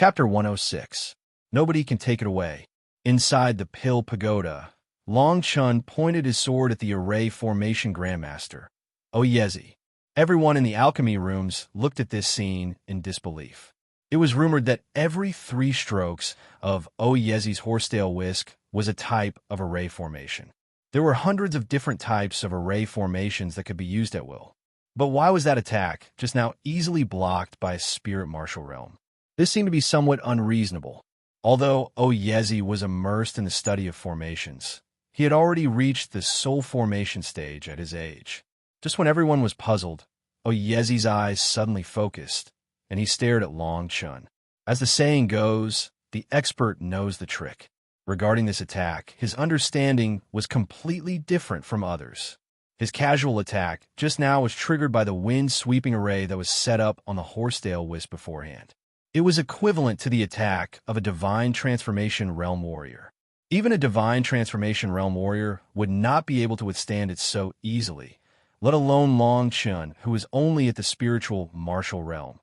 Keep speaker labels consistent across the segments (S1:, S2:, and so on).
S1: Chapter 106. Nobody can take it away. Inside the Pill Pagoda, Long Chun pointed his sword at the array formation grandmaster, Oyezi. Everyone in the alchemy rooms looked at this scene in disbelief. It was rumored that every 3 strokes of Oyezi's horsetail whisk was a type of array formation. There were hundreds of different types of array formations that could be used at will. But why was that attack just now easily blocked by a spirit martial realm? This seemed to be somewhat unreasonable. Although Oyezi was immersed in the study of formations, he had already reached the soul formation stage at his age. Just when everyone was puzzled, Oyezi's eyes suddenly focused, and he stared at Long Chun. As the saying goes, the expert knows the trick. Regarding this attack, his understanding was completely different from others. His casual attack just now was triggered by the wind-sweeping array that was set up on the horsetail whisk beforehand. It was equivalent to the attack of a Divine Transformation Realm Warrior. Even a Divine Transformation Realm Warrior would not be able to withstand it so easily, let alone Long Chun, who was only at the spiritual martial realm.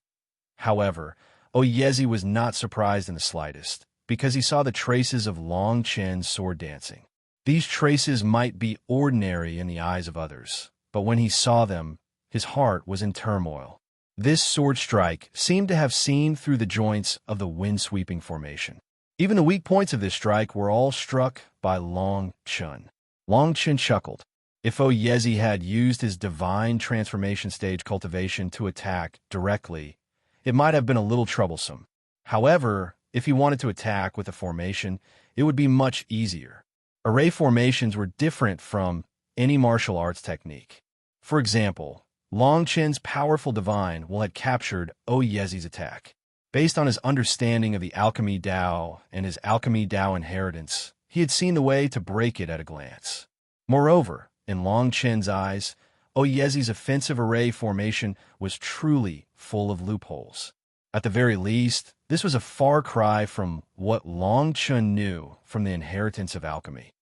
S1: However, Oyezi was not surprised in the slightest, because he saw the traces of Long Chun's sword dancing. These traces might be ordinary in the eyes of others, but when he saw them, his heart was in turmoil. This sword strike seemed to have seen through the joints of the wind-sweeping formation. Even the weak points of this strike were all struck by Long Chun. Long Chun chuckled. If Oyezi had used his Divine Transformation Stage cultivation to attack directly, it might have been a little troublesome. However, if he wanted to attack with a formation, it would be much easier. Array formations were different from any martial arts technique. For example, Long Chun's powerful divine will had captured Oyezi's attack. Based on his understanding of the Alchemy Dao and his Alchemy Dao inheritance, he had seen the way to break it at a glance. Moreover, in Long Chun's eyes, Oyezi's offensive array formation was truly full of loopholes. At the very least, this was a far cry from what Long Chun knew from the inheritance of alchemy.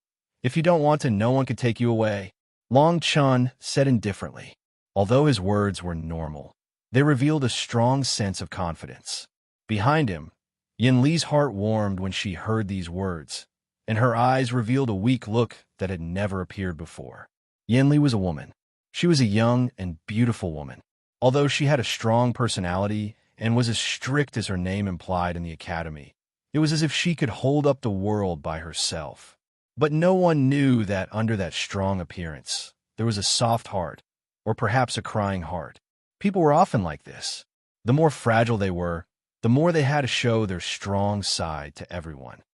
S1: If you don't want to, no one can take you away, Long Chun said indifferently. Although his words were normal, they revealed a strong sense of confidence. Behind him, Yin Li's heart warmed when she heard these words, and her eyes revealed a weak look that had never appeared before. Yin Li was a woman. She was a young and beautiful woman. Although she had a strong personality and was as strict as her name implied in the academy, it was as if she could hold up the world by herself. But no one knew that under that strong appearance, there was a soft heart, or perhaps a crying heart. People were often like this. The more fragile they were, the more they had to show their strong side to everyone.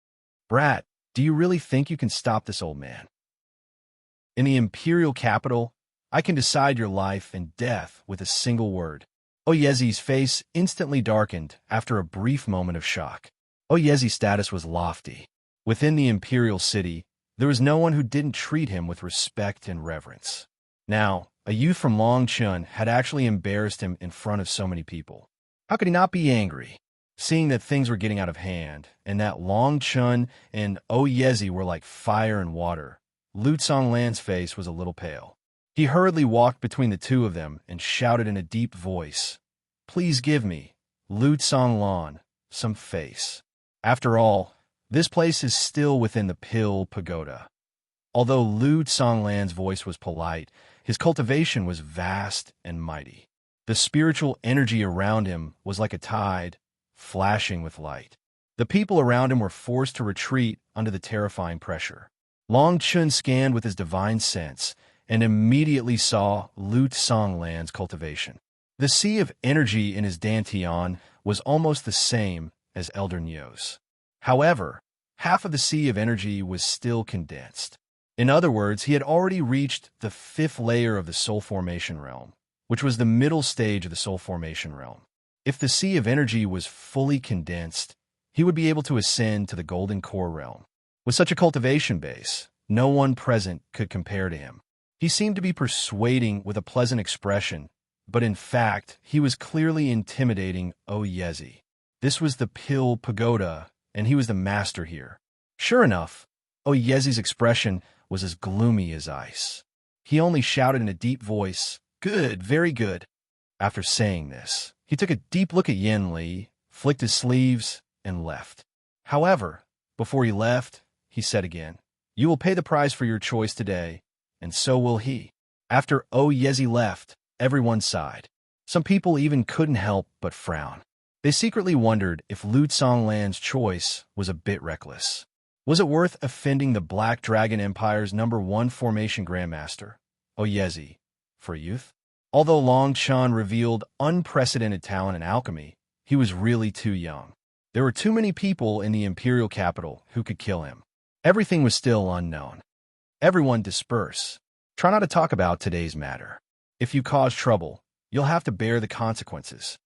S1: Brat, do you really think you can stop this old man? In the imperial capital, I can decide your life and death with a single word. Oyezi's face instantly darkened after a brief moment of shock. Oyezi's status was lofty. Within the imperial city, there was no one who didn't treat him with respect and reverence. Now, a youth from Long Chun had actually embarrassed him in front of so many people. How could he not be angry, seeing that things were getting out of hand, and that Long Chun and Oyezi were like fire and water? Lu Tsonglan's face was a little pale. He hurriedly walked between the two of them and shouted in a deep voice, "Please give me, Lu Tsonglan, some face. After all, this place is still within the Pill Pagoda." Although Lu Tsonglan's voice was polite, his cultivation was vast and mighty. The spiritual energy around him was like a tide, flashing with light. The people around him were forced to retreat under the terrifying pressure. Long Chun scanned with his divine sense and immediately saw Lu Tsonglan's cultivation. The sea of energy in his dantian was almost the same as Elder Nio's. However, half of the sea of energy was still condensed. In other words, he had already reached the 5th layer of the soul formation realm, which was the middle stage of the soul formation realm. If the sea of energy was fully condensed, he would be able to ascend to the golden core realm. With such a cultivation base, no one present could compare to him. He seemed to be persuading with a pleasant expression, but in fact, he was clearly intimidating Oyezi. This was the Pill Pagoda, and he was the master here. Sure enough, Oyezi's expression was as gloomy as ice. He only shouted in a deep voice, "Good, very good." After saying this, he took a deep look at Yin Li, flicked his sleeves, and left. However, before he left, he said again, "You will pay the price for your choice today, and so will he." After Oyezi left, everyone sighed. Some people even couldn't help but frown. They secretly wondered if Lu Songlan's choice was a bit reckless. Was it worth offending the Black Dragon Empire's #1 formation grandmaster, Oyezi, for youth? Although Long Chun revealed unprecedented talent in alchemy, he was really too young. There were too many people in the imperial capital who could kill him. Everything was still unknown. Everyone disperse. Try not to talk about today's matter. If you cause trouble, you'll have to bear the consequences.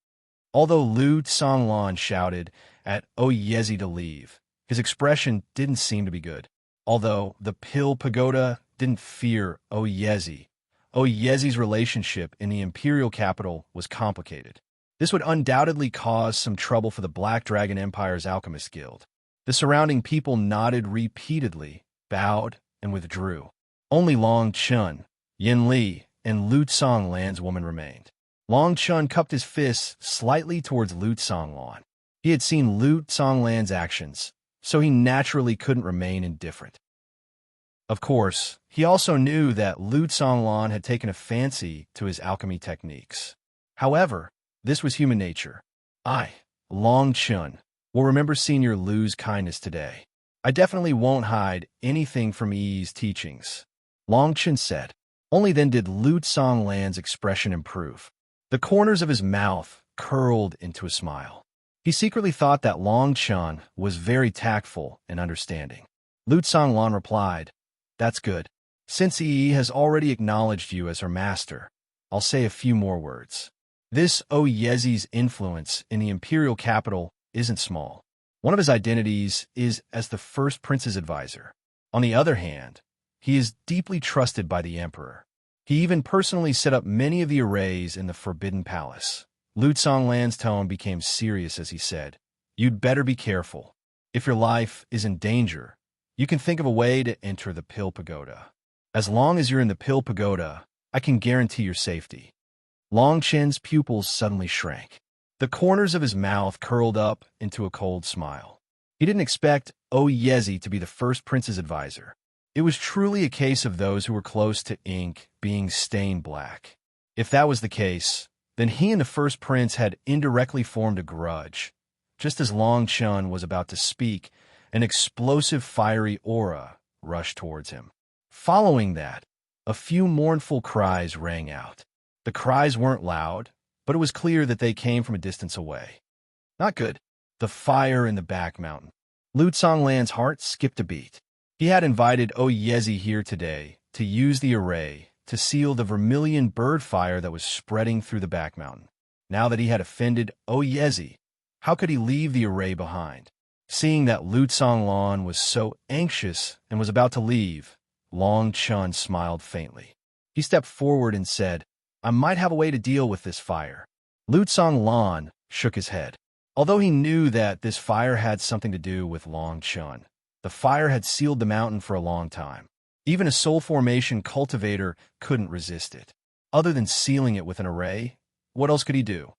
S1: Although Lu Songlan shouted at Oyezi to leave, his expression didn't seem to be good. Although the Pill Pagoda didn't fear Oyezi, Oyezi's relationship in the imperial capital was complicated. This would undoubtedly cause some trouble for the Black Dragon Empire's Alchemist Guild. The surrounding people nodded repeatedly, bowed, and withdrew. Only Long Chun, Yin Li, and Lu Songlan's woman remained. Long Chun cupped his fists slightly towards Lu Songlan. He had seen Lu Songlan's actions, so he naturally couldn't remain indifferent. Of course, he also knew that Lu Songlan had taken a fancy to his alchemy techniques. However, this was human nature. I, Long Chun, will remember Senior Lu's kindness today. I definitely won't hide anything from Yi's teachings, Long Chun said. Only then did Lu Songlan's expression improve. The corners of his mouth curled into a smile. He secretly thought that Long Chun was very tactful and understanding. Lu Songlan replied, "That's good. Since Yi has already acknowledged you as her master, I'll say a few more words. This Oyezi's influence in the imperial capital isn't small. One of his identities is as the first prince's advisor. On the other hand, he is deeply trusted by the emperor. He even personally set up many of the arrays in the Forbidden Palace." Lu Songlan's tone became serious as he said, "You'd better be careful. If your life is in danger, you can think of a way to enter the Pill Pagoda. As long as you're in the Pill Pagoda, I can guarantee your safety." Long Chen's pupils suddenly shrank. The corners of his mouth curled up into a cold smile. He didn't expect Oyezi to be the first prince's advisor. It was truly a case of those who were close to ink being stained black. If that was the case, then he and the first prince had indirectly formed a grudge. Just as Long Chun was about to speak, an explosive fiery aura rushed towards him. Following that, a few mournful cries rang out. The cries weren't loud, but it was clear that they came from a distance away. Not good. The fire in the back mountain. Lu Songlan's heart skipped a beat. He had invited Oyezi here today to use the array to seal the vermilion bird fire that was spreading through the back mountain. Now that he had offended Oyezi, how could he leave the array behind? Seeing that Lu Songlan was so anxious and was about to leave, Long Chun smiled faintly. He stepped forward and said, "I might have a way to deal with this fire." Lu Songlan shook his head. Although he knew that this fire had something to do with Long Chun, the fire had sealed the mountain for a long time. Even a soul formation cultivator couldn't resist it. Other than sealing it with an array, what else could he do?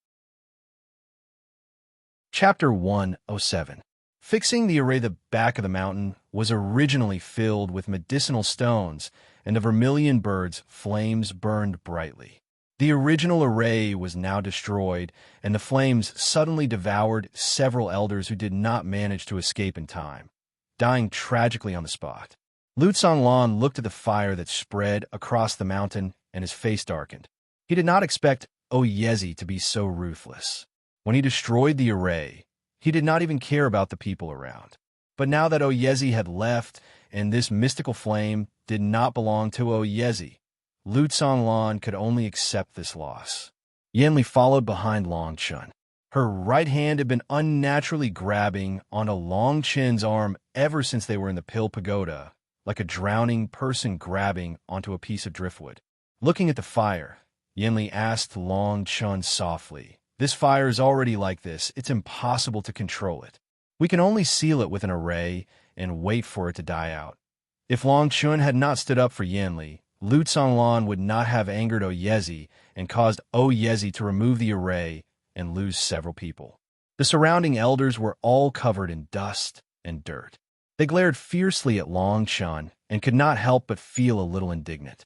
S1: Chapter 107. Fixing the array. The back of the mountain was originally filled with medicinal stones, and the vermilion bird's flames burned brightly. The original array was now destroyed, and the flames suddenly devoured several elders who did not manage to escape in time, dying tragically on the spot. Lu Songlan looked at the fire that spread across the mountain, and his face darkened. He did not expect Oyezi to be so ruthless. When he destroyed the array, he did not even care about the people around. But now that Oyezi had left, and this mystical flame did not belong to Oyezi, Lu Songlan could only accept this loss. Yanli followed behind Long Chun. Her right hand had been unnaturally grabbing onto Long Chun's arm ever since they were in the Pill Pagoda, like a drowning person grabbing onto a piece of driftwood. Looking at the fire, Yanli asked Long Chun softly, "This fire is already like this. It's impossible to control it. We can only seal it with an array and wait for it to die out." If Long Chun had not stood up for Yanli, Lu Songlan would not have angered Oyezi and caused Oyezi to remove the array and lose several people. The surrounding elders were all covered in dust and dirt. They glared fiercely at Long Chun and could not help but feel a little indignant.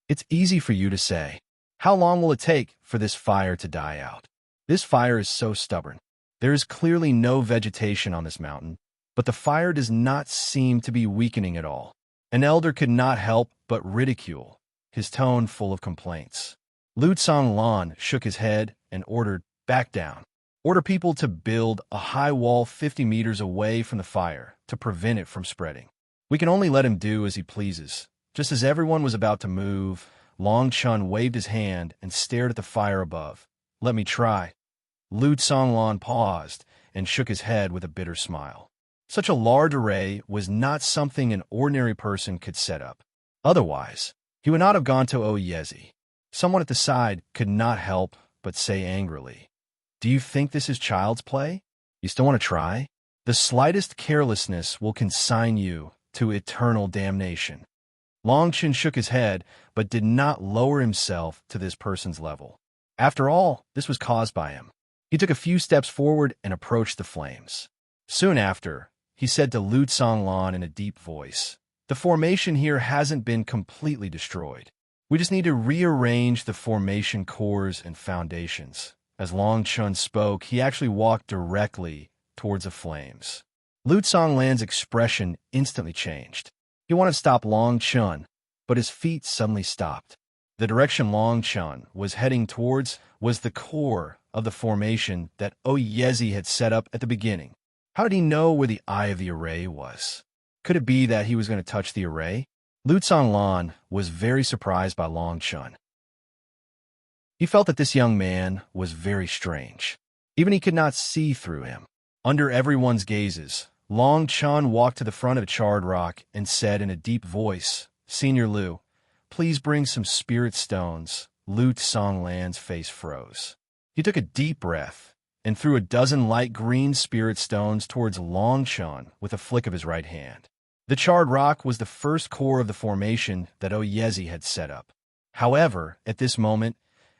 S1: It's easy for you to say. How long will it take for this fire to die out? This fire is so stubborn. There is clearly no vegetation on this mountain, but the fire does not seem to be weakening at all. An elder could not help but ridicule, his tone full of complaints. Lu Lan shook his head and ordered, "Back down. Order people to build a high wall 50 meters away from the fire to prevent it from spreading. We can only let him do as he pleases." Just as everyone was about to move, Long Chun waved his hand and stared at the fire above. "Let me try." Lu Lan paused and shook his head with a bitter smile. Such a large array was not something an ordinary person could set up. Otherwise, he would not have gone to Oyezi. Someone at the side could not help but say angrily, "Do you think this is child's play? You still want to try? The slightest carelessness will consign you to eternal damnation." Long Chun shook his head, but did not lower himself to this person's level. After all, this was caused by him. He took a few steps forward and approached the flames. Soon after, he said to Lu Lan in a deep voice, "The formation here hasn't been completely destroyed. We just need to rearrange the formation cores and foundations." As Long Chun spoke, he actually walked directly towards the flames. Lu Lan's expression instantly changed. He wanted to stop Long Chun, but his feet suddenly stopped. The direction Long Chun was heading towards was the core of the formation that Oyezi had set up at the beginning. How did he know where the eye of the array was? Could it be that he was going to touch the array? Lu Lan was very surprised by Long Chun. He felt that this young man was very strange. Even he could not see through him. Under everyone's gazes, Long Chun walked to the front of a charred rock and said in a deep voice, "Senior Lu, please bring some spirit stones." Lu Lan's face froze. He took a deep breath and threw a dozen light green spirit stones towards Long Chun with a flick of his right hand. The charred rock was the first core of the formation that Oyezi had set up. However, at this moment,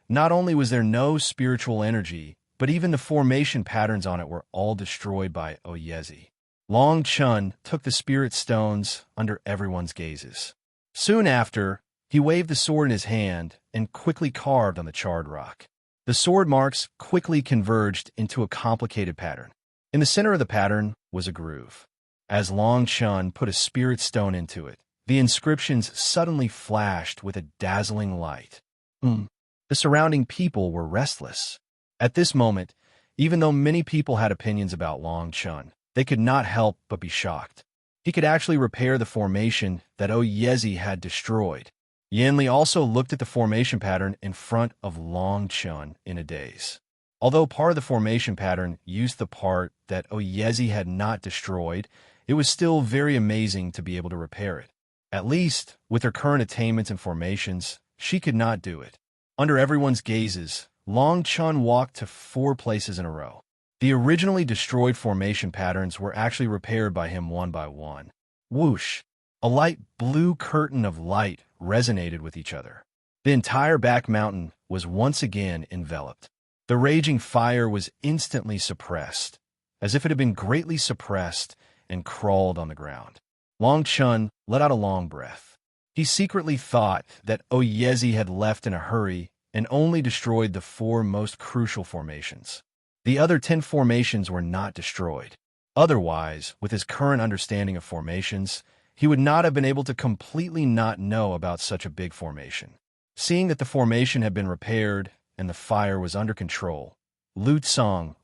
S1: not only was there no spiritual energy, but even the formation patterns on it were all destroyed by Oyezi. Long Chun took the spirit stones under everyone's gazes. Soon after, he waved the sword in his hand and quickly carved on the charred rock. The sword marks quickly converged into a complicated pattern. In the center of the pattern was a groove. As Long Chun put a spirit stone into it, the inscriptions suddenly flashed with a dazzling light. The surrounding people were restless. At this moment, even though many people had opinions about Long Chun, they could not help but be shocked. He could actually repair the formation that Oyezi had destroyed. Yanli also looked at the formation pattern in front of Long Chun in a daze. Although part of the formation pattern used the part that Oyezi had not destroyed, it was still very amazing to be able to repair it. At least, with her current attainments and formations, she could not do it. Under everyone's gazes, Long Chun walked to 4 places in a row. The originally destroyed formation patterns were actually repaired by him one by one. Whoosh! A light blue curtain of light resonated with each other. The entire back mountain was once again enveloped. The raging fire was instantly suppressed, as if it had been greatly suppressed and crawled on the ground. Long Chun let out a long breath. He secretly thought that Oyezi had left in a hurry and only destroyed the 4 most crucial formations. The other 10 formations were not destroyed. Otherwise, with his current understanding of formations, he would not have been able to completely not know about such a big formation. Seeing that the formation had been repaired and the fire was under control, Lu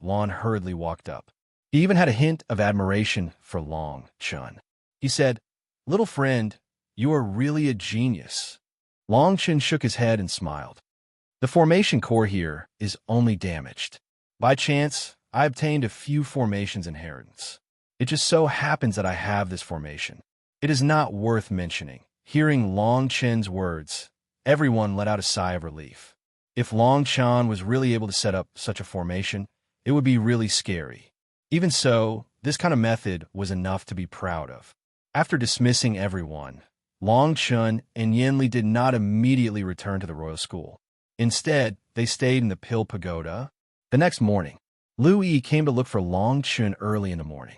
S1: Lan hurriedly walked up. He even had a hint of admiration for Long Chun. He said, "Little friend, you are really a genius." Long Chun shook his head and smiled. "The formation core here is only damaged. By chance, I obtained a few formations inheritance. It just so happens that I have this formation. It is not worth mentioning." Hearing Long Chun's words, everyone let out a sigh of relief. If Long Chun was really able to set up such a formation, it would be really scary. Even so, this kind of method was enough to be proud of. After dismissing everyone, Long Chun and Yanli did not immediately return to the royal school. Instead, they stayed in the Pill Pagoda. The next morning, Lu Yi came to look for Long Chun early in the morning.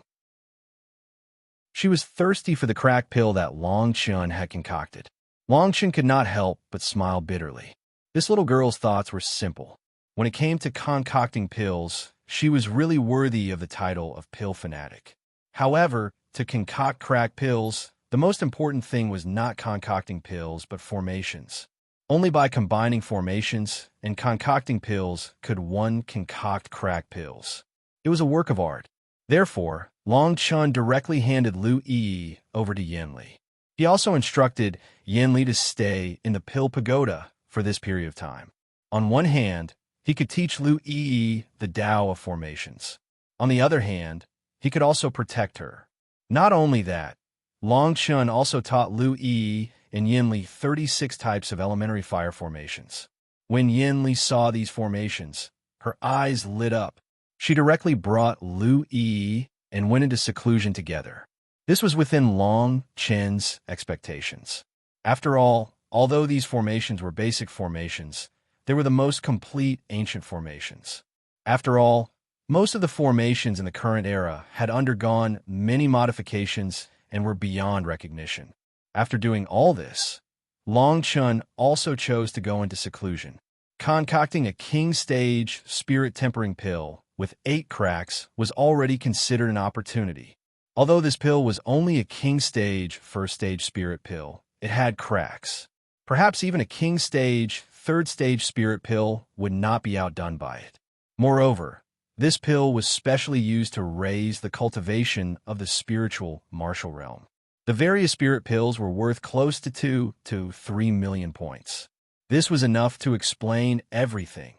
S1: She was thirsty for the crack pill that Long Chun had concocted. Long Chun could not help but smile bitterly. This little girl's thoughts were simple. When it came to concocting pills, she was really worthy of the title of pill fanatic. However, to concoct crack pills, the most important thing was not concocting pills but formations. Only by combining formations and concocting pills could one concoct crack pills. It was a work of art. Therefore, Long Chun directly handed Lu Yi over to Yin Li. He also instructed Yin Li to stay in the pill pagoda for this period of time. On one hand, he could teach Lu Yi the Tao of formations. On the other hand, he could also protect her. Not only that, Long Chun also taught Lu Yi and Yin Li 36 types of elementary fire formations. When Yin Li saw these formations, her eyes lit up. She directly brought Lu Yi and went into seclusion together. This was within Long Chun's expectations. After all, although these formations were basic formations, they were the most complete ancient formations. After all, most of the formations in the current era had undergone many modifications and were beyond recognition. After doing all this, Long Chun also chose to go into seclusion. Concocting a king stage spirit tempering pill with 8 cracks was already considered an opportunity. Although this pill was only a king stage first stage spirit pill, it had cracks. Perhaps even a king stage third stage spirit pill would not be outdone by it. Moreover, this pill was specially used to raise the cultivation of the spiritual martial realm. The various spirit pills were worth close to 2 to 3 million points. This was enough to explain everything.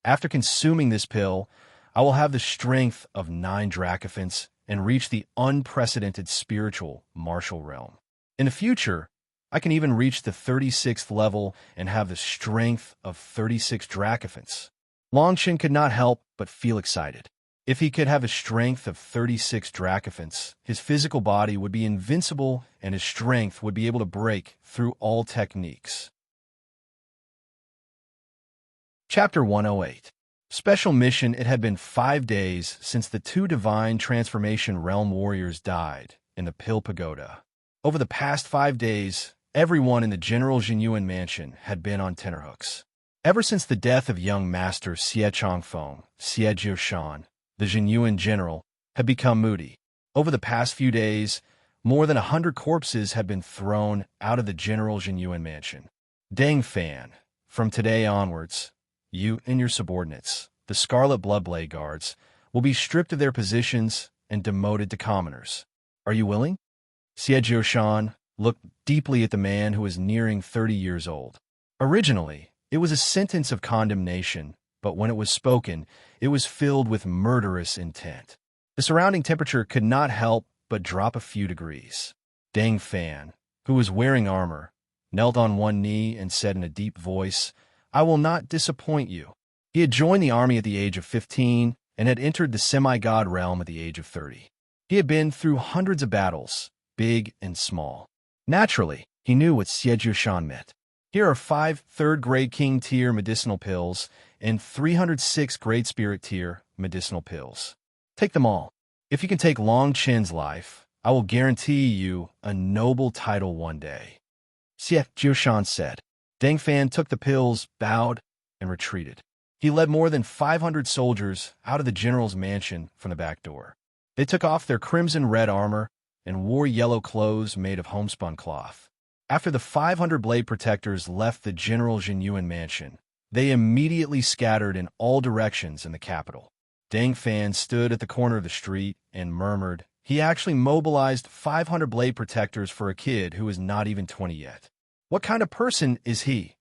S1: After consuming this pill, I will have the strength of 9 Dracophants and reach the unprecedented spiritual martial realm. In the future, I can even reach the 36th level and have the strength of 36 Dracophants. Long Chun could not help but feel excited. If he could have a strength of 36 Dracophants, his physical body would be invincible and his strength would be able to break through all techniques. Chapter 108. Special mission. It had been 5 days since the 2 divine transformation realm warriors died in the Pill Pagoda. Over the past 5 days, everyone in the General Jinyuan mansion had been on tenterhooks. Ever since the death of young master Xie Changfeng, Xie Jiushan, the Jinyuan general, had become moody. Over the past few days, more than 100 corpses had been thrown out of the General Jinyuan mansion. Deng Fan, from today onwards, you and your subordinates, the Scarlet Bloodblade Guards, will be stripped of their positions and demoted to commoners. Are you willing? Xie Jiushan looked deeply at the man who was nearing 30 years old. Originally, it was a sentence of condemnation, but when it was spoken, it was filled with murderous intent. The surrounding temperature could not help but drop a few degrees. Deng Fan, who was wearing armor, knelt on one knee and said in a deep voice, "I will not disappoint you." He had joined the army at the age of 15 and had entered the semi-god realm at the age of 30. He had been through hundreds of battles, big and small. Naturally, he knew what Xie Jiushan meant. Here are 5 third-grade king tier medicinal pills and 306 grade spirit tier medicinal pills. Take them all. If you can take Long Chun's life, I will guarantee you a noble title one day. Xie Jiushan said. Deng Fan took the pills, bowed, and retreated. He led more than 500 soldiers out of the general's mansion from the back door. They took off their crimson-red armor and wore yellow clothes made of homespun cloth. After the 500 blade protectors left the General Jinyuan mansion, they immediately scattered in all directions in the capital. Deng Fan stood at the corner of the street and murmured, he actually mobilized 500 blade protectors for a kid who is not even 20 yet. What kind of person is he?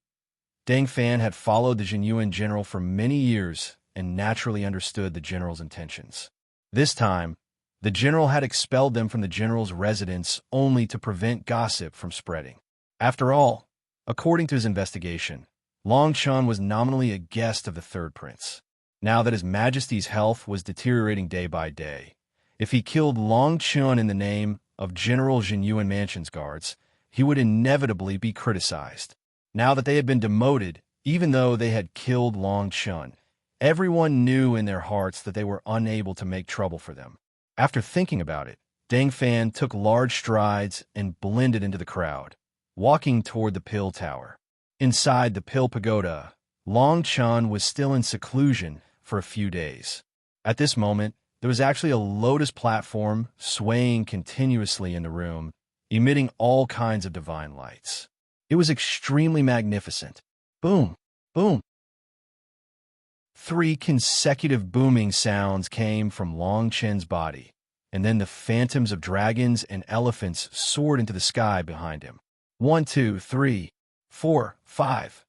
S1: Deng Fan had followed the Jinyuan general for many years and naturally understood the general's intentions. This time, the general had expelled them from the general's residence only to prevent gossip from spreading. After all, according to his investigation, Long Chun was nominally a guest of the third prince. Now that His Majesty's health was deteriorating day by day, if he killed Long Chun in the name of General Jinyuan Mansion's guards, he would inevitably be criticized. Now that they had been demoted, even though they had killed Long Chun, Everyone knew in their hearts that they were unable to make trouble for them. After thinking about it, Dang Fan took large strides and blended into the crowd, walking toward the Pill Tower. Inside the Pill Pagoda, Long Chun was still in seclusion for a few days. At this moment, there was actually a lotus platform swaying continuously in the room, emitting all kinds of divine lights. It was extremely magnificent. Boom, boom. 3 consecutive booming sounds came from Long Chen's body, and then the phantoms of dragons and elephants soared into the sky behind him. 1, 2, 3, 4, 5.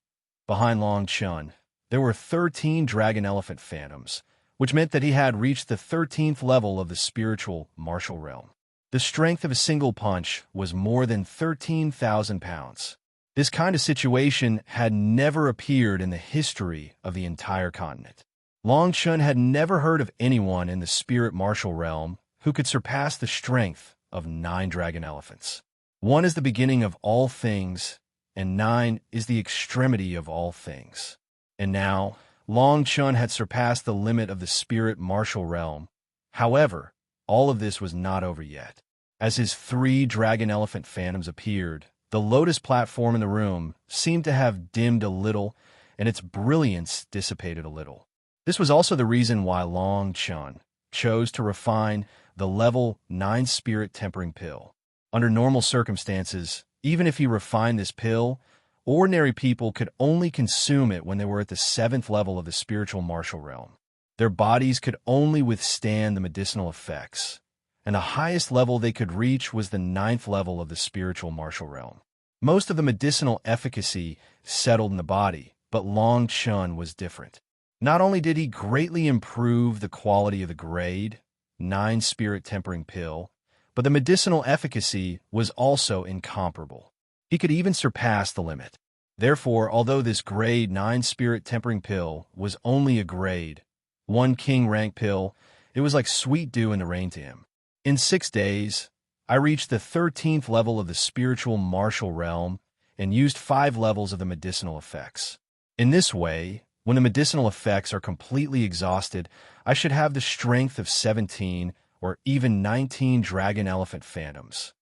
S1: Behind Long Chun, there were 13 dragon elephant phantoms, which meant that he had reached the 13th level of the spiritual martial realm. The strength of a single punch was more than 13,000 pounds. This kind of situation had never appeared in the history of the entire continent. Long Chun had never heard of anyone in the spirit martial realm who could surpass the strength of 9 dragon elephants. 1 is the beginning of all things, and 9 is the extremity of all things. And now, Long Chun had surpassed the limit of the spirit martial realm. However, all of this was not over yet. As his 3 dragon elephant phantoms appeared, the lotus platform in the room seemed to have dimmed a little, and its brilliance dissipated a little. This was also the reason why Long Chun chose to refine the level 9 spirit tempering pill. Under normal circumstances, even if he refined this pill, ordinary people could only consume it when they were at the 7th level of the spiritual martial realm. Their bodies could only withstand the medicinal effects, and the highest level they could reach was the 9th level of the spiritual martial realm. Most of the medicinal efficacy settled in the body, but Long Chun was different. Not only did he greatly improve the quality of the grade 9 spirit tempering pill, but the medicinal efficacy was also incomparable. He could even surpass the limit. Therefore, although this grade 9 spirit tempering pill was only a grade 1 king rank pill, it was like sweet dew in the rain to him. In 6 days, I reached the 13th level of the spiritual martial realm and used 5 levels of the medicinal effects. In this way, when the medicinal effects are completely exhausted, I should have the strength of 17 or even 19 dragon elephant phantoms.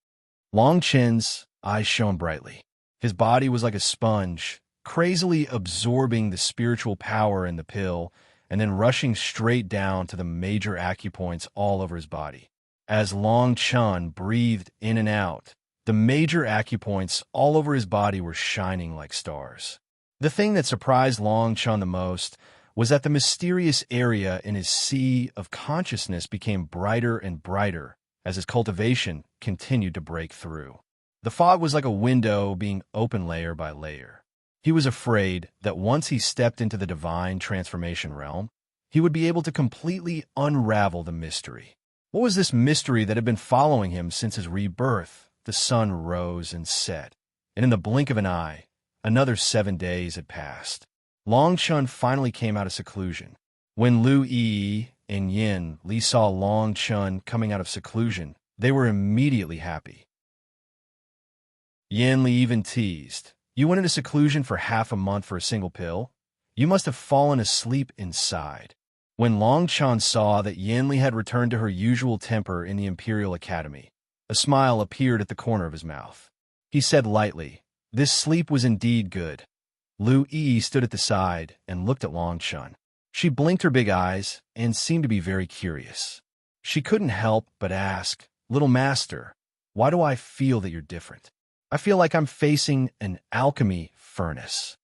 S1: Long Chen's eyes shone brightly. His body was like a sponge, crazily absorbing the spiritual power in the pill and then rushing straight down to the major acupoints all over his body. As Long Chun breathed in and out, the major acupoints all over his body were shining like stars. The thing that surprised Long Chun the most was that the mysterious area in his sea of consciousness became brighter and brighter as his cultivation continued to break through. The fog was like a window being opened layer by layer. He was afraid that once he stepped into the divine transformation realm, he would be able to completely unravel the mystery. What was this mystery that had been following him since his rebirth? The sun rose and set, and in the blink of an eye, another 7 days had passed. Long Chun finally came out of seclusion. When Lu Yi and Yin Li saw Long Chun coming out of seclusion, they were immediately happy. Yin Li even teased, "You went into seclusion for half a month for a single pill? You must have fallen asleep inside." When Long Chun saw that Yin Li had returned to her usual temper in the Imperial Academy, a smile appeared at the corner of his mouth. He said lightly, "This sleep was indeed good." Lu Yi stood at the side and looked at Long Chun. She blinked her big eyes and seemed to be very curious. She couldn't help but ask, "Little master, why do I feel that you're different? I feel like I'm facing an alchemy furnace."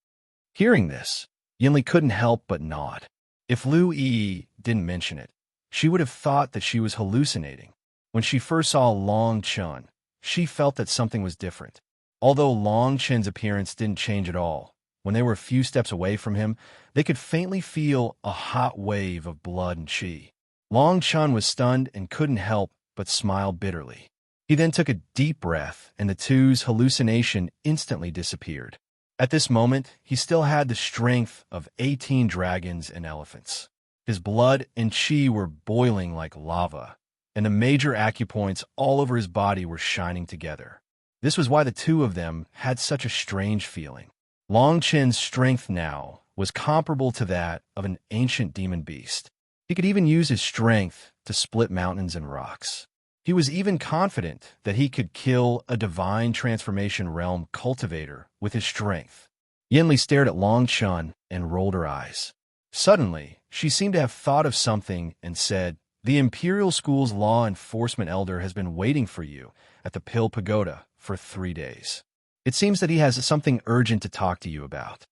S1: Hearing this, Yin Li couldn't help but nod. If Lu Yi didn't mention it, she would have thought that she was hallucinating. When she first saw Long Chun, she felt that something was different. Although Long Chen's appearance didn't change at all, when they were a few steps away from him, they could faintly feel a hot wave of blood and qi. Long Chun was stunned and couldn't help but smile bitterly. He then took a deep breath, and the two's hallucination instantly disappeared. At this moment, he still had the strength of 18 dragons and elephants. His blood and qi were boiling like lava, and the major acupoints all over his body were shining together. This was why the two of them had such a strange feeling. Long Chen's strength now was comparable to that of an ancient demon beast. He could even use his strength to split mountains and rocks. He was even confident that he could kill a divine transformation realm cultivator with his strength. Yenli stared at Long Chun and rolled her eyes. Suddenly, she seemed to have thought of something and said, "The Imperial School's law enforcement elder has been waiting for you at the Pill Pagoda for 3 days. It seems that he has something urgent to talk to you about."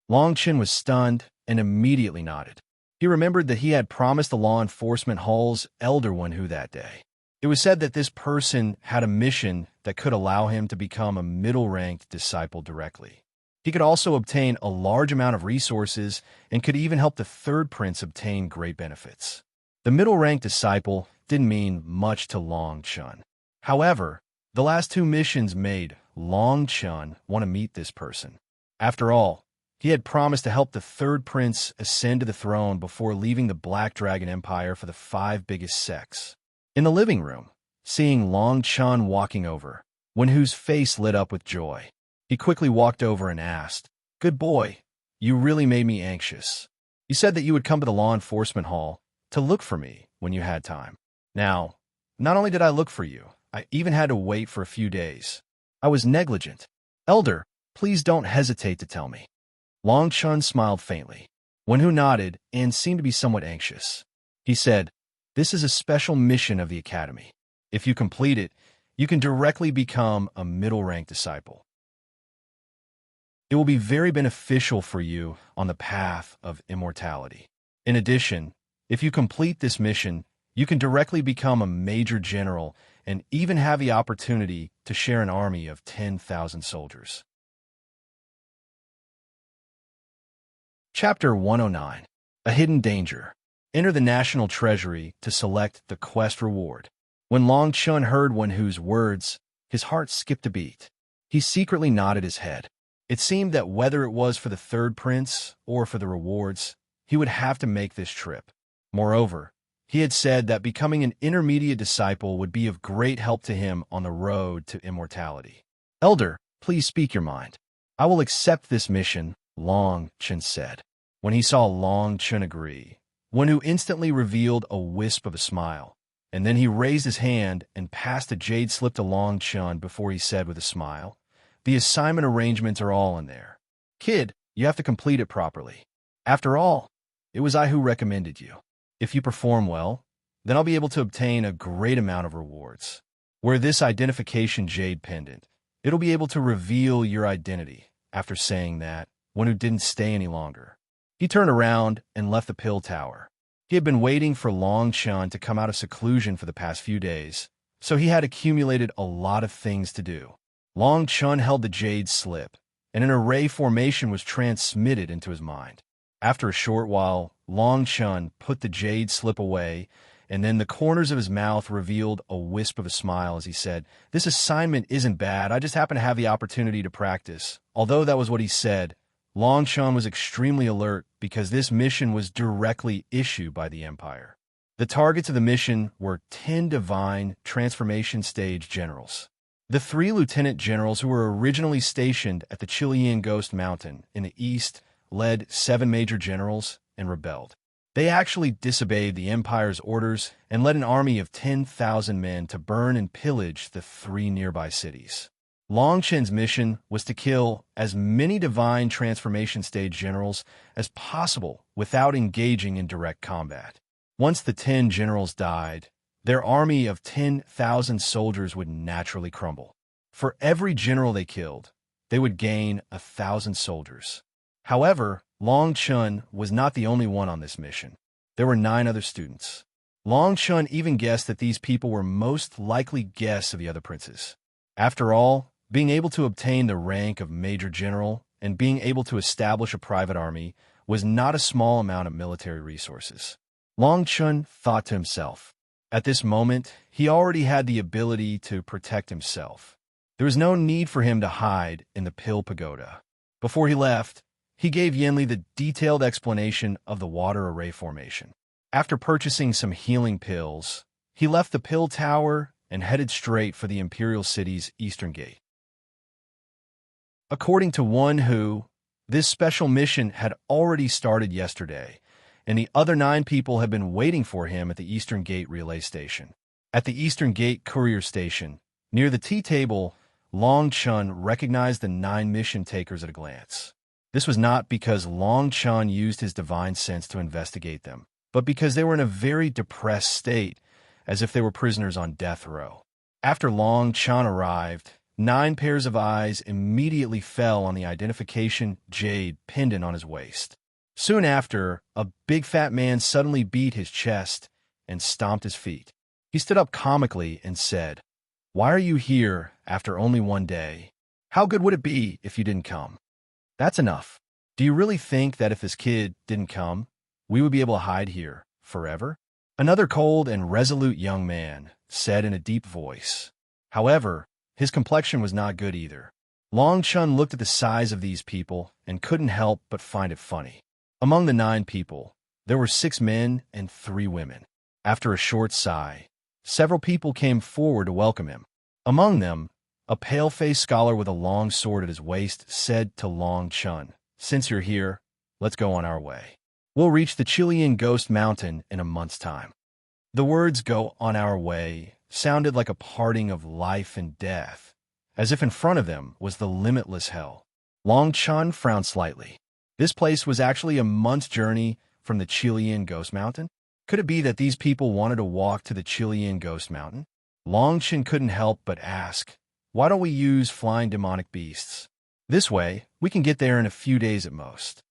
S1: Long Chun was stunned and immediately nodded. He remembered that he had promised the law enforcement hall's elder one who that day. It was said that this person had a mission that could allow him to become a middle-ranked disciple directly. He could also obtain a large amount of resources and could even help the third prince obtain great benefits. The middle-ranked disciple didn't mean much to Long Chun. However, the last 2 missions made Long Chun want to meet this person. After all, he had promised to help the third prince ascend to the throne before leaving the Black Dragon Empire for the 5 biggest sects. In the living room, seeing Long Chun walking over, Wenhu's face lit up with joy. He quickly walked over and asked, "Good boy, you really made me anxious. You said that you would come to the law enforcement hall to look for me when you had time. Now, not only did I look for you, I even had to wait for a few days. I was negligent. Elder, please don't hesitate to tell me." Long Chun smiled faintly. Wenhu nodded and seemed to be somewhat anxious. He said, "This is a special mission of the Academy. If you complete it, you can directly become a middle-ranked disciple. It will be very beneficial for you on the path of immortality. In addition, if you complete this mission, you can directly become a major general and even have the opportunity to share an army of 10,000 soldiers." Chapter 109. A Hidden Danger. Enter the National Treasury to select the quest reward. When Long Chun heard Wenhu's words, his heart skipped a beat. He secretly nodded his head. It seemed that whether it was for the third prince or for the rewards, he would have to make this trip. Moreover, he had said that becoming an intermediate disciple would be of great help to him on the road to immortality. "Elder, please speak your mind." "I will accept this mission," Long Chun said. When he saw Long Chun agree, Wenhu instantly revealed a wisp of a smile, and then he raised his hand and passed a jade slip to Long Chun before he said with a smile, "The assignment arrangements are all in there. Kid, you have to complete it properly. After all, it was I who recommended you. If you perform well, then I'll be able to obtain a great amount of rewards. Wear this identification jade pendant. It'll be able to reveal your identity." After saying that, Wenhu didn't stay any longer. He turned around and left the pill tower. He had been waiting for Long Chun to come out of seclusion for the past few days, so he had accumulated a lot of things to do. Long Chun held the jade slip, and an array formation was transmitted into his mind. After a short while, Long Chun put the jade slip away, and then the corners of his mouth revealed a wisp of a smile as he said, "This assignment isn't bad. I just happen to have the opportunity to practice." Although that was what he said, Long Chun was extremely alert because this mission was directly issued by the Empire. The targets of the mission were 10 divine transformation stage generals. The 3 lieutenant generals who were originally stationed at the Chilean Ghost Mountain in the east led 7 major generals and rebelled. They actually disobeyed the Empire's orders and led an army of 10,000 men to burn and pillage the 3 nearby cities. Long Chun's mission was to kill as many divine transformation stage generals as possible without engaging in direct combat. Once the 10 generals died, their army of 10,000 soldiers would naturally crumble. For every general they killed, they would gain 1,000 soldiers. However, Long Chun was not the only one on this mission. There were 9 other students. Long Chun even guessed that these people were most likely guests of the other princes. After all, being able to obtain the rank of Major General and being able to establish a private army was not a small amount of military resources. Long Chun thought to himself. At this moment, he already had the ability to protect himself. There was no need for him to hide in the Pill Pagoda. Before he left, he gave Yenli the detailed explanation of the water array formation. After purchasing some healing pills, he left the pill tower and headed straight for the Imperial City's eastern gate. According to Wenhu, This special mission had already started yesterday, and the other 9 people had been waiting for him at the Eastern Gate relay station. At the Eastern Gate courier station, near the tea table, Long Chun recognized the 9 mission takers at a glance. This was not because Long Chun used his divine sense to investigate them, but because they were in a very depressed state, as if they were prisoners on death row. After Long Chun arrived, 9 pairs of eyes immediately fell on the identification jade pendant on his waist. Soon after, a big fat man suddenly beat his chest and stomped his feet. He stood up comically and said, "Why are you here after only 1 day? How good would it be if you didn't come? That's enough. Do you really think that if this kid didn't come, we would be able to hide here forever?" Another cold and resolute young man said in a deep voice. However, his complexion was not good either. Long Chun looked at the size of these people and couldn't help but find it funny. Among the 9 people, there were 6 men and 3 women. After a short sigh, several people came forward to welcome him. Among them, a pale-faced scholar with a long sword at his waist said to Long Chun, "Since you're here, let's go on our way. We'll reach the Chilean Ghost Mountain in a month's time." The words "go on our way" sounded like a parting of life and death, as if in front of them was the limitless hell. Long Chun frowned slightly. This place was actually a month's journey from the Chilean Ghost Mountain. Could it be that these people wanted to walk to the Chilean Ghost Mountain? Long Chun couldn't help but ask, "Why don't we use flying demonic beasts? This way, we can get there in a few days at most."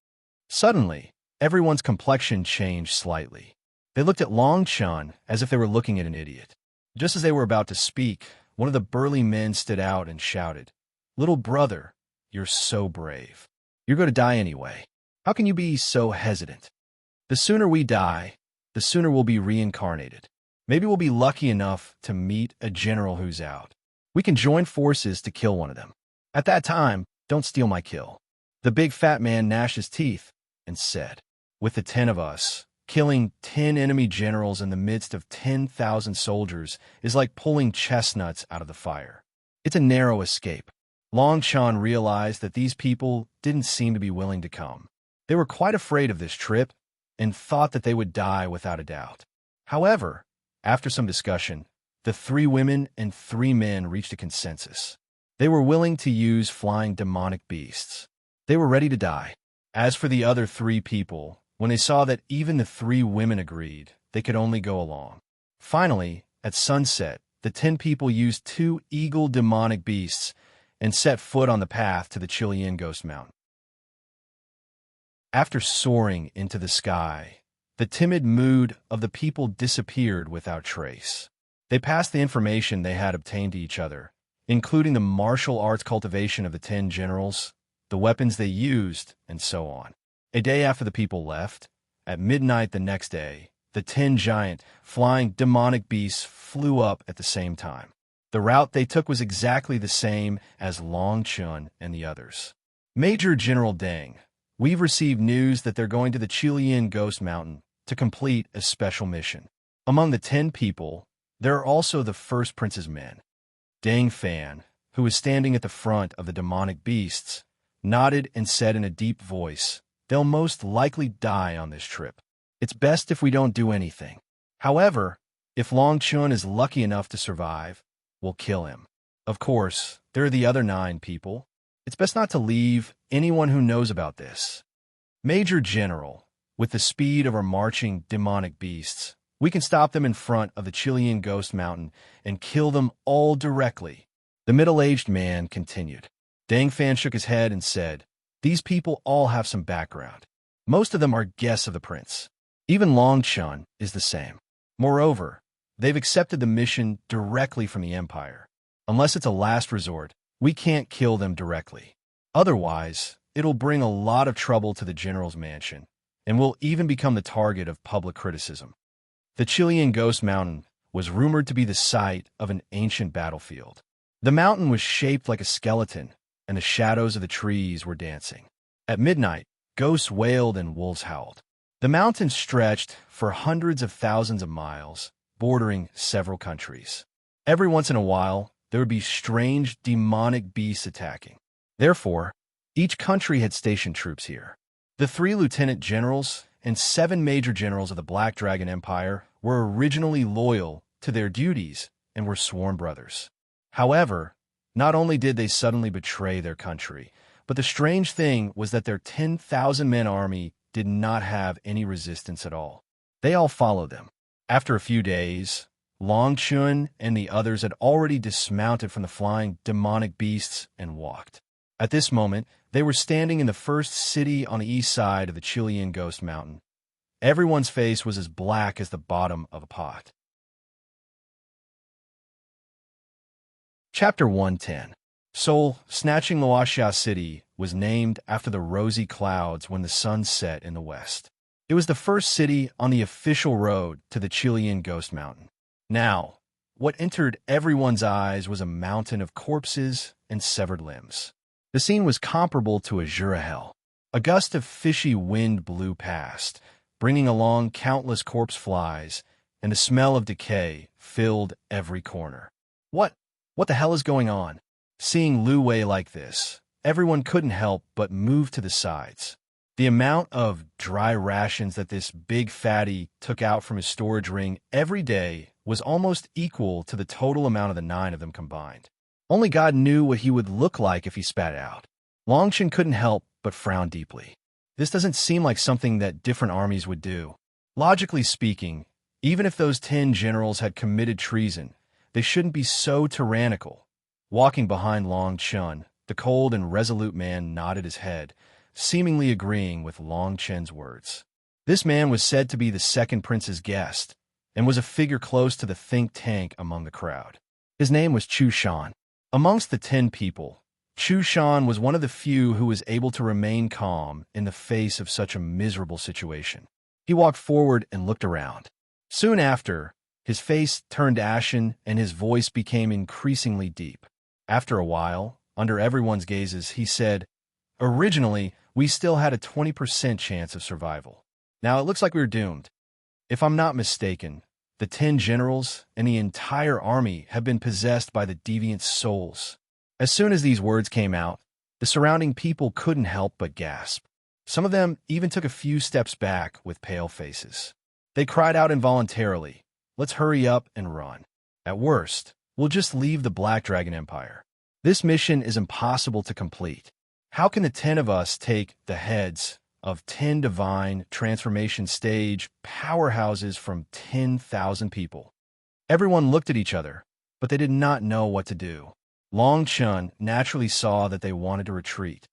S1: Suddenly, everyone's complexion changed slightly. They looked at Long Chun as if they were looking at an idiot. Just as they were about to speak, one of the burly men stood out and shouted, "Little brother, you're so brave. You're going to die anyway. How can you be so hesitant? The sooner we die, the sooner we'll be reincarnated. Maybe we'll be lucky enough to meet a general who's out. We can join forces to kill one of them. At that time, don't steal my kill." The big fat man gnashed his teeth and said, "With the 10 of us, killing 10 enemy generals in the midst of 10,000 soldiers is like pulling chestnuts out of the fire. It's a narrow escape." Long Chun realized that these people didn't seem to be willing to come. They were quite afraid of this trip and thought that they would die without a doubt. However, after some discussion, the 3 women and 3 men reached a consensus. They were willing to use flying demonic beasts. They were ready to die. As for the other 3 people, when they saw that even the 3 women agreed, they could only go along. Finally, at sunset, the 10 people used 2 eagle demonic beasts and set foot on the path to the Chilean Ghost Mountain. After soaring into the sky, the timid mood of the people disappeared without trace. They passed the information they had obtained to each other, including the martial arts cultivation of the 10 generals, the weapons they used, and so on. A day after the people left, at midnight the next day, the 10 giant, flying demonic beasts flew up at the same time. The route they took was exactly the same as Long Chun and the others. "Major General Deng, we've received news that they're going to the Chilean Ghost Mountain to complete a special mission. Among the 10 people, there are also the first prince's men." Deng Fan, who was standing at the front of the demonic beasts, nodded and said in a deep voice, "They'll most likely die on this trip. It's best if we don't do anything. However, if Long Chun is lucky enough to survive, we'll kill him. Of course, there are the other 9 people. It's best not to leave anyone who knows about this. Major General, with the speed of our marching demonic beasts, we can stop them in front of the Chilean Ghost Mountain and kill them all directly." The middle-aged man continued. Deng Fan shook his head and said, "These people all have some background. Most of them are guests of the prince. Even Long Chun is the same. Moreover, they've accepted the mission directly from the Empire. Unless it's a last resort, we can't kill them directly. Otherwise, it'll bring a lot of trouble to the general's mansion, and we'll even become the target of public criticism." The Chilean Ghost Mountain was rumored to be the site of an ancient battlefield. The mountain was shaped like a skeleton, and the shadows of the trees were dancing. At midnight, ghosts wailed and wolves howled. The mountain stretched for hundreds of thousands of miles, bordering several countries. Every once in a while, there would be strange demonic beasts attacking. Therefore, Each country had stationed troops here. The 3 lieutenant generals and 7 major generals of the Black Dragon Empire were originally loyal to their duties and were sworn brothers. However, not only did they suddenly betray their country, but the strange thing was that their 10,000-man army did not have any resistance at all. They all followed them. After a few days, Long Chun and the others had already dismounted from the flying demonic beasts and walked. At this moment, they were standing in the first city on the east side of the Chilean Ghost Mountain. Everyone's face was as black as the bottom of a pot. Chapter 110. Seoul, snatching Loaxia City, was named after the rosy clouds when the sun set in the west. It was the first city on the official road to the Chilean Ghost Mountain. Now, what entered everyone's eyes was a mountain of corpses and severed limbs. The scene was comparable to a Jura hell. A gust of fishy wind blew past, bringing along countless corpse flies, and the smell of decay filled every corner. What the hell is going on? Seeing Lu Wei like this, everyone couldn't help but move to the sides. The amount of dry rations that this big fatty took out from his storage ring every day was almost equal to the total amount of the 9 of them combined. Only God knew what he would look like if he spat out. Longchen couldn't help but frown deeply. This doesn't seem like something that different armies would do. Logically speaking, even if those 10 generals had committed treason, they shouldn't be so tyrannical. Walking behind Long Chun, the cold and resolute man nodded his head, seemingly agreeing with Long Chen's words. This man was said to be the second prince's guest, and was a figure close to the think tank among the crowd. His name was Chu Shan. Amongst the 10 people, Chu Shan was one of the few who was able to remain calm in the face of such a miserable situation. He walked forward and looked around. Soon after, his face turned ashen and his voice became increasingly deep. After a while, under everyone's gazes, he said, "Originally, we still had a 20% chance of survival. Now it looks like we're doomed. If I'm not mistaken, the 10 generals and the entire army have been possessed by the deviant souls." As soon as these words came out, the surrounding people couldn't help but gasp. Some of them even took a few steps back with pale faces. They cried out involuntarily, "Let's hurry up and run. At worst, we'll just leave the Black Dragon Empire. This mission is impossible to complete. How can the 10 of us take the heads of 10 divine transformation stage powerhouses from 10,000 people?" Everyone looked at each other, but they did not know what to do. Long Chun naturally saw that they wanted to retreat.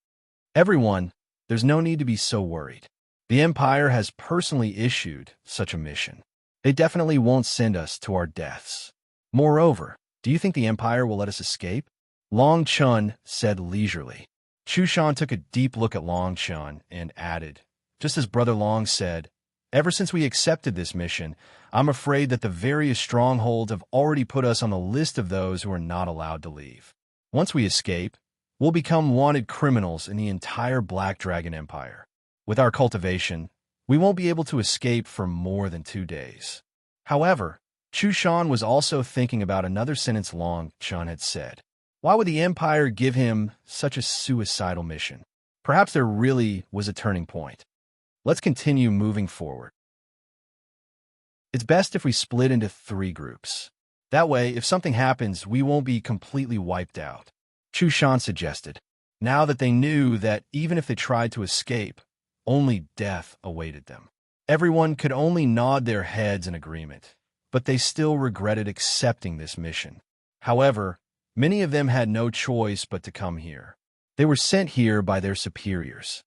S1: "Everyone, there's no need to be so worried. The Empire has personally issued such a mission. They definitely won't send us to our deaths. Moreover, do you think the Empire will let us escape?" Long Chun said leisurely. Chu Shan took a deep look at Long Chun and added, just as Brother Long said, "Ever since we accepted this mission, I'm afraid that the various strongholds have already put us on the list of those who are not allowed to leave. Once we escape, we'll become wanted criminals in the entire Black Dragon Empire. With our cultivation, we won't be able to escape for more than 2 days." However, Chu Shan was also thinking about another sentence Long Chun had said. Why would the Empire give him such a suicidal mission? Perhaps there really was a turning point. Let's continue moving forward. It's best if we split into 3 groups. That way, if something happens, we won't be completely wiped out, Chu Shan suggested. Now that they knew that even if they tried to escape, only death awaited them. Everyone could only nod their heads in agreement, but they still regretted accepting this mission. However, many of them had no choice but to come here. They were sent here by their superiors.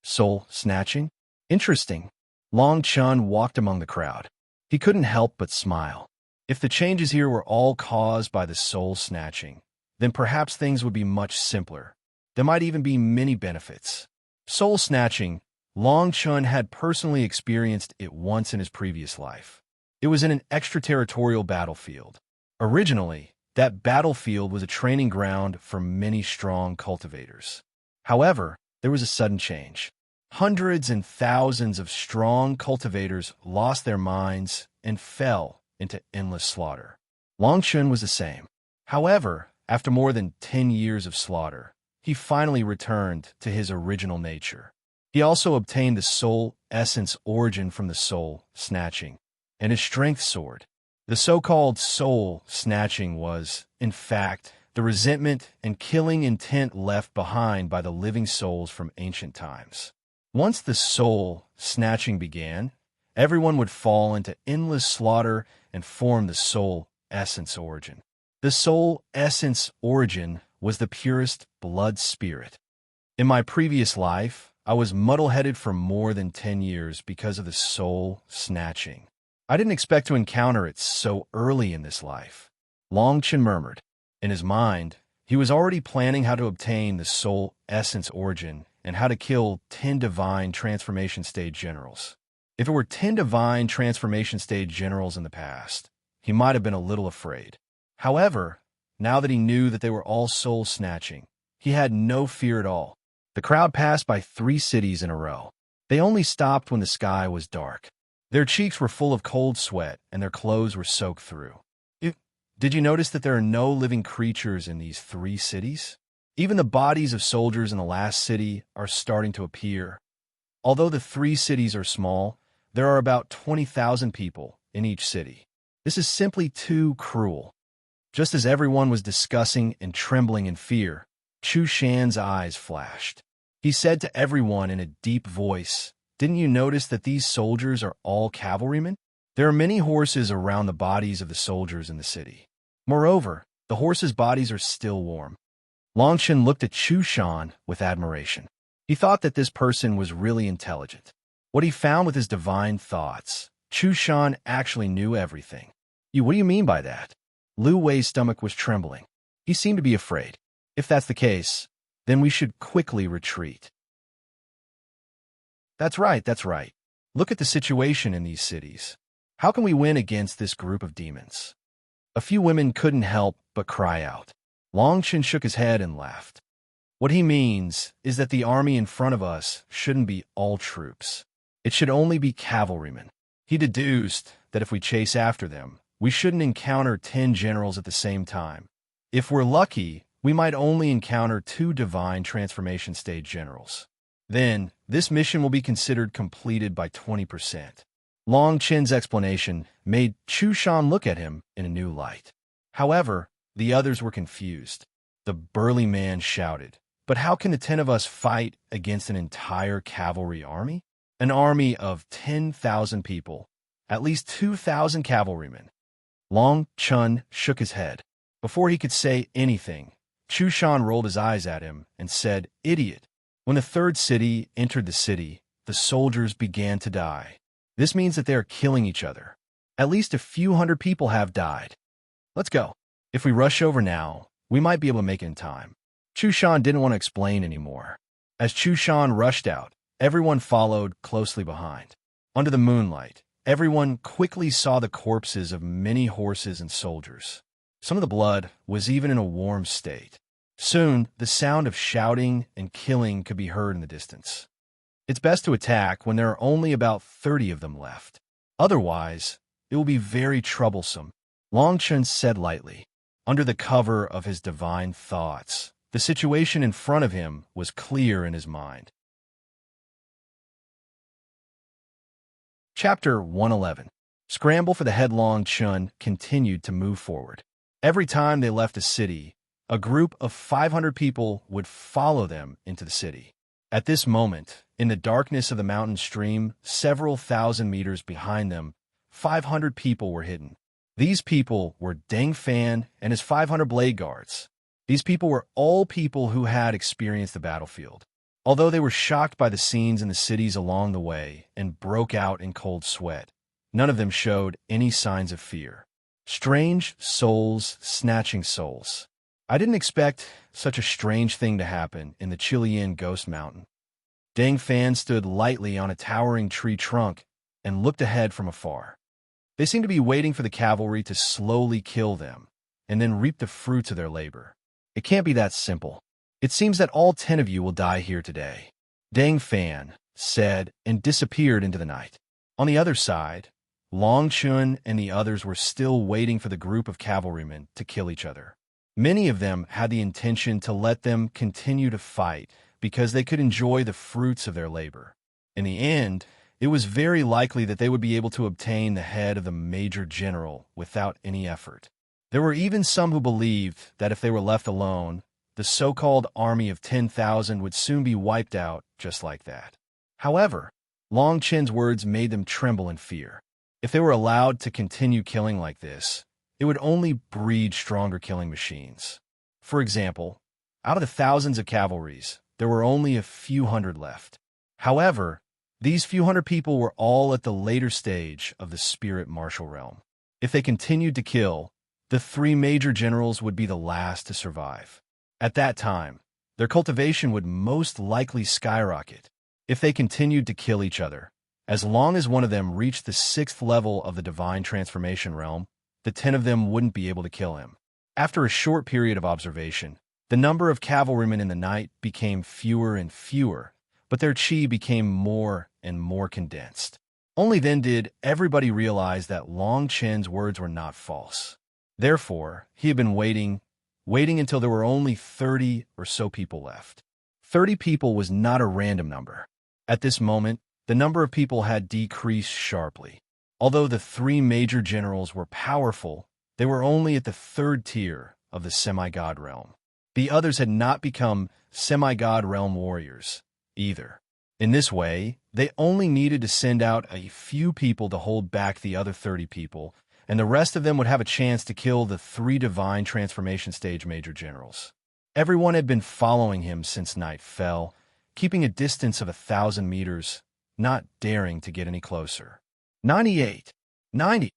S1: Soul snatching? Interesting. Long Chun walked among the crowd. He couldn't help but smile. If the changes here were all caused by the soul snatching, then perhaps things would be much simpler. There might even be many benefits. Soul snatching, Long Chun had personally experienced it once in his previous life. It was in an extraterritorial battlefield. Originally, that battlefield was a training ground for many strong cultivators. However, there was a sudden change. Hundreds and thousands of strong cultivators lost their minds and fell into endless slaughter. Long Chun was the same. However, after more than 10 years of slaughter, he finally returned to his original nature. He also obtained the soul essence origin from the soul snatching, and his strength sword. The so-called soul snatching was, in fact, the resentment and killing intent left behind by the living souls from ancient times. Once the soul snatching began, everyone would fall into endless slaughter and form the soul essence origin. The soul essence origin was the purest blood spirit. In my previous life, I was muddle-headed for more than 10 years because of the soul snatching. I didn't expect to encounter it so early in this life. Long Chen murmured. In his mind, he was already planning how to obtain the soul essence origin and how to kill 10 divine transformation stage generals. If it were 10 divine transformation stage generals in the past, he might have been a little afraid. However, now that he knew that they were all soul snatching, he had no fear at all. The crowd passed by 3 cities in a row. They only stopped when the sky was dark. Their cheeks were full of cold sweat, and their clothes were soaked through. Did you notice that there are no living creatures in these 3 cities? Even the bodies of soldiers in the last city are starting to appear. Although the 3 cities are small, there are about 20,000 people in each city. This is simply too cruel. Just as everyone was discussing and trembling in fear, Chu Shan's eyes flashed. He said to everyone in a deep voice, "Didn't you notice that these soldiers are all cavalrymen? There are many horses around the bodies of the soldiers in the city. Moreover, the horses' bodies are still warm." Long Chen looked at Chu Shan with admiration. He thought that this person was really intelligent. What he found with his divine thoughts, Chu Shan actually knew everything. What do you mean by that? Lu Wei's stomach was trembling. He seemed to be afraid. If that's the case, then we should quickly retreat. That's right. Look at the situation in these cities. How can we win against this group of demons? A few women couldn't help but cry out. Long Chen shook his head and laughed. What he means is that the army in front of us shouldn't be all troops. It should only be cavalrymen. He deduced that if we chase after them, we shouldn't encounter 10 generals at the same time. If we're lucky, we might only encounter 2 divine transformation stage generals. Then, this mission will be considered completed by 20%. Long Chen's explanation made Chu Shan look at him in a new light. However, the others were confused. The burly man shouted, "But how can the 10 of us fight against an entire cavalry army? An army of 10,000 people, at least 2,000 cavalrymen." Long Chen shook his head. Before he could say anything, Chu Shan rolled his eyes at him and said, "Idiot." When the 3rd city entered the city, the soldiers began to die. This means that they are killing each other. At least a few hundred people have died. Let's go. If we rush over now, we might be able to make it in time. Chu Shan didn't want to explain anymore. As Chu Shan rushed out, everyone followed closely behind. Under the moonlight, everyone quickly saw the corpses of many horses and soldiers. Some of the blood was even in a warm state. Soon, the sound of shouting and killing could be heard in the distance. It's best to attack when there are only about 30 of them left. Otherwise, it will be very troublesome, Long Chen said lightly. Under the cover of his divine thoughts, the situation in front of him was clear in his mind. Chapter 111. Scramble for the headlong Chun continued to move forward. Every time they left a city, a group of 500 people would follow them into the city. At this moment, in the darkness of the mountain stream, several thousand meters behind them, 500 people were hidden. These people were Deng Fan and his 500 blade guards. These people were all people who had experienced the battlefield. Although they were shocked by the scenes in the cities along the way and broke out in cold sweat, none of them showed any signs of fear. Strange souls snatching souls. I didn't expect such a strange thing to happen in the Chilean Ghost Mountain. Deng Fan stood lightly on a towering tree trunk and looked ahead from afar. They seemed to be waiting for the cavalry to slowly kill them and then reap the fruits of their labor. It can't be that simple. It seems that all 10 of you will die here today, Deng Fan said and disappeared into the night. On the other side, Long Chun and the others were still waiting for the group of cavalrymen to kill each other. Many of them had the intention to let them continue to fight because they could enjoy the fruits of their labor. In the end, it was very likely that they would be able to obtain the head of the major general without any effort. There were even some who believed that if they were left alone, the so-called army of 10,000 would soon be wiped out just like that. However, Long Chen's words made them tremble in fear. If they were allowed to continue killing like this, it would only breed stronger killing machines. For example, out of the thousands of cavalries, there were only a few hundred left. However, these few hundred people were all at the later stage of the spirit martial realm. If they continued to kill, the three major generals would be the last to survive. At that time, their cultivation would most likely skyrocket. If they continued to kill each other, as long as one of them reached the 6th level of the divine transformation realm, the 10 of them wouldn't be able to kill him. After a short period of observation, the number of cavalrymen in the night became fewer and fewer, but their chi became more and more condensed. Only then did everybody realize that Long Chen's words were not false. Therefore, he had been waiting until there were only 30 or so people left. 30 people was not a random number. At this moment, the number of people had decreased sharply. Although the three major generals were powerful, they were only at the 3rd tier of the semi-god realm. The others had not become semi-god realm warriors either. In this way, they only needed to send out a few people to hold back the other 30 people, and the rest of them would have a chance to kill the 3 divine transformation stage major generals. Everyone had been following him since night fell, keeping a distance of 1,000 meters, not daring to get any closer. 98. 90.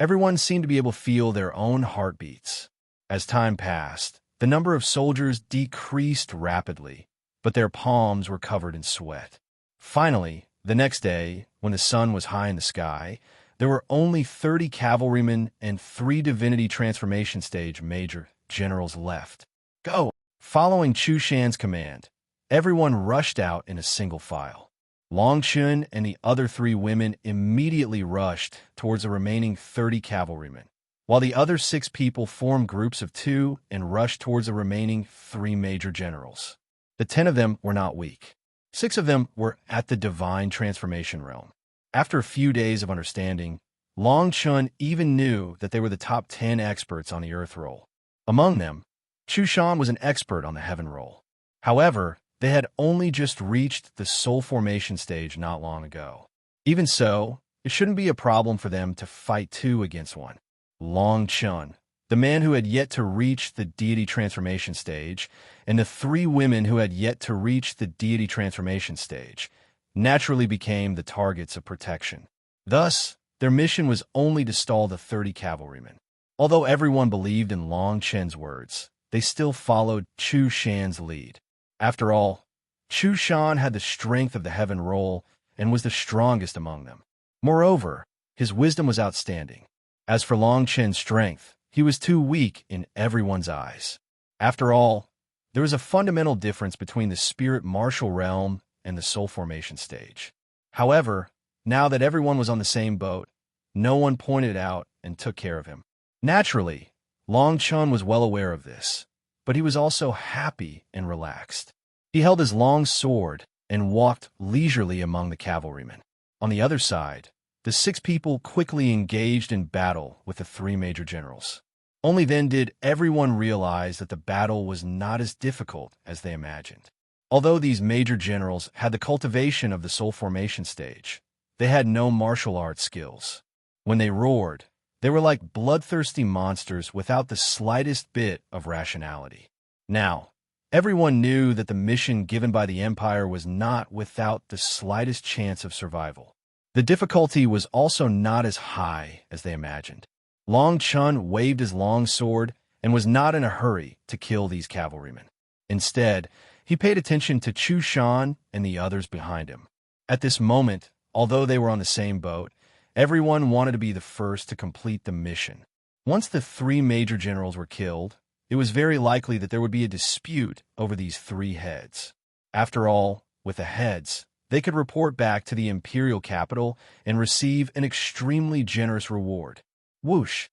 S1: Everyone seemed to be able to feel their own heartbeats. As time passed, the number of soldiers decreased rapidly, but their palms were covered in sweat. Finally, the next day, when the sun was high in the sky, there were only 30 cavalrymen and 3 divinity transformation stage major generals left. Go! Following Chu Shan's command, everyone rushed out in a single file. Long Chen and the other 3 women immediately rushed towards the remaining 30 cavalrymen, while the other 6 people formed groups of 2 and rushed towards the remaining 3 major generals. The 10 of them were not weak. 6 of them were at the divine transformation realm. After a few days of understanding, Long Chen even knew that they were the top 10 experts on the earth roll. Among them, Chu Shan was an expert on the heaven roll. However, they had only just reached the soul formation stage not long ago. Even so, it shouldn't be a problem for them to fight 2 against 1. Long Chen, the man who had yet to reach the deity transformation stage, and the 3 women who had yet to reach the deity transformation stage, naturally became the targets of protection. Thus, their mission was only to stall the 30 cavalrymen. Although everyone believed in Long Chen's words, they still followed Chu Shan's lead. After all, Chu Shan had the strength of the heaven roll and was the strongest among them. Moreover, his wisdom was outstanding. As for Long Chen's strength, he was too weak in everyone's eyes. After all, there was a fundamental difference between the spirit martial realm and the soul formation stage. However, now that everyone was on the same boat, no one pointed it out and took care of him. Naturally, Long Chen was well aware of this, but he was also happy and relaxed. He held his long sword and walked leisurely among the cavalrymen. On the other side, the 6 people quickly engaged in battle with the 3 major generals. Only then did everyone realize that the battle was not as difficult as they imagined. Although these major generals had the cultivation of the soul formation stage, they had no martial arts skills. When they roared, they were like bloodthirsty monsters without the slightest bit of rationality. Now, everyone knew that the mission given by the Empire was not without the slightest chance of survival. The difficulty was also not as high as they imagined. Long Chen waved his long sword and was not in a hurry to kill these cavalrymen. Instead, he paid attention to Chu Shan and the others behind him. At this moment, although they were on the same boat, everyone wanted to be the first to complete the mission. Once the 3 major generals were killed, it was very likely that there would be a dispute over these 3 heads. After all, with the heads, they could report back to the imperial capital and receive an extremely generous reward. Whoosh!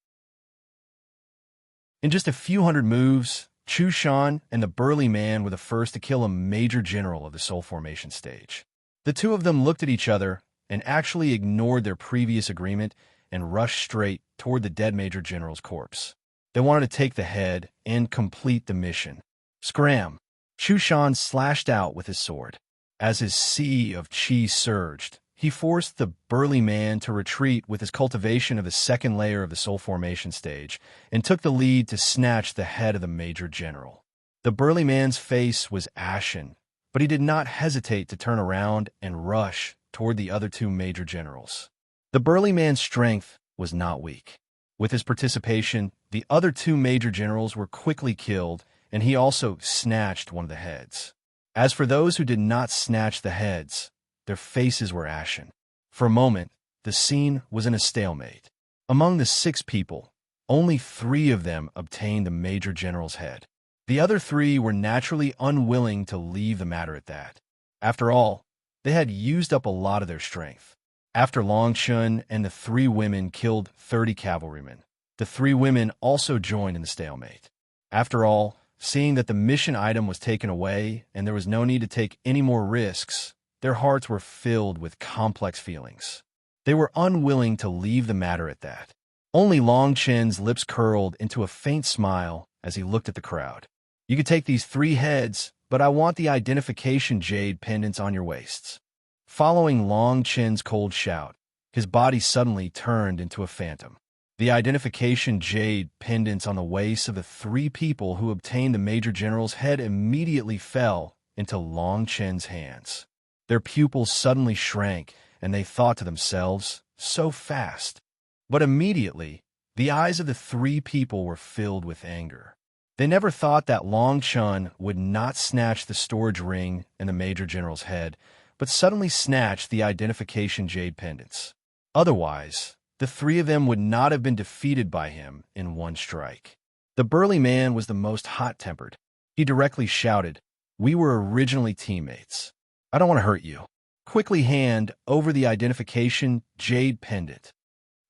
S1: In just a few hundred moves, Chu Shan and the burly man were the first to kill a major general of the soul formation stage. The two of them looked at each other and actually ignored their previous agreement and rushed straight toward the dead major general's corpse. They wanted to take the head and complete the mission. Scram! Chu Shan slashed out with his sword. As his sea of chi surged, he forced the burly man to retreat with his cultivation of the second layer of the soul formation stage and took the lead to snatch the head of the major general. The burly man's face was ashen, but he did not hesitate to turn around and rush toward the other two major generals. The burly man's strength was not weak. With his participation, the other two major generals were quickly killed, and he also snatched one of the heads. As for those who did not snatch the heads, their faces were ashen. For a moment, the scene was in a stalemate. Among the 6 people, only 3 of them obtained the major general's head. The other 3 were naturally unwilling to leave the matter at that. After all, they had used up a lot of their strength. After Long Chun and the 3 women killed 30 cavalrymen, the 3 women also joined in the stalemate. After all, seeing that the mission item was taken away and there was no need to take any more risks, their hearts were filled with complex feelings. They were unwilling to leave the matter at that. Only Long Chen's lips curled into a faint smile as he looked at the crowd. You could take these 3 heads, but I want the identification jade pendants on your waists. Following Long Chen's cold shout, his body suddenly turned into a phantom. The identification jade pendants on the waists of the 3 people who obtained the major general's head immediately fell into Long Chen's hands. Their pupils suddenly shrank, and they thought to themselves, so fast. But immediately, the eyes of the 3 people were filled with anger. They never thought that Long Chun would not snatch the storage ring and the major general's head, but suddenly snatched the identification jade pendants. Otherwise, the 3 of them would not have been defeated by him in one strike. The burly man was the most hot-tempered. He directly shouted, "We were originally teammates. I don't want to hurt you." Quickly hand over the identification jade pendant.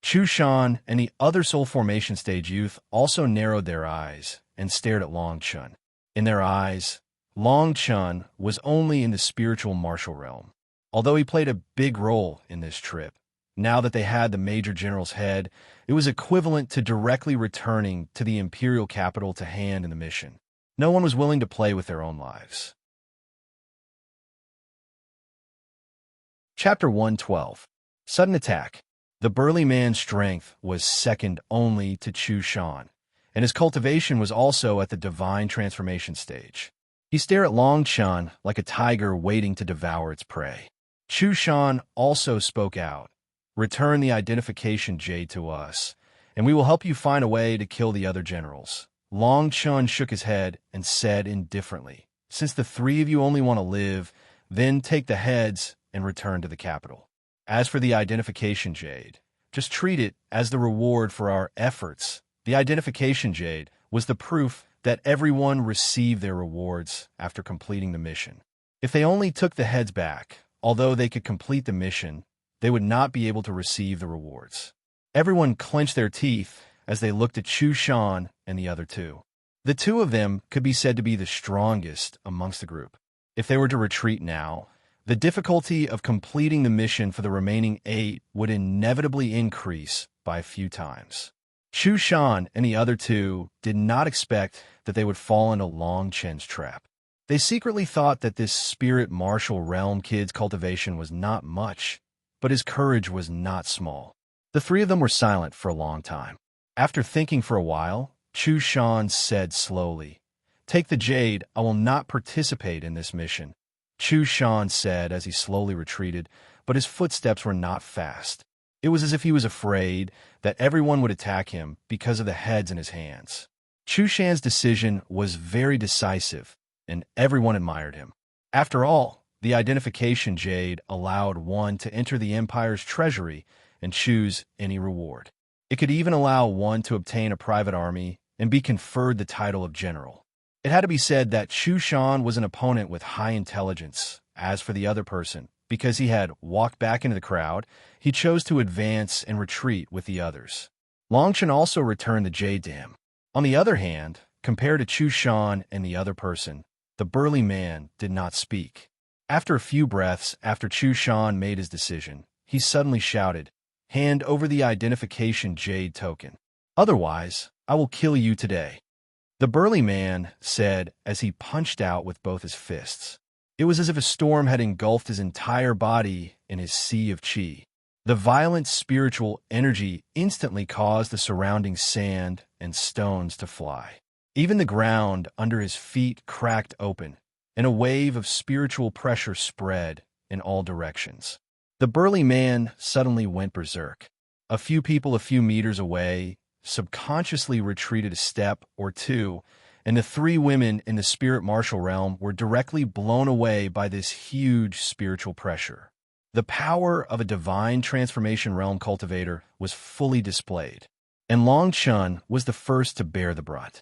S1: Chu Shan and the other soul formation stage youth also narrowed their eyes and stared at Long Chun. In their eyes, Long Chun was only in the spiritual martial realm. Although he played a big role in this trip, now that they had the major general's head, it was equivalent to directly returning to the imperial capital to hand in the mission. No one was willing to play with their own lives. Chapter 112. Sudden Attack. The burly man's strength was second only to Chu Shan, and his cultivation was also at the divine transformation stage. He stared at Long Chun like a tiger waiting to devour its prey. Chu Shan also spoke out, "Return the identification jade to us, and we will help you find a way to kill the other generals." Long Chun shook his head and said indifferently, "Since the 3 of you only want to live, then take the heads and return to the capital. As for the identification jade, just treat it as the reward for our efforts." The identification jade was the proof that everyone received their rewards after completing the mission. If they only took the heads back, although they could complete the mission, they would not be able to receive the rewards. Everyone clenched their teeth as they looked at Chu Shan and the other 2. The 2 of them could be said to be the strongest amongst the group. If they were to retreat now, the difficulty of completing the mission for the remaining 8 would inevitably increase by a few times. Chu Shan and the other 2 did not expect that they would fall into Long Chen's trap. They secretly thought that this spirit martial realm kid's cultivation was not much, but his courage was not small. The 3 of them were silent for a long time. After thinking for a while, Chu Shan said slowly, "Take the jade, I will not participate in this mission." Chu Shan said as he slowly retreated, but his footsteps were not fast. It was as if he was afraid that everyone would attack him because of the heads in his hands. Chu Shan's decision was very decisive, and everyone admired him. After all, the identification jade allowed one to enter the Empire's treasury and choose any reward. It could even allow one to obtain a private army and be conferred the title of general. It had to be said that Chu Shan was an opponent with high intelligence. As for the other person, because he had walked back into the crowd, he chose to advance and retreat with the others. Long Chen also returned the jade to him. On the other hand, compared to Chu Shan and the other person, the burly man did not speak. After a few breaths, after Chu Shan made his decision, he suddenly shouted, "Hand over the identification jade token. Otherwise, I will kill you today." The burly man said as he punched out with both his fists. It was as if a storm had engulfed his entire body in his sea of qi. The violent spiritual energy instantly caused the surrounding sand and stones to fly. Even the ground under his feet cracked open, and a wave of spiritual pressure spread in all directions. The burly man suddenly went berserk. A few people a few meters away subconsciously retreated a step or two, and the three women in the spirit martial realm were directly blown away by this huge spiritual pressure. The power of a divine transformation realm cultivator was fully displayed, and Long Chun was the first to bear the brunt.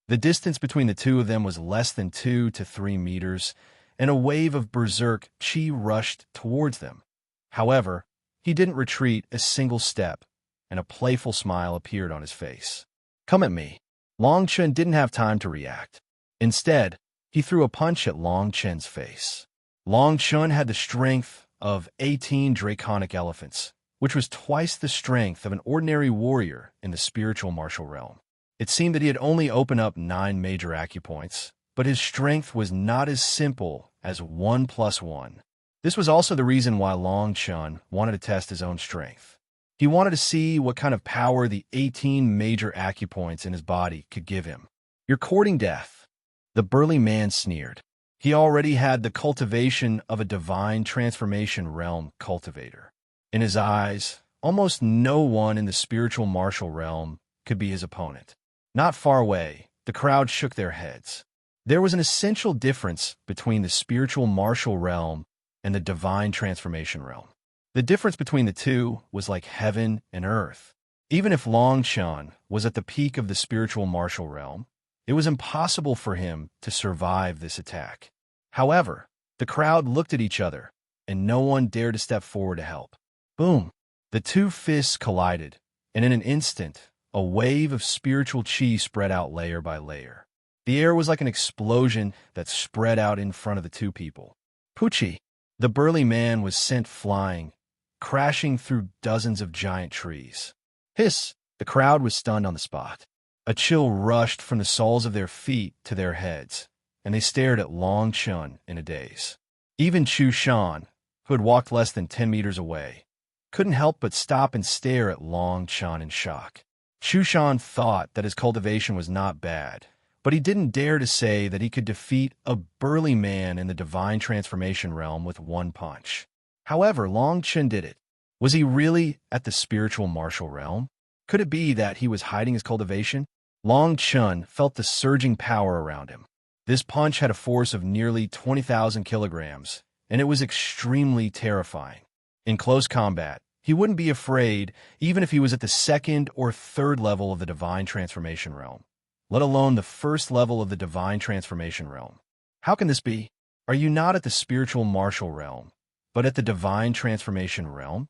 S1: The distance between the two of them was less than 2 to 3 meters, and a wave of berserk chi rushed towards them. However, he didn't retreat a single step, and a playful smile appeared on his face. "Come at me." Long Chun didn't have time to react. Instead, he threw a punch at Long Chun's face. Long Chun had the strength of 18 draconic elephants, which was twice the strength of an ordinary warrior in the spiritual martial realm. It seemed that he had only opened up 9 major acupoints, but his strength was not as simple as 1 + 1. This was also the reason why Long Chun wanted to test his own strength. He wanted to see what kind of power the 18 major acupoints in his body could give him. "You're courting death," the burly man sneered. He already had the cultivation of a divine transformation realm cultivator. In his eyes, almost no one in the spiritual martial realm could be his opponent. Not far away, the crowd shook their heads. There was an essential difference between the spiritual martial realm and the divine transformation realm. The difference between the two was like heaven and earth. Even if Long Chun was at the peak of the spiritual martial realm, it was impossible for him to survive this attack. However, the crowd looked at each other, and no one dared to step forward to help. Boom! The two fists collided, and in an instant, a wave of spiritual chi spread out layer by layer. The air was like an explosion that spread out in front of the two people. Poochie! The burly man was sent flying, crashing through dozens of giant trees. Hiss! The crowd was stunned on the spot. A chill rushed from the soles of their feet to their heads, and they stared at Long Chun in a daze. Even Chu Shan, who had walked less than 10 meters away, couldn't help but stop and stare at Long Chun in shock. Chu Shan thought that his cultivation was not bad, but he didn't dare to say that he could defeat a burly man in the divine transformation realm with 1 punch. However, Long Chun did it. Was he really at the spiritual martial realm? Could it be that he was hiding his cultivation? Long Chun felt the surging power around him. This punch had a force of nearly 20,000 kilograms, and it was extremely terrifying. In close combat, he wouldn't be afraid even if he was at the 2nd or 3rd level of the divine transformation realm, let alone the 1st level of the divine transformation realm. How can this be? Are you not at the spiritual martial realm, but at the divine transformation realm?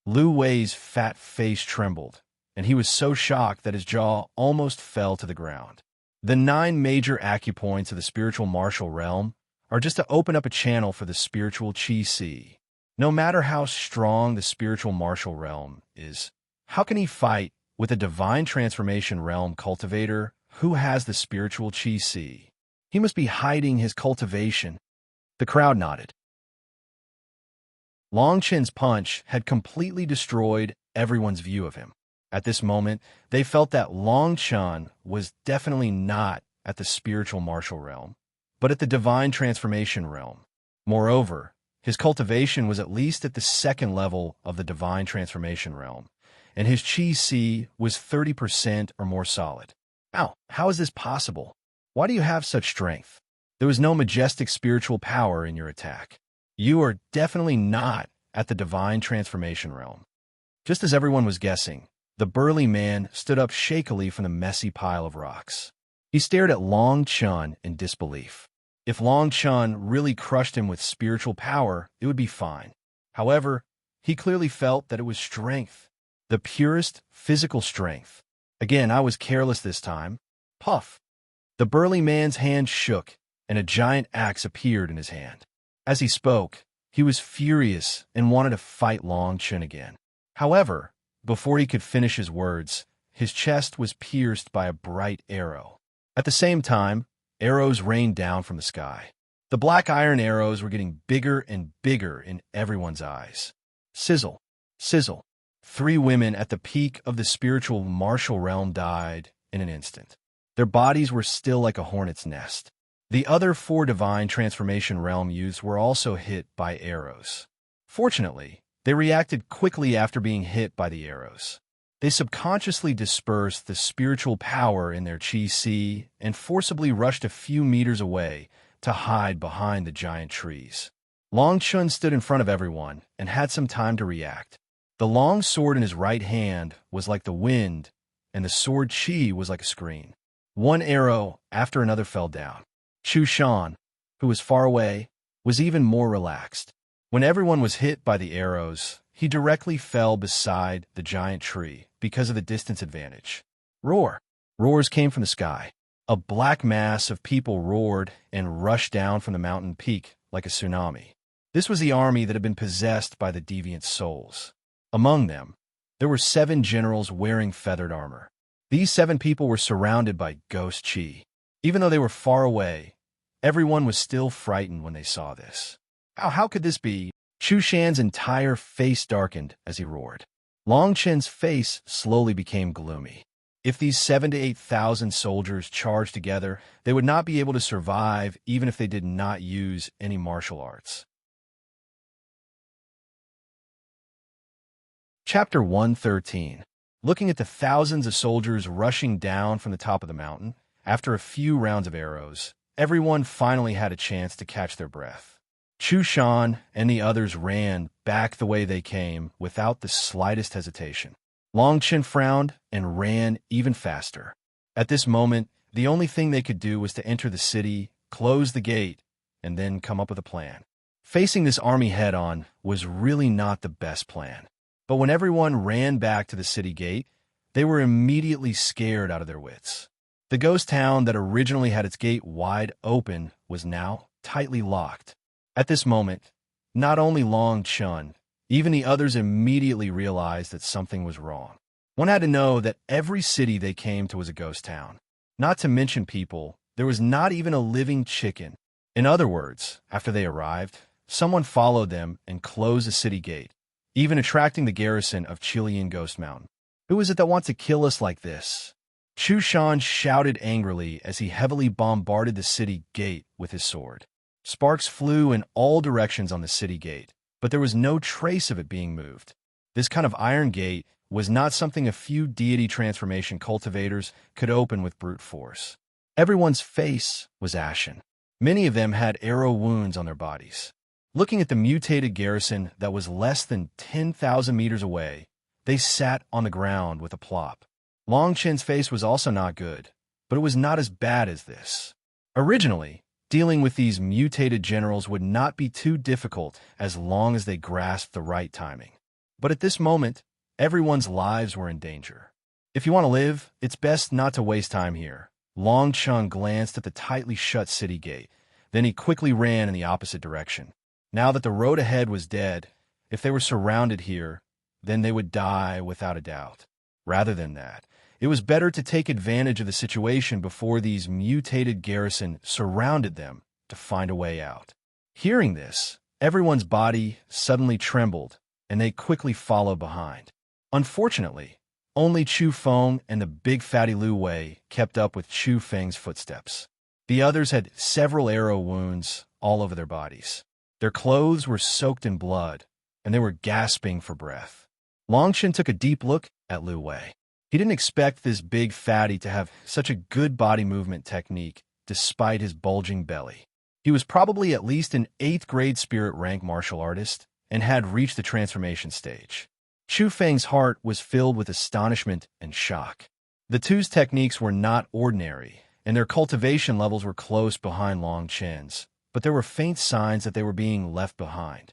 S1: Lu Wei's fat face trembled, and he was so shocked that his jaw almost fell to the ground. The 9 major acupoints of the spiritual martial realm are just to open up a channel for the spiritual chi si. No matter how strong the spiritual martial realm is, how can he fight with a divine transformation realm cultivator who has the spiritual chi si? He must be hiding his cultivation. The crowd nodded. Long Chun's punch had completely destroyed everyone's view of him. At this moment, they felt that Long Chun was definitely not at the spiritual martial realm, but at the divine transformation realm. Moreover, his cultivation was at least at the 2nd level of the divine transformation realm, and his chi si was 30% or more solid. How is this possible? Why do you have such strength? There was no majestic spiritual power in your attack. You are definitely not at the divine transformation realm. Just as everyone was guessing, the burly man stood up shakily from the messy pile of rocks. He stared at Long Chun in disbelief. If Long Chun really crushed him with spiritual power, it would be fine. However, he clearly felt that it was strength, the purest physical strength, Again, I was careless this time. Puff! The burly man's hand shook, and a giant axe appeared in his hand. As he spoke, he was furious and wanted to fight Long Chen again. However, before he could finish his words, his chest was pierced by a bright arrow. At the same time, arrows rained down from the sky. The black iron arrows were getting bigger and bigger in everyone's eyes. Sizzle, sizzle. 3 women at the peak of the spiritual martial realm died in an instant. Their bodies were still like a hornet's nest. The other 4 divine transformation realm youths were also hit by arrows. Fortunately, they reacted quickly after being hit by the arrows. They subconsciously dispersed the spiritual power in their chi and forcibly rushed a few meters away to hide behind the giant trees. Long Chun stood in front of everyone and had some time to react. The long sword in his right hand was like the wind, and the sword chi was like a screen. One arrow after another fell down. Chu Shan, who was far away, was even more relaxed. When everyone was hit by the arrows, he directly fell beside the giant tree because of the distance advantage. Roar! Roars came from the sky. A black mass of people roared and rushed down from the mountain peak like a tsunami. This was the army that had been possessed by the deviant souls. Among them, there were 7 generals wearing feathered armor. These 7 people were surrounded by ghost chi. Even though they were far away, everyone was still frightened when they saw this. How could this be? Chu Shan's entire face darkened as he roared. Long Chen's face slowly became gloomy. If these 7,000 to 8,000 soldiers charged together, they would not be able to survive even if they did not use any martial arts. Chapter 113. Looking at the thousands of soldiers rushing down from the top of the mountain, after a few rounds of arrows, everyone finally had a chance to catch their breath. Chu Shan and the others ran back the way they came without the slightest hesitation. Long Chen frowned and ran even faster. At this moment, the only thing they could do was to enter the city, close the gate, and then come up with a plan. Facing this army head-on was really not the best plan. But when everyone ran back to the city gate, they were immediately scared out of their wits. The ghost town that originally had its gate wide open was now tightly locked. At this moment, not only Long Chun, even the others immediately realized that something was wrong. One had to know that every city they came to was a ghost town. Not to mention people, there was not even a living chicken. In other words, after they arrived, someone followed them and closed the city gate, even attracting the garrison of Chilean Ghost Mountain. Who is it that wants to kill us like this? Chu Shan shouted angrily as he heavily bombarded the city gate with his sword. Sparks flew in all directions on the city gate, but there was no trace of it being moved. This kind of iron gate was not something a few deity transformation cultivators could open with brute force. Everyone's face was ashen. Many of them had arrow wounds on their bodies. Looking at the mutated garrison that was less than 10,000 meters away, they sat on the ground with a plop. Long Chen's face was also not good, but it was not as bad as this. Originally, dealing with these mutated generals would not be too difficult as long as they grasped the right timing. But at this moment, everyone's lives were in danger. If you want to live, it's best not to waste time here. Long Chun glanced at the tightly shut city gate. Then he quickly ran in the opposite direction. Now that the road ahead was dead, if they were surrounded here, then they would die without a doubt. Rather than that, it was better to take advantage of the situation before these mutated garrison surrounded them to find a way out. Hearing this, everyone's body suddenly trembled, and they quickly followed behind. Unfortunately, only Chu Feng and the big fatty Lu Wei kept up with Chu Feng's footsteps. The others had several arrow wounds all over their bodies. Their clothes were soaked in blood, and they were gasping for breath. Long Chen took a deep look at Lu Wei. He didn't expect this big fatty to have such a good body movement technique despite his bulging belly. He was probably at least an 8th grade spirit rank martial artist and had reached the transformation stage. Chu Feng's heart was filled with astonishment and shock. The two's techniques were not ordinary, and their cultivation levels were close behind Long Chen's, but there were faint signs that they were being left behind.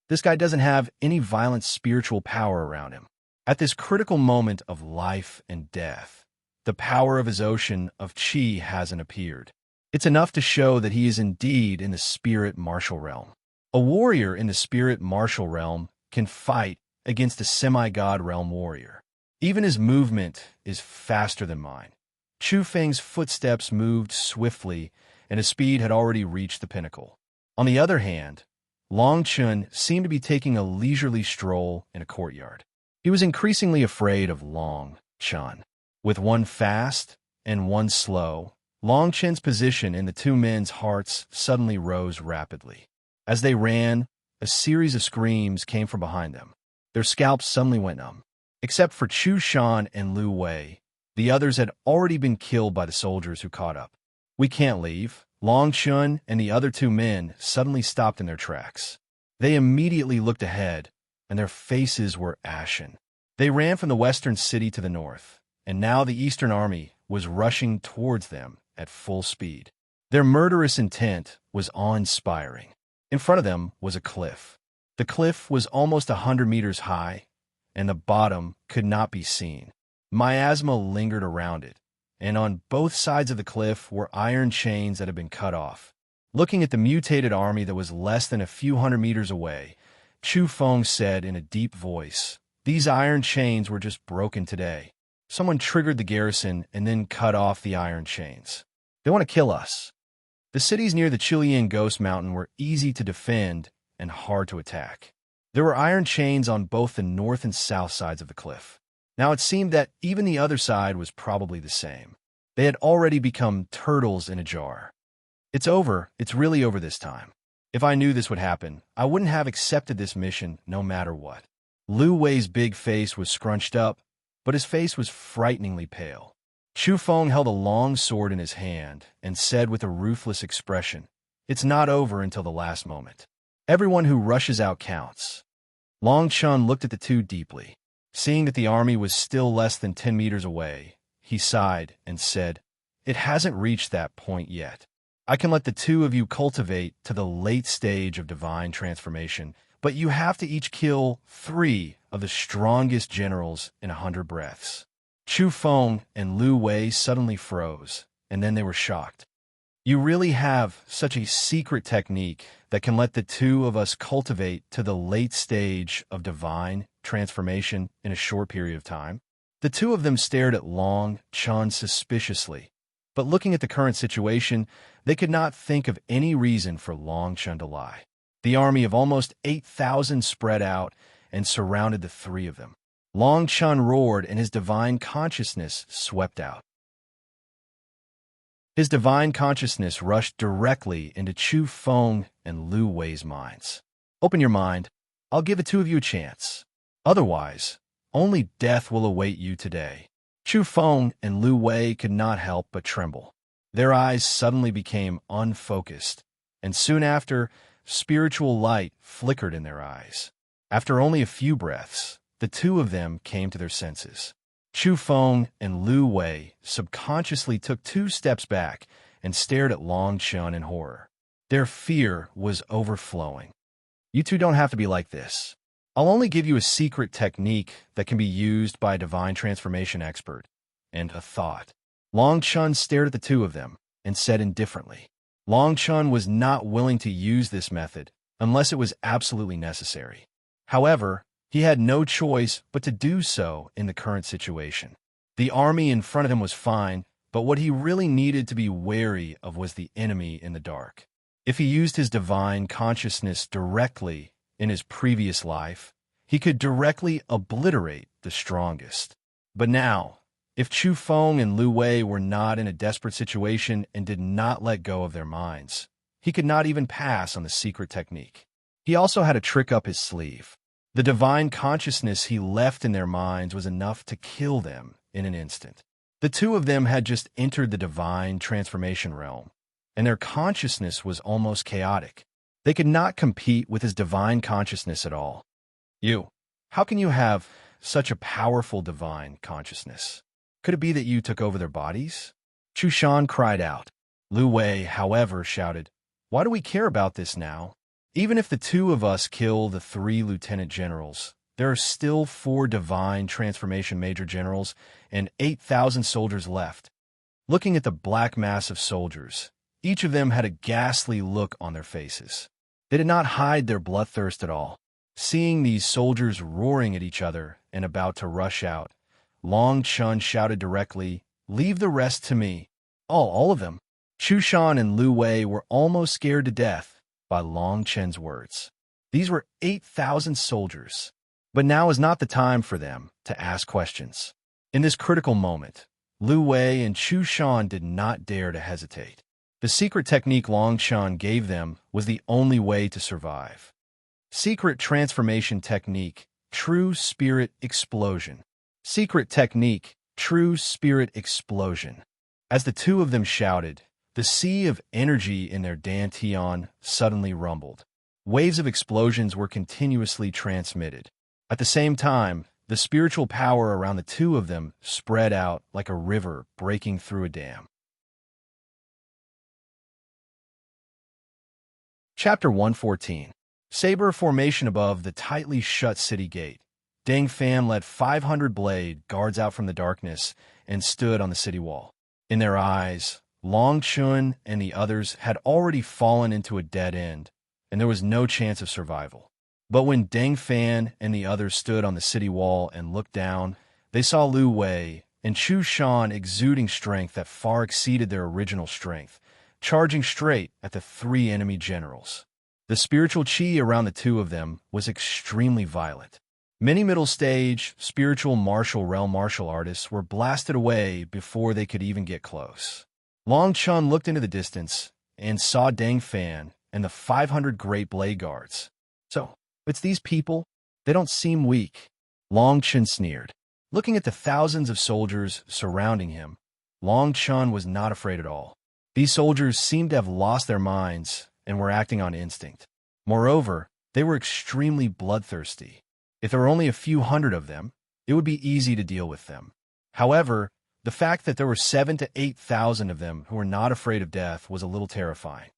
S1: This guy doesn't have any violent spiritual power around him. At this critical moment of life and death, the power of his ocean of chi hasn't appeared. It's enough to show that he is indeed in the spirit martial realm. A warrior in the spirit martial realm can fight against a semi-god realm warrior. Even his movement is faster than mine. Chu Feng's footsteps moved swiftly, and his speed had already reached the pinnacle. On the other hand, Long Chun seemed to be taking a leisurely stroll in a courtyard. He was increasingly afraid of Long Chun. With one fast and one slow, Long Chun's position in the two men's hearts suddenly rose rapidly. As they ran, a series of screams came from behind them. Their scalps suddenly went numb. Except for Chu Shan and Lu Wei, the others had already been killed by the soldiers who caught up. "We can't leave." Long Chun and the other two men suddenly stopped in their tracks. They immediately looked ahead, and their faces were ashen. They ran from the western city to the north, and now the eastern army was rushing towards them at full speed. Their murderous intent was awe-inspiring. In front of them was a cliff. The cliff was almost 100 meters high, and the bottom could not be seen. Miasma lingered around it, and on both sides of the cliff were iron chains that had been cut off. Looking at the mutated army that was less than a few hundred meters away, Chu Feng said in a deep voice, "These iron chains were just broken today. Someone triggered the garrison and then cut off the iron chains. They want to kill us." The cities near the Chilean Ghost Mountain were easy to defend and hard to attack. There were iron chains on both the north and south sides of the cliff. Now it seemed that even the other side was probably the same. They had already become turtles in a jar. "It's over. It's really over this time. If I knew this would happen, I wouldn't have accepted this mission no matter what." Lu Wei's big face was scrunched up, but his face was frighteningly pale. Chu Feng held a long sword in his hand and said with a ruthless expression, "It's not over until the last moment. Everyone who rushes out counts." Long Chun looked at the two deeply. Seeing that the army was still less than 10 meters away, he sighed and said, "It hasn't reached that point yet. I can let the two of you cultivate to the late stage of divine transformation, but you have to each kill 3 of the strongest generals in 100 breaths." Chu Feng and Lu Wei suddenly froze, and then they were shocked. "You really have such a secret technique that can let the two of us cultivate to the late stage of divine transformation in a short period of time?" The two of them stared at Long Chun suspiciously, but looking at the current situation, they could not think of any reason for Long Chun to lie. The army of almost 8,000 spread out and surrounded the three of them. Long Chun roared, and his divine consciousness swept out. His divine consciousness rushed directly into Chu Feng and Lu Wei's minds. "Open your mind. I'll give the two of you a chance. Otherwise, only death will await you today." Chu Feng and Lu Wei could not help but tremble. Their eyes suddenly became unfocused, and soon after, spiritual light flickered in their eyes. After only a few breaths, the two of them came to their senses. Chu Feng and Lu Wei subconsciously took 2 steps back and stared at Long Chun in horror. Their fear was overflowing. "You two don't have to be like this. I'll only give you a secret technique that can be used by a divine transformation expert." And a thought. Long Chun stared at the two of them and said indifferently. Long Chun was not willing to use this method unless it was absolutely necessary. However, he had no choice but to do so in the current situation. The army in front of him was fine, but what he really needed to be wary of was the enemy in the dark. If he used his divine consciousness directly in his previous life, he could directly obliterate the strongest. But now, if Chu Feng and Lu Wei were not in a desperate situation and did not let go of their minds, he could not even pass on the secret technique. He also had a trick up his sleeve. The divine consciousness he left in their minds was enough to kill them in an instant. The two of them had just entered the divine transformation realm, and their consciousness was almost chaotic. They could not compete with his divine consciousness at all. How can you have such a powerful divine consciousness? Could it be that you took over their bodies?" Chu Shan cried out. Lu Wei, however, shouted, "Why do we care about this now? Even if the two of us kill the 3 lieutenant generals, there are still 4 divine transformation major generals and 8,000 soldiers left. Looking at the black mass of soldiers, each of them had a ghastly look on their faces. They did not hide their bloodthirst at all. Seeing these soldiers roaring at each other and about to rush out, Long Chun shouted directly, "Leave the rest to me." All of them. Chu Shan and Lu Wei were almost scared to death by Long Chen's words. These were 8,000 soldiers. But now is not the time for them to ask questions. In this critical moment, Lu Wei and Chu Shan did not dare to hesitate. The secret technique Long Chen gave them was the only way to survive. Secret transformation technique, true spirit explosion. Secret technique, true spirit explosion. As the two of them shouted, the sea of energy in their dantian suddenly rumbled. Waves of explosions were continuously transmitted. At the same time, the spiritual power around the two of them spread out like a river breaking through a dam. Chapter 114. Saber formation above the tightly shut city gate. Deng Fan led 500 blade guards out from the darkness and stood on the city wall. In their eyes, Long Chun and the others had already fallen into a dead end, and there was no chance of survival. But when Deng Fan and the others stood on the city wall and looked down, they saw Lu Wei and Chu Shan exuding strength that far exceeded their original strength, charging straight at the 3 enemy generals. The spiritual chi around the two of them was extremely violent. Many middle-stage, spiritual martial realm martial artists were blasted away before they could even get close. Long Chun looked into the distance and saw Deng Fan and the 500 great blade guards. So, it's these people? They don't seem weak. Long Chun sneered. Looking at the thousands of soldiers surrounding him, Long Chun was not afraid at all. These soldiers seemed to have lost their minds and were acting on instinct. Moreover, they were extremely bloodthirsty. If there were only a few hundred of them, it would be easy to deal with them. However, the fact that there were 7,000 to 8,000 of them who were not afraid of death was a little terrifying.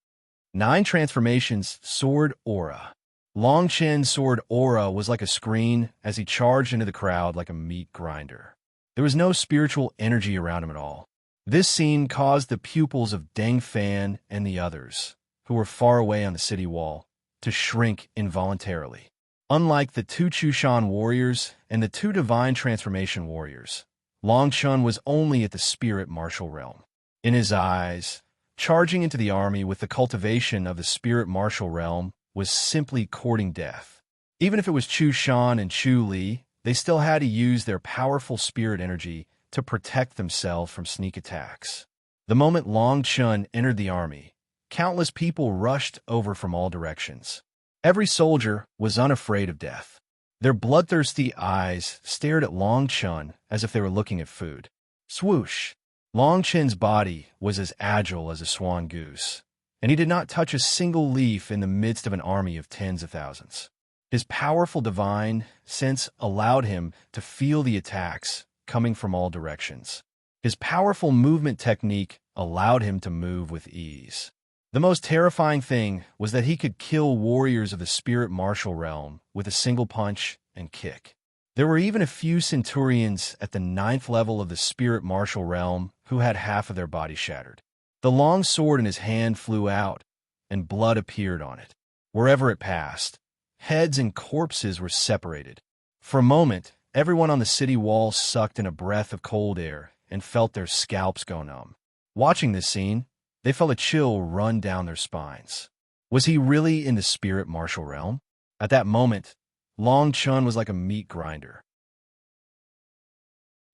S1: 9 transformations, sword aura. Long Chen's sword aura was like a screen as he charged into the crowd like a meat grinder. There was no spiritual energy around him at all. This scene caused the pupils of Deng Fan and the others, who were far away on the city wall, to shrink involuntarily. Unlike the 2 Chushan warriors and the 2 divine transformation warriors, Long Chun was only at the spirit martial realm. In his eyes, charging into the army with the cultivation of the spirit martial realm was simply courting death. Even if it was Chu Shan and Chu Li, they still had to use their powerful spirit energy to protect themselves from sneak attacks. The moment Long Chun entered the army, countless people rushed over from all directions. Every soldier was unafraid of death. Their bloodthirsty eyes stared at Long Chun as if they were looking at food. Swoosh! Long Chun's body was as agile as a swan goose, and he did not touch a single leaf in the midst of an army of tens of thousands. His powerful divine sense allowed him to feel the attacks coming from all directions. His powerful movement technique allowed him to move with ease. The most terrifying thing was that he could kill warriors of the spirit martial realm with a single punch and kick. There were even a few centurions at the 9th level of the spirit martial realm who had half of their body shattered. The long sword in his hand flew out, and blood appeared on it. Wherever it passed, heads and corpses were separated. For a moment, everyone on the city wall sucked in a breath of cold air and felt their scalps go numb. Watching this scene, they felt a chill run down their spines. Was he really in the spirit martial realm? At that moment, Long Chun was like a meat grinder.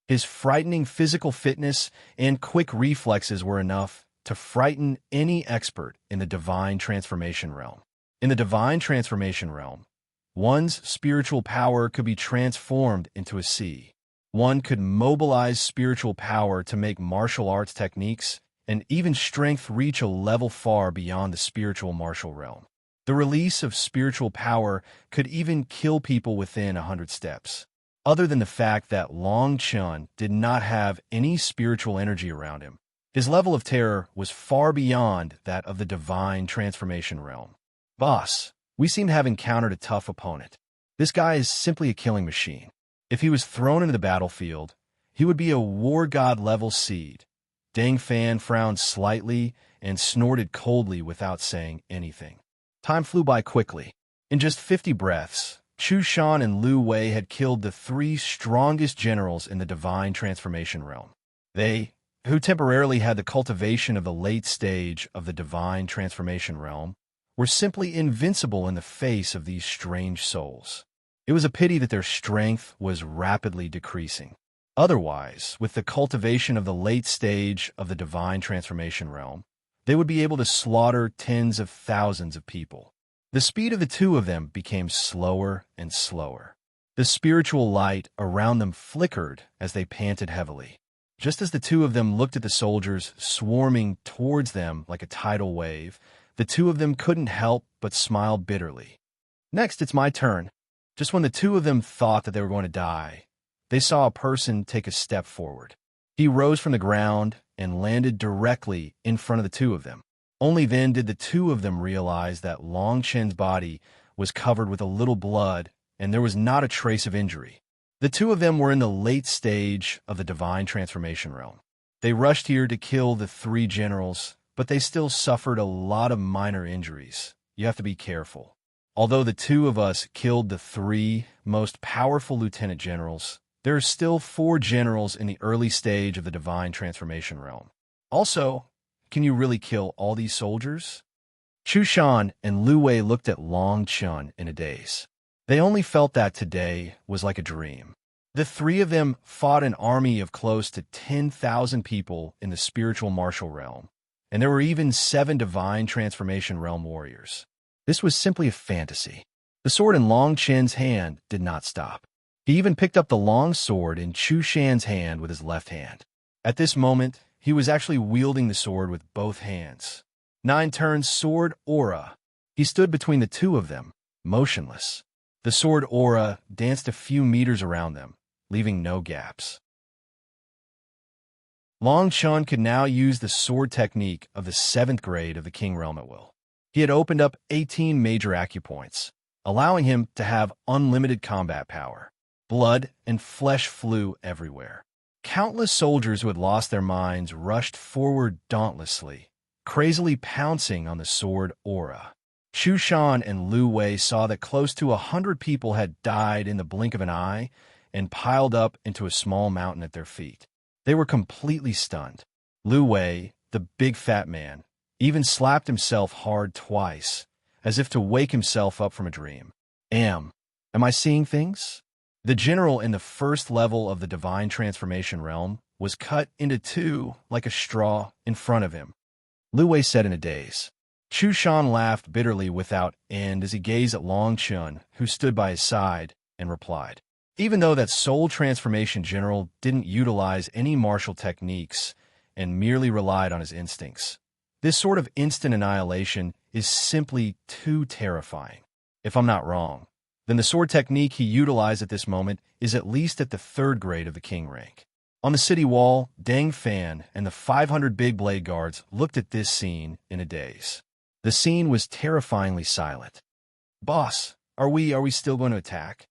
S1: His frightening physical fitness and quick reflexes were enough to frighten any expert in the divine transformation realm. In the divine transformation realm, one's spiritual power could be transformed into a sea. One could mobilize spiritual power to make martial arts techniques and even strength reach a level far beyond the spiritual martial realm. The release of spiritual power could even kill people within 100 steps. Other than the fact that Long Chun did not have any spiritual energy around him, his level of terror was far beyond that of the divine transformation realm. Boss, we seem to have encountered a tough opponent. This guy is simply a killing machine. If he was thrown into the battlefield, he would be a war god level seed. Dang Fan frowned slightly and snorted coldly without saying anything. Time flew by quickly. In just 50 breaths, Chu Shan and Lu Wei had killed the 3 strongest generals in the divine transformation realm. They, who temporarily had the cultivation of the late stage of the divine transformation realm, were simply invincible in the face of these strange souls. It was a pity that their strength was rapidly decreasing. Otherwise, with the cultivation of the late stage of the divine transformation realm, they would be able to slaughter tens of thousands of people. The speed of the two of them became slower and slower. The spiritual light around them flickered as they panted heavily. Just as the two of them looked at the soldiers swarming towards them like a tidal wave, the two of them couldn't help but smile bitterly. Next, it's my turn. Just when the two of them thought that they were going to die, they saw a person take a step forward. He rose from the ground and landed directly in front of the two of them. Only then did the two of them realize that Long Chen's body was covered with a little blood and there was not a trace of injury. The two of them were in the late stage of the divine transformation realm. They rushed here to kill the 3 generals, but they still suffered a lot of minor injuries. You have to be careful. Although the two of us killed the 3 most powerful lieutenant generals, there are still 4 generals in the early stage of the divine transformation realm. Also, can you really kill all these soldiers? Chu Shan and Lu Wei looked at Long Chun in a daze. They only felt that today was like a dream. The 3 of them fought an army of close to 10,000 people in the spiritual martial realm, and there were even 7 divine transformation realm warriors. This was simply a fantasy. The sword in Long Chen's hand did not stop. He even picked up the long sword in Chu Shan's hand with his left hand. At this moment, he was actually wielding the sword with both hands. 9 turns sword aura. He stood between the two of them, motionless. The sword aura danced a few meters around them, leaving no gaps. Long Chun could now use the sword technique of the 7th grade of the King Realm at will. He had opened up 18 major acupoints, allowing him to have unlimited combat power. Blood and flesh flew everywhere. Countless soldiers who had lost their minds rushed forward dauntlessly, crazily pouncing on the sword aura. Chu Shan and Lu Wei saw that close to 100 people had died in the blink of an eye and piled up into a small mountain at their feet. They were completely stunned. Lu Wei, the big fat man, even slapped himself hard twice, as if to wake himself up from a dream. Am I seeing things? The general in the first level of the divine transformation realm was cut into 2 like a straw in front of him. Lu Wei said in a daze. Chu Shan laughed bitterly without end as he gazed at Long Chun, who stood by his side, and replied. Even though that soul transformation general didn't utilize any martial techniques and merely relied on his instincts, this sort of instant annihilation is simply too terrifying. If I'm not wrong, then the sword technique he utilized at this moment is at least at the 3rd grade of the king rank. On the city wall, Dang Fan and the 500 big blade guards looked at this scene in a daze. The scene was terrifyingly silent. Boss, are we still going to attack?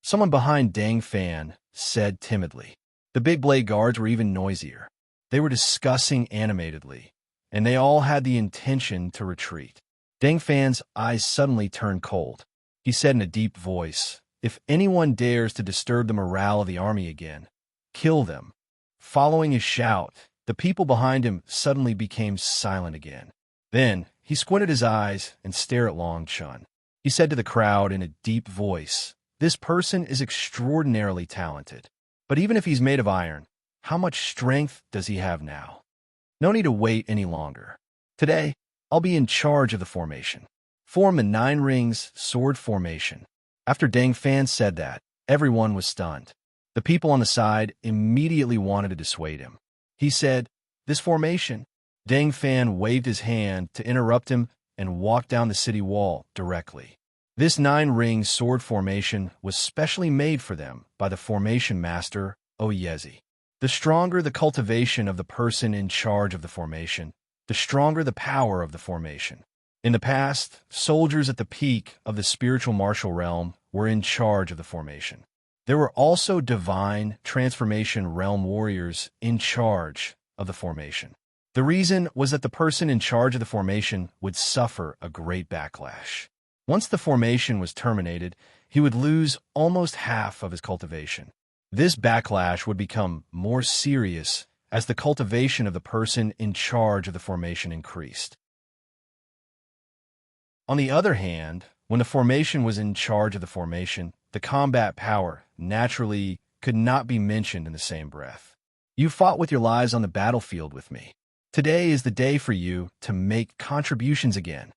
S1: Someone behind Dang Fan said timidly. The big blade guards were even noisier. They were discussing animatedly, and they all had the intention to retreat. Dang Fan's eyes suddenly turned cold. He said in a deep voice, if anyone dares to disturb the morale of the army again, kill them. Following his shout, the people behind him suddenly became silent again. Then, he squinted his eyes and stared at Long Chun. He said to the crowd in a deep voice, this person is extraordinarily talented. But even if he's made of iron, how much strength does he have now? No need to wait any longer. Today, I'll be in charge of the formation. Form the 9 rings sword formation. After Dang Fan said that, everyone was stunned. The people on the side immediately wanted to dissuade him. He said, this formation. Dang Fan waved his hand to interrupt him and walked down the city wall directly. This 9-ring sword formation was specially made for them by the formation master, Oyezi. The stronger the cultivation of the person in charge of the formation, the stronger the power of the formation. In the past, soldiers at the peak of the spiritual martial realm were in charge of the formation. There were also divine transformation realm warriors in charge of the formation. The reason was that the person in charge of the formation would suffer a great backlash. Once the formation was terminated, he would lose almost half of his cultivation. This backlash would become more serious as the cultivation of the person in charge of the formation increased. On the other hand, when the formation was in charge of the formation, the combat power naturally could not be mentioned in the same breath. You fought with your lives on the battlefield with me. Today is the day for you to make contributions again.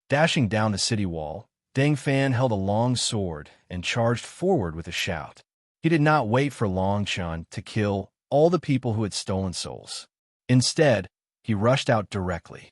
S1: Dashing down the city wall, Deng Fan held a long sword and charged forward with a shout. He did not wait for Long Chun to kill all the people who had stolen souls. Instead, he rushed out directly.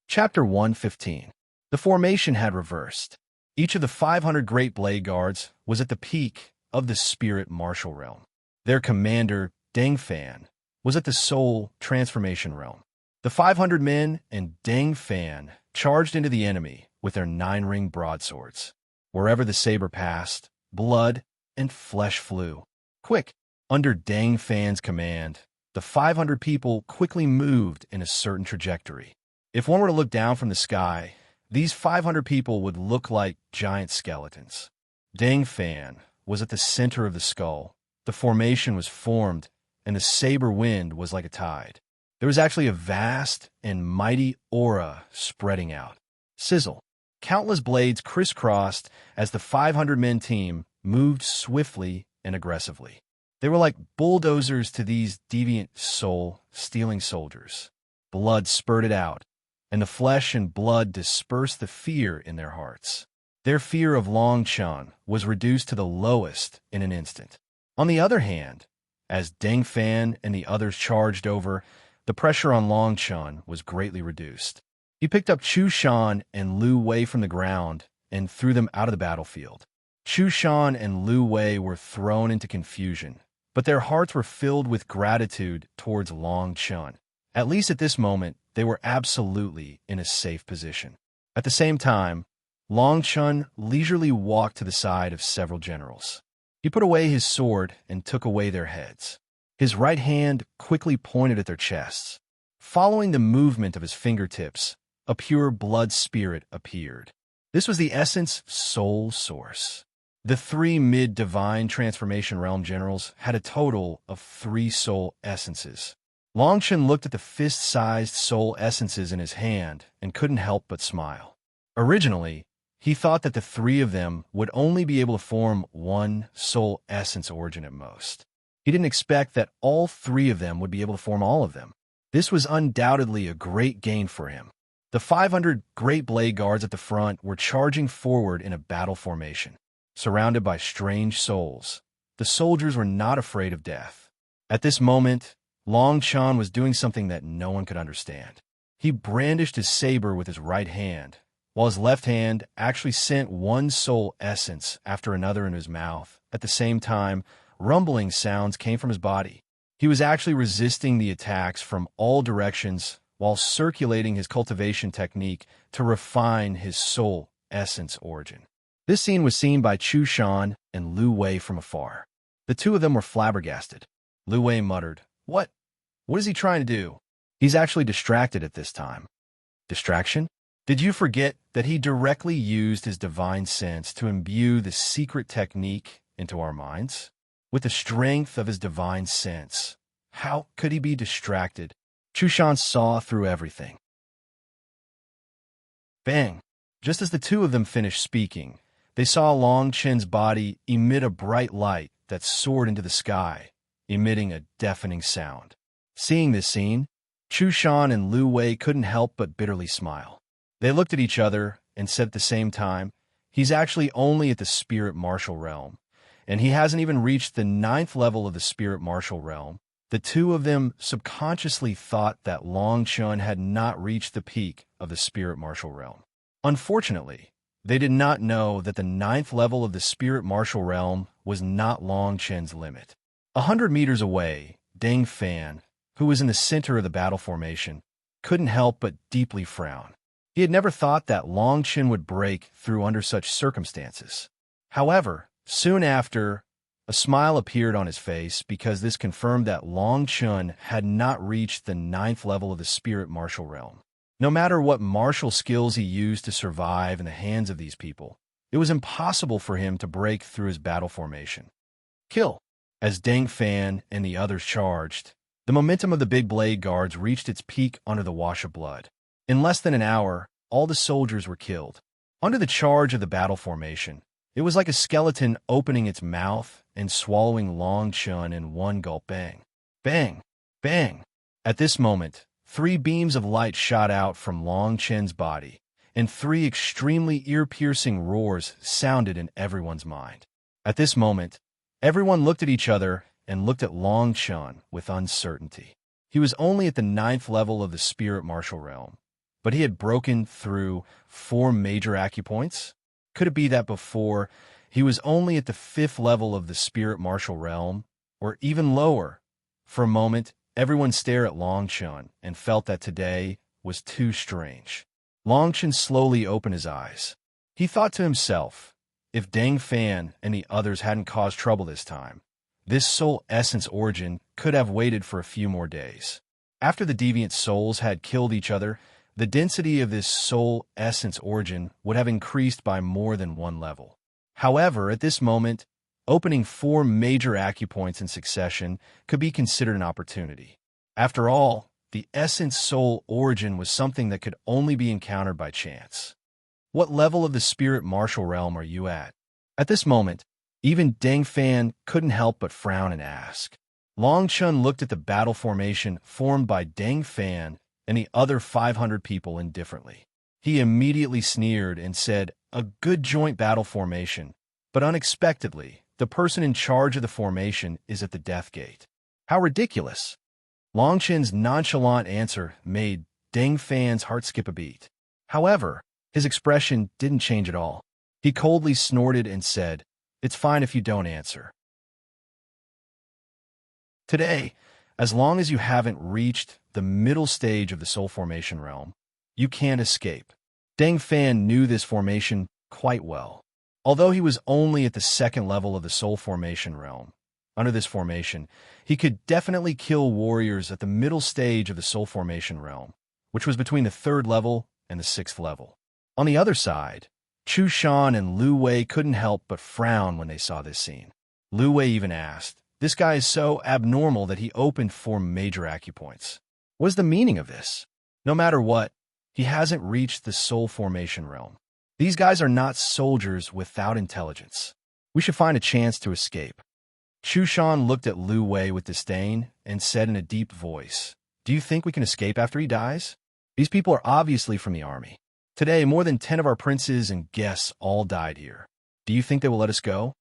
S1: Chapter 115. The formation had reversed. Each of the 500 Great Blade Guards was at the peak of the spirit martial realm. Their commander, Deng Fan, was at the soul transformation realm. The 500 men and Deng Fan charged into the enemy with their 9-ring broadswords. Wherever the saber passed, blood and flesh flew. Quick! Under Deng Fan's command, the 500 people quickly moved in a certain trajectory. If one were to look down from the sky, these 500 people would look like giant skeletons. Deng Fan was at the center of the skull. The formation was formed, and the saber wind was like a tide. There was actually a vast and mighty aura spreading out. Sizzle. Countless blades crisscrossed as the 500-men team moved swiftly and aggressively. They were like bulldozers to these deviant soul-stealing soldiers. Blood spurted out, and the flesh and blood dispersed the fear in their hearts. Their fear of Long Chun was reduced to the lowest in an instant. On the other hand, as Deng Fan and the others charged over, the pressure on Long Chun was greatly reduced. He picked up Chu Shan and Lu Wei from the ground and threw them out of the battlefield. Chu Shan and Lu Wei were thrown into confusion, but their hearts were filled with gratitude towards Long Chun. At least at this moment, they were absolutely in a safe position. At the same time, Long Chun leisurely walked to the side of several generals. He put away his sword and took away their heads. His right hand quickly pointed at their chests. Following the movement of his fingertips, a pure blood spirit appeared. This was the essence soul source. The 3 mid-divine transformation realm generals had a total of 3 soul essences. Long Chun looked at the fist-sized soul essences in his hand and couldn't help but smile. Originally, he thought that the 3 of them would only be able to form 1 soul essence origin at most. He didn't expect that all 3 of them would be able to form all of them. This was undoubtedly a great gain for him. The 500 Great Blade Guards at the front were charging forward in a battle formation. Surrounded by strange souls, the soldiers were not afraid of death. At this moment, Long Chun was doing something that no one could understand. He brandished his saber with his right hand, while his left hand actually sent 1 soul essence after another in his mouth. At the same time, rumbling sounds came from his body. He was actually resisting the attacks from all directions while circulating his cultivation technique to refine his soul essence origin. This scene was seen by Chu Shan and Lu Wei from afar. The 2 of them were flabbergasted. Lu Wei muttered, What is he trying to do? He's actually distracted at this time. Distraction? Did you forget that he directly used his divine sense to imbue the secret technique into our minds? With the strength of his divine sense, how could he be distracted? Chu Shan saw through everything. Bang! Just as the 2 of them finished speaking, they saw Long Chen's body emit a bright light that soared into the sky, emitting a deafening sound. Seeing this scene, Chu Shan and Lu Wei couldn't help but bitterly smile. They looked at each other and said at the same time, he's actually only at the spirit martial realm, and he hasn't even reached the 9th level of the spirit martial realm. The 2 of them subconsciously thought that Long Chun had not reached the peak of the spirit martial realm. Unfortunately, they did not know that the 9th level of the spirit martial realm was not Long Chen's limit. 100 meters away, Deng Fan, who was in the center of the battle formation, couldn't help but deeply frown. He had never thought that Long Chen would break through under such circumstances. However, soon after, a smile appeared on his face because this confirmed that Long Chen had not reached the 9th level of the spirit martial realm. No matter what martial skills he used to survive in the hands of these people, it was impossible for him to break through his battle formation. Kill! As Deng Fan and the others charged, the momentum of the big blade guards reached its peak under the wash of blood. In less than an hour, all the soldiers were killed. Under the charge of the battle formation, it was like a skeleton opening its mouth and swallowing Long Chen in one gulp. Bang! Bang! Bang! At this moment, 3 beams of light shot out from Long Chen's body, and 3 extremely ear-piercing roars sounded in everyone's mind. At this moment, everyone looked at each other and looked at Long Chen with uncertainty. He was only at the 9th level of the spirit martial realm, but he had broken through 4 major acupoints? Could it be that before, he was only at the 5th level of the spirit martial realm, or even lower? For a moment, everyone stared at Long Chen and felt that today was too strange. Long Chen slowly opened his eyes. He thought to himself, if Deng Fan and the others hadn't caused trouble this time, this soul essence origin could have waited for a few more days. After the deviant souls had killed each other, the density of this soul essence origin would have increased by more than 1 level. However, at this moment, opening 4 major acupoints in succession could be considered an opportunity. After all, the essence soul origin was something that could only be encountered by chance. What level of the spirit martial realm are you at? At this moment, even Deng Fan couldn't help but frown and ask. Long Chen looked at the battle formation formed by Deng Fan and the other 500 people indifferently. He immediately sneered and said, "A good joint battle formation," but unexpectedly, the person in charge of the formation is at the death gate. How ridiculous! Long Chen's nonchalant answer made Deng Fan's heart skip a beat. However, his expression didn't change at all. He coldly snorted and said, "It's fine if you don't answer. Today, as long as you haven't reached the middle stage of the soul formation realm, you can't escape." Deng Fan knew this formation quite well. Although he was only at the 2nd level of the soul formation realm, under this formation, he could definitely kill warriors at the middle stage of the soul formation realm, which was between the 3rd level and the 6th level. On the other side, Chu Shan and Lu Wei couldn't help but frown when they saw this scene. Lu Wei even asked, "This guy is so abnormal that he opened 4 major acupoints. What is the meaning of this? No matter what, he hasn't reached the soul formation realm. These guys are not soldiers without intelligence. We should find a chance to escape." Chu Shan looked at Lu Wei with disdain and said in a deep voice, "Do you think we can escape after he dies? These people are obviously from the army. Today, more than 10 of our princes and guests all died here. Do you think they will let us go?"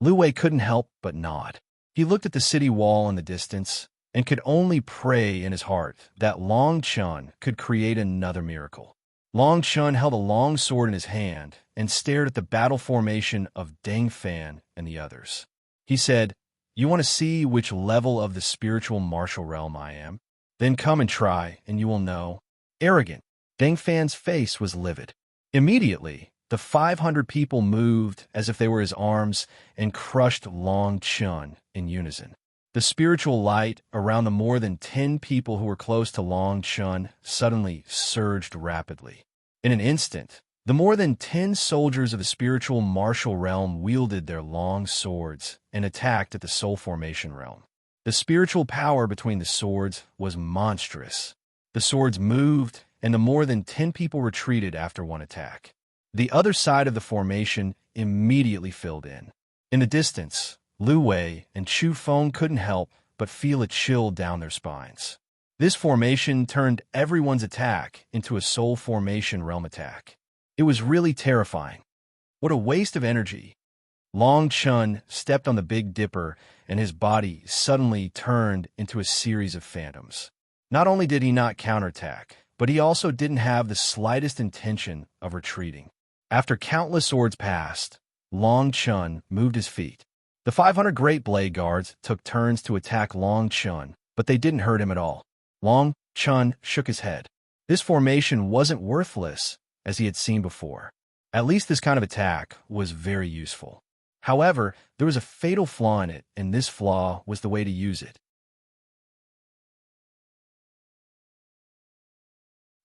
S1: Lu Wei couldn't help but nod. He looked at the city wall in the distance and could only pray in his heart that Long Chen could create another miracle. Long Chen held a long sword in his hand and stared at the battle formation of Deng Fan and the others. He said, "You want to see which level of the spiritual martial realm I am? Then come and try, and you will know." Arrogant. Deng Fan's face was livid. Immediately, the 500 people moved as if they were his arms and crushed Long Chen in unison. The spiritual light around the more than 10 people who were close to Long Chen suddenly surged rapidly. In an instant, the more than 10 soldiers of the spiritual martial realm wielded their long swords and attacked at the soul formation realm. The spiritual power between the swords was monstrous. The swords moved, and the more than 10 people retreated after one attack. The other side of the formation immediately filled in. In the distance, Lu Wei and Chu Feng couldn't help but feel a chill down their spines. This formation turned everyone's attack into a soul formation realm attack. It was really terrifying. What a waste of energy. Long Chen stepped on the Big Dipper, and his body suddenly turned into a series of phantoms. Not only did he not counterattack, but he also didn't have the slightest intention of retreating. After countless swords passed, Long Chen moved his feet. The 500 Great Blade Guards took turns to attack Long Chen, but they didn't hurt him at all. Long Chen shook his head. This formation wasn't worthless, as he had seen before. At least this kind of attack was very useful. However, there was a fatal flaw in it, and this flaw was the way to use it.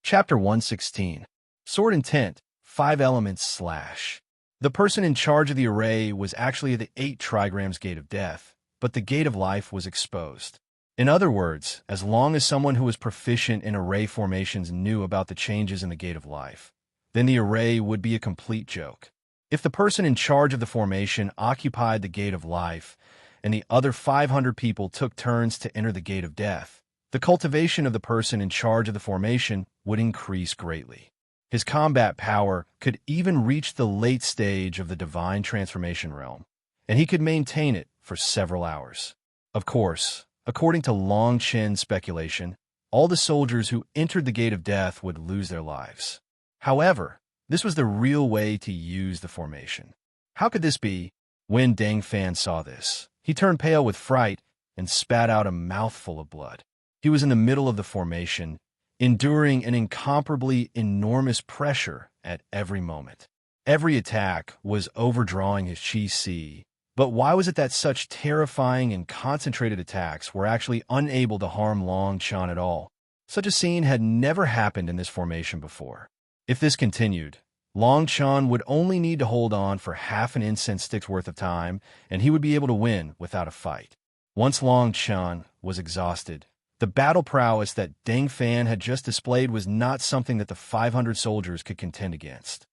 S1: Chapter 116. Sword Intent, 5 Elements Slash. The person in charge of the array was actually the 8 trigrams Gate of Death, but the Gate of Life was exposed. In other words, as long as someone who was proficient in array formations knew about the changes in the Gate of Life, then the array would be a complete joke. If the person in charge of the formation occupied the Gate of Life, and the other 500 people took turns to enter the Gate of Death, the cultivation of the person in charge of the formation would increase greatly. His combat power could even reach the late stage of the Divine Transformation realm, and he could maintain it for several hours. Of course, according to Long Chen's speculation, all the soldiers who entered the Gate of Death would lose their lives. However, this was the real way to use the formation. How could this be? When Dang Fan saw this, he turned pale with fright and spat out a mouthful of blood. He was in the middle of the formation, enduring an incomparably enormous pressure at every moment. Every attack was overdrawing his chi, but why was it that such terrifying and concentrated attacks were actually unable to harm Long Chen at all? Such a scene had never happened in this formation before. If this continued, Long Chen would only need to hold on for half an incense stick's worth of time, and he would be able to win without a fight. Once Long Chen was exhausted, the battle prowess that Dang Fan had just displayed was not something that the 500 soldiers could contend against.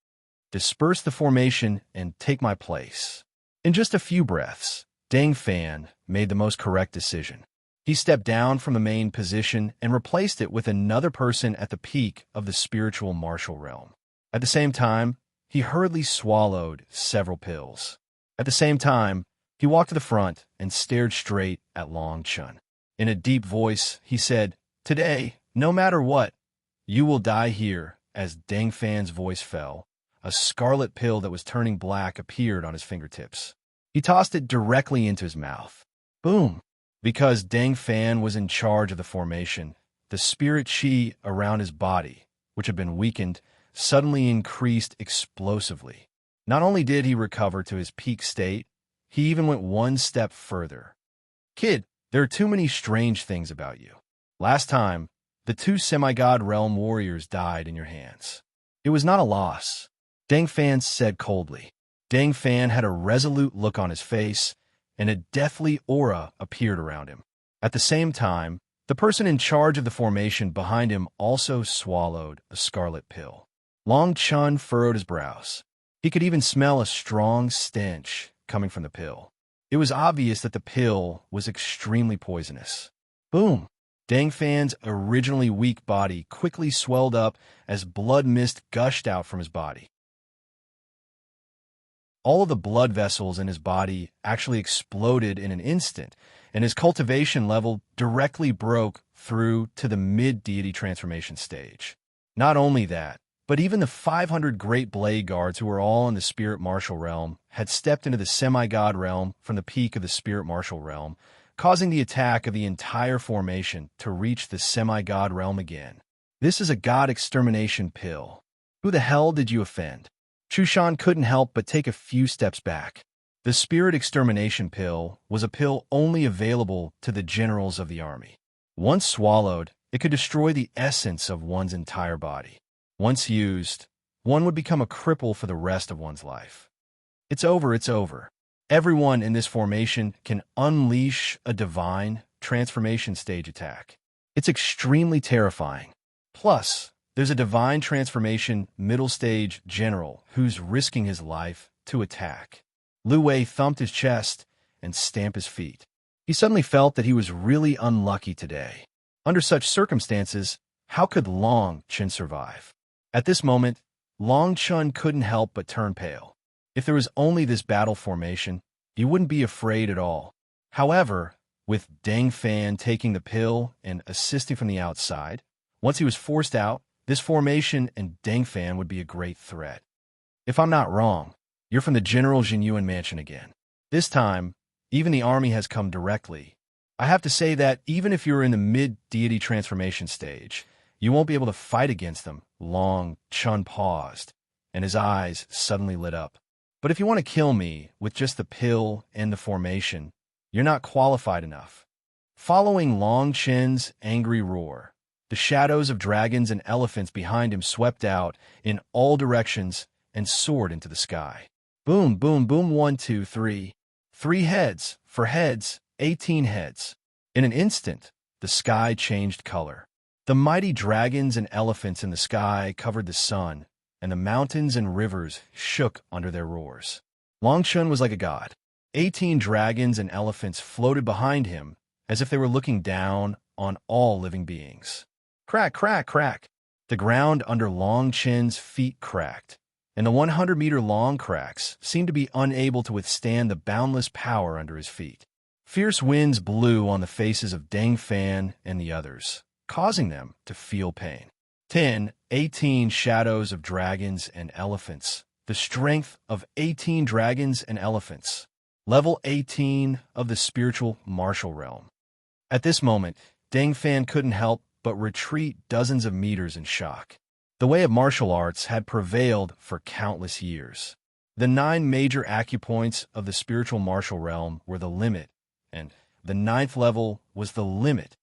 S1: Disperse the formation and take my place. In just a few breaths, Dang Fan made the most correct decision. He stepped down from the main position and replaced it with another person at the peak of the spiritual martial realm. At the same time, he hurriedly swallowed several pills. At the same time, he walked to the front and stared straight at Long Chen. In a deep voice, he said, "Today, no matter what, you will die here." As Dang Fan's voice fell, a scarlet pill that was turning black appeared on his fingertips. He tossed it directly into his mouth. Boom! Because Dang Fan was in charge of the formation, the spirit chi around his body, which had been weakened, suddenly increased explosively. Not only did he recover to his peak state, he even went one step further. Kid, there are too many strange things about you. Last time, the 2 semi-god realm warriors died in your hands. It was not a loss, Dang Fan said coldly. Dang Fan had a resolute look on his face, and a deathly aura appeared around him. At the same time, the person in charge of the formation behind him also swallowed a scarlet pill. Long Chen furrowed his brows. He could even smell a strong stench coming from the pill. It was obvious that the pill was extremely poisonous. Boom! Dang Fan's originally weak body quickly swelled up as blood mist gushed out from his body. All of the blood vessels in his body actually exploded in an instant, and his cultivation level directly broke through to the mid-deity transformation stage. Not only that, but even the 500 great blade guards who were all in the spirit martial realm had stepped into the semi-god realm from the peak of the spirit martial realm, causing the attack of the entire formation to reach the semi-god realm again. This is a god extermination pill. Who the hell did you offend? Chushan couldn't help but take a few steps back. The spirit extermination pill was a pill only available to the generals of the army. Once swallowed, it could destroy the essence of one's entire body. Once used, one would become a cripple for the rest of one's life. It's over, it's over. Everyone in this formation can unleash a divine transformation stage attack. It's extremely terrifying. Plus, there's a divine transformation middle stage general who's risking his life to attack. Lu Wei thumped his chest and stamped his feet. He suddenly felt that he was really unlucky today. Under such circumstances, how could Long Chen survive? At this moment, Long Chen couldn't help but turn pale. If there was only this battle formation, he wouldn't be afraid at all. However, with Dang Fan taking the pill and assisting from the outside, once he was forced out, this formation and Dang Fan would be a great threat. If I'm not wrong, you're from the General Jinyuan mansion again. This time, even the army has come directly. I have to say that even if you're in the mid-deity transformation stage, You won't be able to fight against them. Long Chun paused, and his eyes suddenly lit up. But if you want to kill me with just the pill and the formation, you're not qualified enough. Following Long Chen's angry roar, the shadows of dragons and elephants behind him swept out in all directions and soared into the sky. Boom, boom, boom, 1, 2, 3. 3 heads, for heads, 18 heads. In an instant, the sky changed color. The mighty dragons and elephants in the sky covered the sun, and the mountains and rivers shook under their roars. Long Chun was like a god. 18 dragons and elephants floated behind him as if they were looking down on all living beings. Crack, crack, crack. The ground under Long Chen's feet cracked, and the 100-meter-long cracks seemed to be unable to withstand the boundless power under his feet. Fierce winds blew on the faces of Deng Fan and the others, causing them to feel pain. 18 shadows of dragons and elephants. The strength of 18 dragons and elephants. Level 18 of the spiritual martial realm. At this moment, Deng Fan couldn't help but retreat dozens of meters in shock. The way of martial arts had prevailed for countless years. The 9 major acupoints of the spiritual martial realm were the limit, and the 9th level was the limit.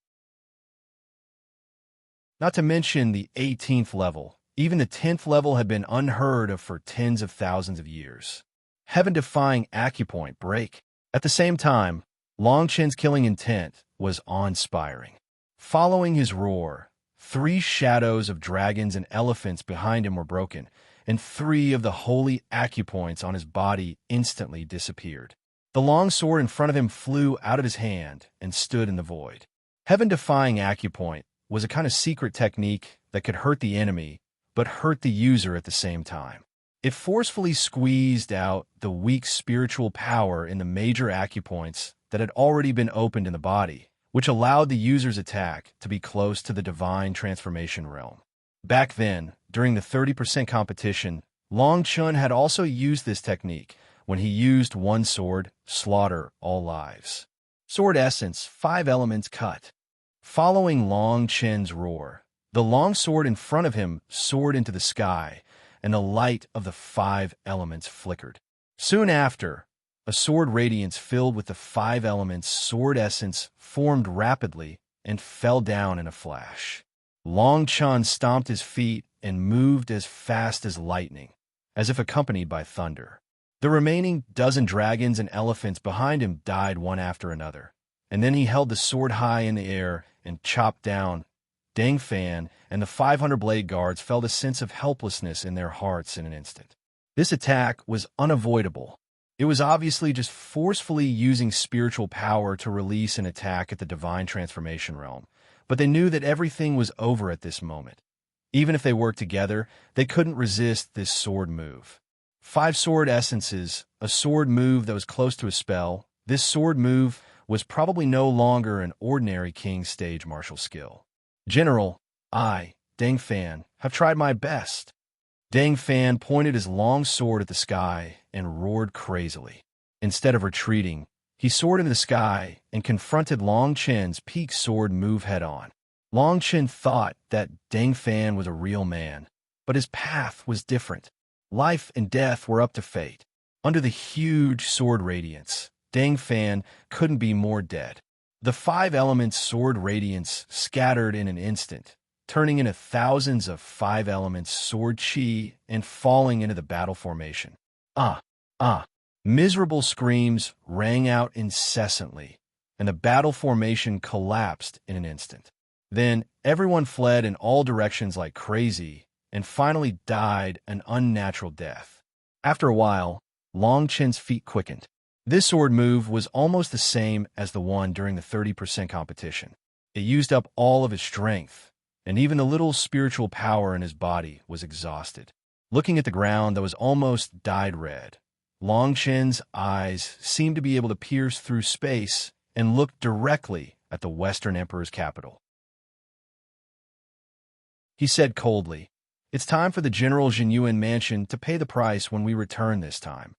S1: Not to mention the 18th level. Even the 10th level had been unheard of for tens of thousands of years. Heaven-defying acupoint break. At the same time, Long Chen's killing intent was awe-inspiring. Following his roar, 3 shadows of dragons and elephants behind him were broken, and 3 of the holy acupoints on his body instantly disappeared. The long sword in front of him flew out of his hand and stood in the void. Heaven-defying acupoint was a kind of secret technique that could hurt the enemy, but hurt the user at the same time. It forcefully squeezed out the weak spiritual power in the major acupoints that had already been opened in the body, which allowed the user's attack to be close to the divine transformation realm. Back then, during the 30% competition, Long Chun had also used this technique when he used one sword, slaughter all lives. Sword essence, 5 elements cut. Following Long Chen's roar, the long sword in front of him soared into the sky, and the light of the 5 elements flickered. Soon after, a sword radiance filled with the 5 elements sword essence formed rapidly and fell down in a flash. Long Chun stomped his feet and moved as fast as lightning, as if accompanied by thunder. The remaining dozen dragons and elephants behind him died one after another, and then he held the sword high in the air and chopped down. Deng Fan and the 500 blade guards felt a sense of helplessness in their hearts in an instant. This attack was unavoidable. It was obviously just forcefully using spiritual power to release an attack at the divine transformation realm, but they knew that everything was over at this moment. Even if they worked together, they couldn't resist this sword move. 5 sword essences, a sword move that was close to a spell. This sword move was probably no longer an ordinary king's stage martial skill. General, I, Deng Fan, have tried my best. Deng Fan pointed his long sword at the sky and roared crazily. Instead of retreating, he soared into the sky and confronted Long Chen's peak sword move head-on. Long Chen thought that Deng Fan was a real man, but his path was different. Life and death were up to fate. Under the huge sword radiance, Deng Fan couldn't be more dead. The 5 elements sword radiance scattered in an instant, turning into thousands of 5 elements sword chi and falling into the battle formation. Miserable screams rang out incessantly, and the battle formation collapsed in an instant. Then everyone fled in all directions like crazy and finally died an unnatural death. After a while, Long Chen's feet quickened. This sword move was almost the same as the one during the 30% competition. It used up all of his strength, and even the little spiritual power in his body was exhausted. Looking at the ground that was almost dyed red, Long Chen's eyes seemed to be able to pierce through space and look directly at the Western Emperor's capital. He said coldly, "It's time for the General Jinyuan mansion to pay the price when we return this time."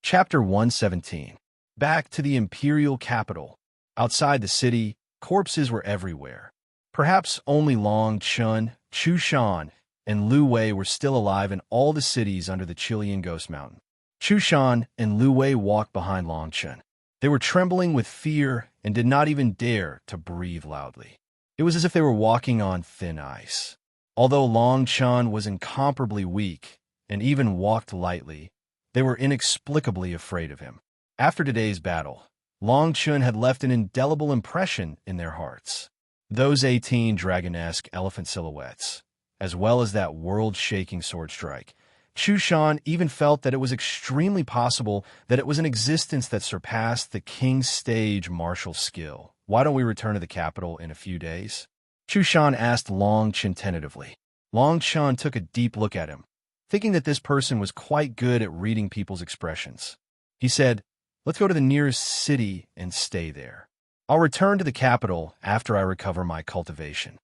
S1: Chapter 117. Back to the imperial capital. Outside the city, corpses were everywhere. Perhaps only Long Chun, Chu Shan, and Lu Wei were still alive in all the cities under the Chilean Ghost Mountain. Chu Shan and Lu Wei walked behind Long Chun. They were trembling with fear and did not even dare to breathe loudly. It was as if they were walking on thin ice. Although Long Chun was incomparably weak and even walked lightly, they were inexplicably afraid of him. After today's battle, Long Chun had left an indelible impression in their hearts. Those 18 dragon-esque elephant silhouettes, as well as that world-shaking sword strike. Chu Shan even felt that it was extremely possible that it was an existence that surpassed the king's stage martial skill. Why don't we return to the capital in a few days? Chu Shan asked Long Chun tentatively. Long Chun took a deep look at him, thinking that this person was quite good at reading people's expressions. He said, "Let's go to the nearest city and stay there. I'll return to the capital after I recover my cultivation."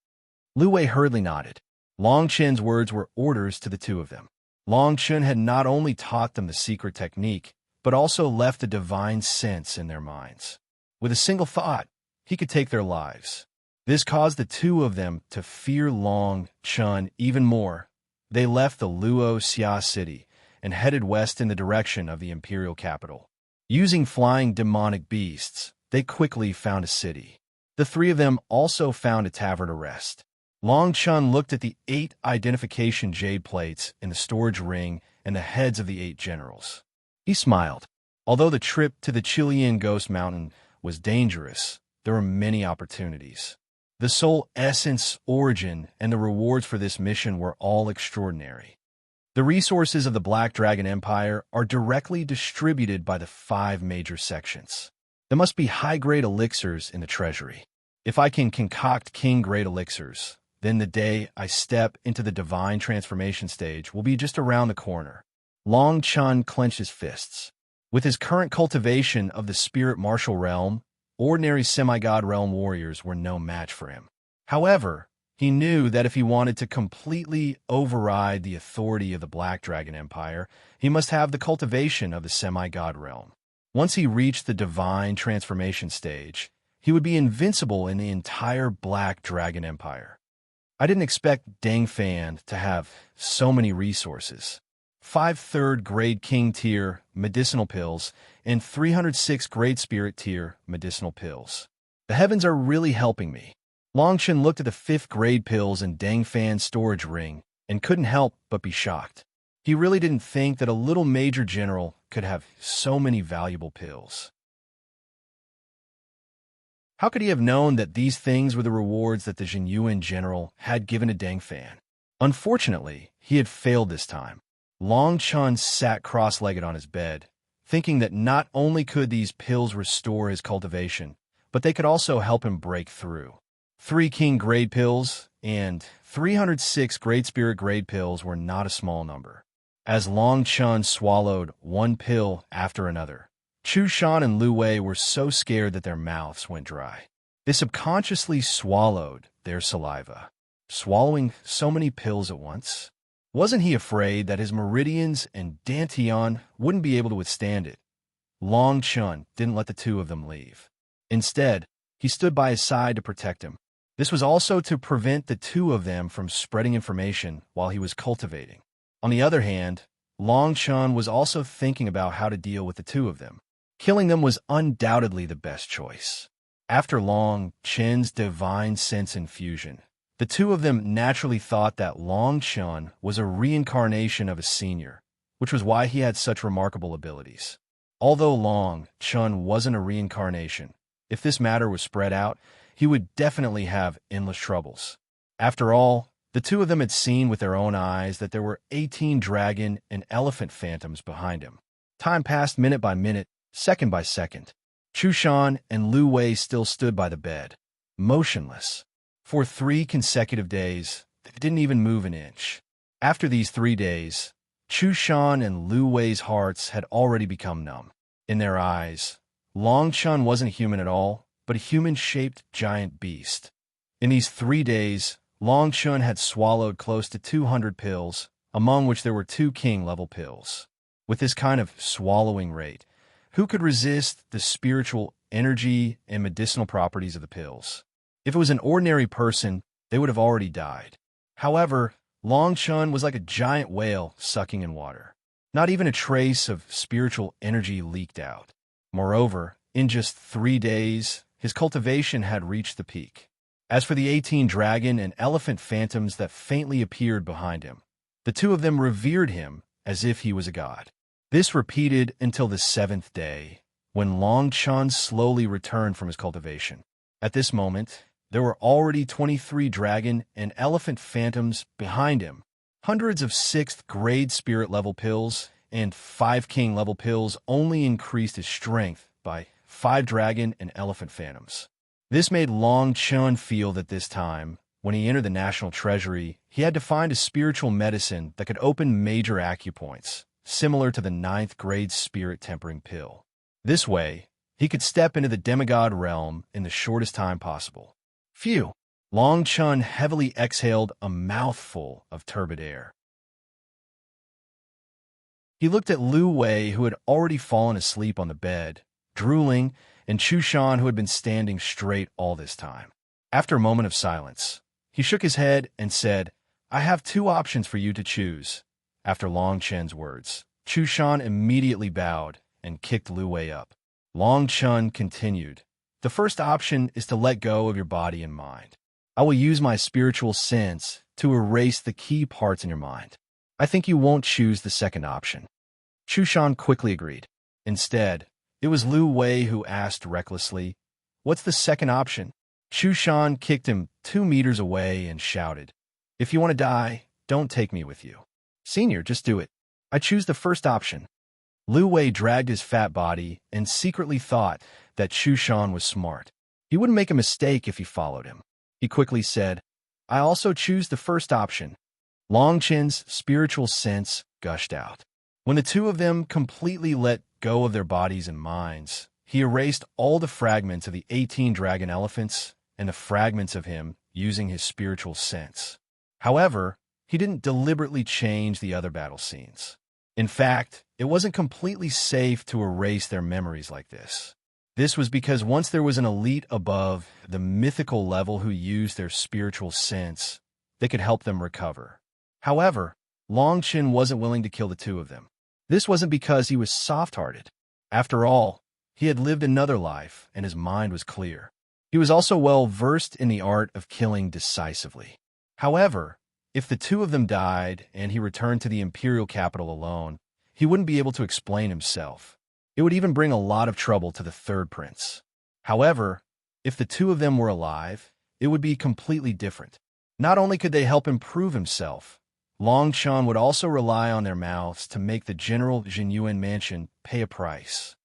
S1: Lu Wei hurriedly nodded. Long Chun's words were orders to the two of them. Long Chun had not only taught them the secret technique, but also left a divine sense in their minds. With a single thought, he could take their lives. This caused the two of them to fear Long Chun even more. They left the Luo Xia city and headed west in the direction of the imperial capital. Using flying demonic beasts, they quickly found a city. The three of them also found a tavern to rest. Long Chun looked at the 8 identification jade plates in the storage ring and the heads of the 8 generals. He smiled. Although the trip to the Chilean Ghost Mountain was dangerous, there were many opportunities. The soul essence, origin, and the rewards for this mission were all extraordinary. The resources of the Black Dragon Empire are directly distributed by the 5 major sections. There must be high-grade elixirs in the treasury. If I can concoct king-grade elixirs, then the day I step into the divine transformation stage will be just around the corner. Long Chun clenched his fists. With his current cultivation of the spirit martial realm, ordinary semi-god realm warriors were no match for him. However, he knew that if he wanted to completely override the authority of the Black Dragon Empire, he must have the cultivation of the semi-god realm. Once he reached the divine transformation stage, he would be invincible in the entire Black Dragon Empire. I didn't expect Deng Fan to have so many resources. 5 3rd-grade king tier medicinal pills and 306 grade spirit tier medicinal pills. The heavens are really helping me. Long Chun looked at the 5th-grade pills in Deng Fan's storage ring and couldn't help but be shocked. He really didn't think that a little major general could have so many valuable pills. How could he have known that these things were the rewards that the Jinyuan general had given to Deng Fan? Unfortunately, he had failed this time. Long Chun sat cross-legged on his bed, thinking that not only could these pills restore his cultivation, but they could also help him break through. 3 king grade pills and 306 great spirit grade pills were not a small number. As Long Chun swallowed one pill after another, Chu Shan and Lu Wei were so scared that their mouths went dry. They subconsciously swallowed their saliva. Swallowing so many pills at once? Wasn't he afraid that his meridians and dantian wouldn't be able to withstand it? Long Chun didn't let the two of them leave. Instead, he stood by his side to protect him. This was also to prevent the two of them from spreading information while he was cultivating. On the other hand, Long Chun was also thinking about how to deal with the two of them. Killing them was undoubtedly the best choice. After Long Chun's divine sense infusion, the two of them naturally thought that Long Chun was a reincarnation of a senior, which was why he had such remarkable abilities. Although Long Chun wasn't a reincarnation, if this matter was spread out, he would definitely have endless troubles. After all, the two of them had seen with their own eyes that there were 18 dragon and elephant phantoms behind him. Time passed minute by minute, second by second. Chu Shan and Lu Wei still stood by the bed, motionless. For 3 consecutive days, they didn't even move an inch. After these 3 days, Chu Shan and Lu Wei's hearts had already become numb. In their eyes, Long Chun wasn't human at all, but a human-shaped giant beast. In these 3 days, Long Chun had swallowed close to 200 pills, among which there were 2 king-level pills. With this kind of swallowing rate, Who could resist the spiritual energy and medicinal properties of the pills? If it was an ordinary person, they would have already died. However, Long Chun was like a giant whale sucking in water. Not even a trace of spiritual energy leaked out. Moreover, in just 3 days, his cultivation had reached the peak. As for the 18 dragon and elephant phantoms that faintly appeared behind him, the two of them revered him as if he was a god. This repeated until the 7th day, when Long Chun slowly returned from his cultivation. At this moment, there were already 23 dragon and elephant phantoms behind him. Hundreds of 6th grade spirit level pills and 5 king level pills only increased his strength by 5 dragon and elephant phantoms. This made Long Chun feel that this time, when he entered the national treasury, he had to find a spiritual medicine that could open major acupoints, similar to the 9th grade spirit tempering pill. This way, he could step into the demigod realm in the shortest time possible. Phew! Long Chun heavily exhaled a mouthful of turbid air. He looked at Lu Wei, who had already fallen asleep on the bed, drooling, and Chu Shan, who had been standing straight all this time. After a moment of silence, he shook his head and said, "I have 2 options for you to choose." After Long Chun's words, Chu Shan immediately bowed and kicked Lu Wei up. Long Chun continued, "The first option is to let go of your body and mind. I will use my spiritual sense to erase the key parts in your mind. I think you won't choose the second option." Chu Shan quickly agreed. Instead, it was Lu Wei who asked recklessly, "What's the second option?" Chu Shan kicked him 2 meters away and shouted, "If you want to die, don't take me with you. Senior, just do it. I choose the first option." Lu Wei dragged his fat body and secretly thought that Chu Shan was smart. He wouldn't make a mistake if he followed him. He quickly said, "I also choose the first option." Long Chun's spiritual sense gushed out. When the two of them completely let go of their bodies and minds, he erased all the fragments of the 18 dragon elephants and the fragments of him using his spiritual sense. However, he didn't deliberately change the other battle scenes. In fact, it wasn't completely safe to erase their memories like this. This was because once there was an elite above the mythical level who used their spiritual sense, they could help them recover. However, Long Chun wasn't willing to kill the two of them. This wasn't because he was soft-hearted. After all, he had lived another life and his mind was clear. He was also well versed in the art of killing decisively. However, if the two of them died and he returned to the imperial capital alone, he wouldn't be able to explain himself. It would even bring a lot of trouble to the third prince. However, if the two of them were alive, it would be completely different. Not only could they help him prove himself, Long Chun would also rely on their mouths to make the General Jinyuan mansion pay a price.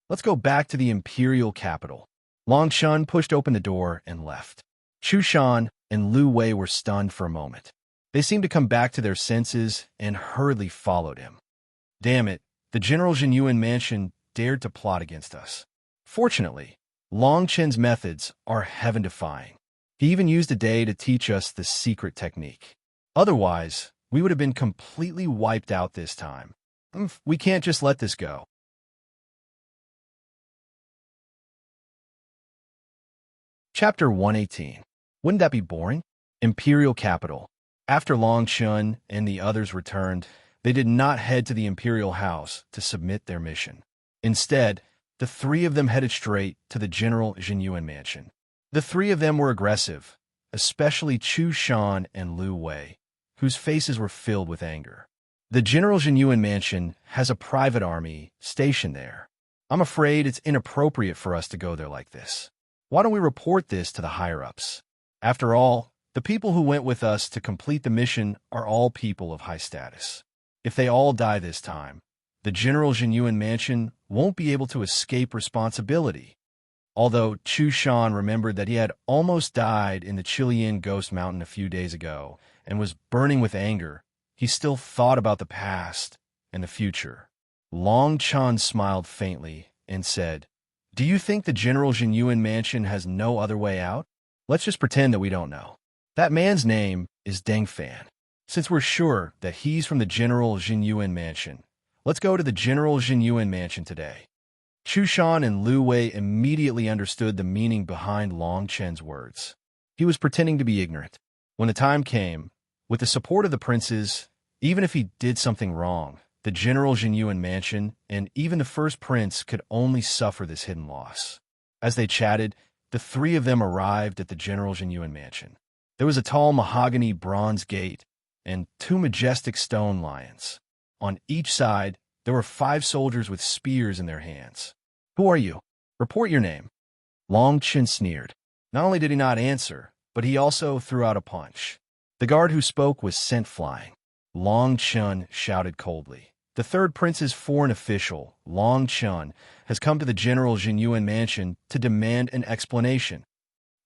S1: Let's go back to the imperial capital. Long Chun pushed open the door and left. Chu Shan and Lu Wei were stunned for a moment. They seemed to come back to their senses and hurriedly followed him. Damn it, the General Jinyuan mansion dared to plot against us. Fortunately, Long Chun's methods are heaven-defying. He even used a day to teach us the secret technique. Otherwise, we would have been completely wiped out this time. We can't just let this go. Chapter 118. Wouldn't that be boring? Imperial Capital. After Long Chun and the others returned, they did not head to the Imperial House to submit their mission. Instead, the 3 of them headed straight to the General Jinyuan mansion. The 3 of them were aggressive, especially Chu Shan and Lu Wei, whose faces were filled with anger. The General Jinyuan mansion has a private army stationed there. I'm afraid it's inappropriate for us to go there like this. Why don't we report this to the higher-ups? After all, the people who went with us to complete the mission are all people of high status. If they all die this time, the General Jinyuan mansion won't be able to escape responsibility. Although Chu Shan remembered that he had almost died in the Chilean Ghost Mountain a few days ago and was burning with anger, he still thought about the past and the future. Long Chun smiled faintly and said, "Do you think the General Jinyuan mansion has no other way out? Let's just pretend that we don't know. That man's name is Deng Fan. Since we're sure that he's from the General Jinyuan mansion, let's go to the General Jinyuan mansion today." Chu Shan and Lu Wei immediately understood the meaning behind Long Chen's words. He was pretending to be ignorant. When the time came, with the support of the princes, even if he did something wrong, the General Jinyuan mansion and even the first prince could only suffer this hidden loss. As they chatted, the three of them arrived at the General Jinyuan mansion. There was a tall mahogany bronze gate and two majestic stone lions. On each side, there were 5 soldiers with spears in their hands. "Who are you? Report your name." Long Chen sneered. Not only did he not answer, but he also threw out a punch. The guard who spoke was sent flying. Long Chen shouted coldly. "The third prince's foreign official, Long Chen, has come to the General Jinyuan mansion to demand an explanation."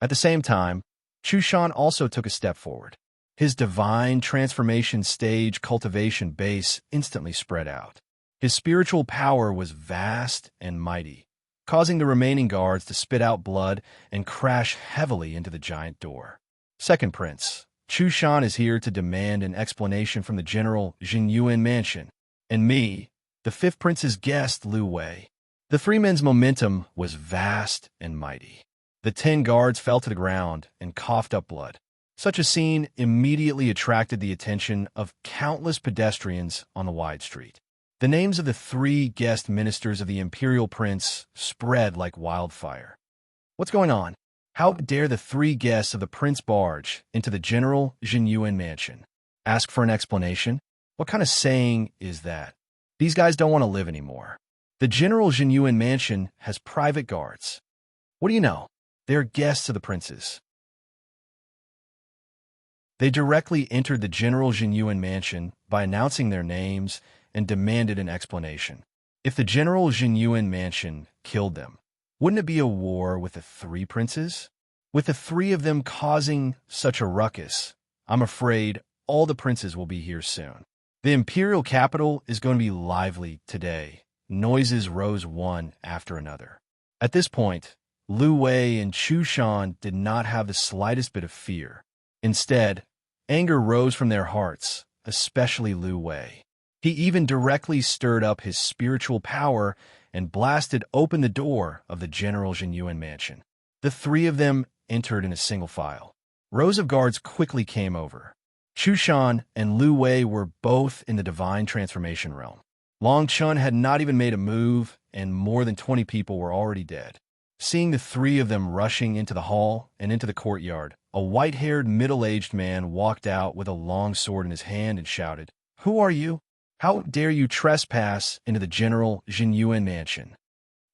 S1: At the same time, Chu Shan also took a step forward. His divine transformation stage cultivation base instantly spread out. His spiritual power was vast and mighty, causing the remaining guards to spit out blood and crash heavily into the giant door. "Second prince, Chu Shan is here to demand an explanation from the General Jinyuan mansion, and me, the 5th prince's guest, Lu Wei." The 3 men's momentum was vast and mighty. The 10 guards fell to the ground and coughed up blood. Such a scene immediately attracted the attention of countless pedestrians on the wide street. The names of the 3 guest ministers of the imperial prince spread like wildfire. "What's going on? How dare the 3 guests of the prince barge into the General Jinyuan mansion? Ask for an explanation? What kind of saying is that? These guys don't want to live anymore. The General Jinyuan mansion has private guards. What do you know? They're guests of the princes." They directly entered the General Jinyuan mansion by announcing their names and demanded an explanation. If the General Jinyuan mansion killed them, wouldn't it be a war with the 3 princes? With the 3 of them causing such a ruckus, I'm afraid all the princes will be here soon. The imperial capital is going to be lively today. Noises rose one after another. At this point, Lu Wei and Chu Shan did not have the slightest bit of fear. Instead, anger rose from their hearts, especially Lu Wei. He even directly stirred up his spiritual power and blasted open the door of the General Jinyuan mansion. The 3 of them entered in a single file. Rows of guards quickly came over. Chu Shan and Lu Wei were both in the divine transformation realm. Long Chen had not even made a move, and more than 20 people were already dead. Seeing the 3 of them rushing into the hall and into the courtyard, a white-haired, middle-aged man walked out with a long sword in his hand and shouted, "Who are you? How dare you trespass into the General Jinyuan mansion?"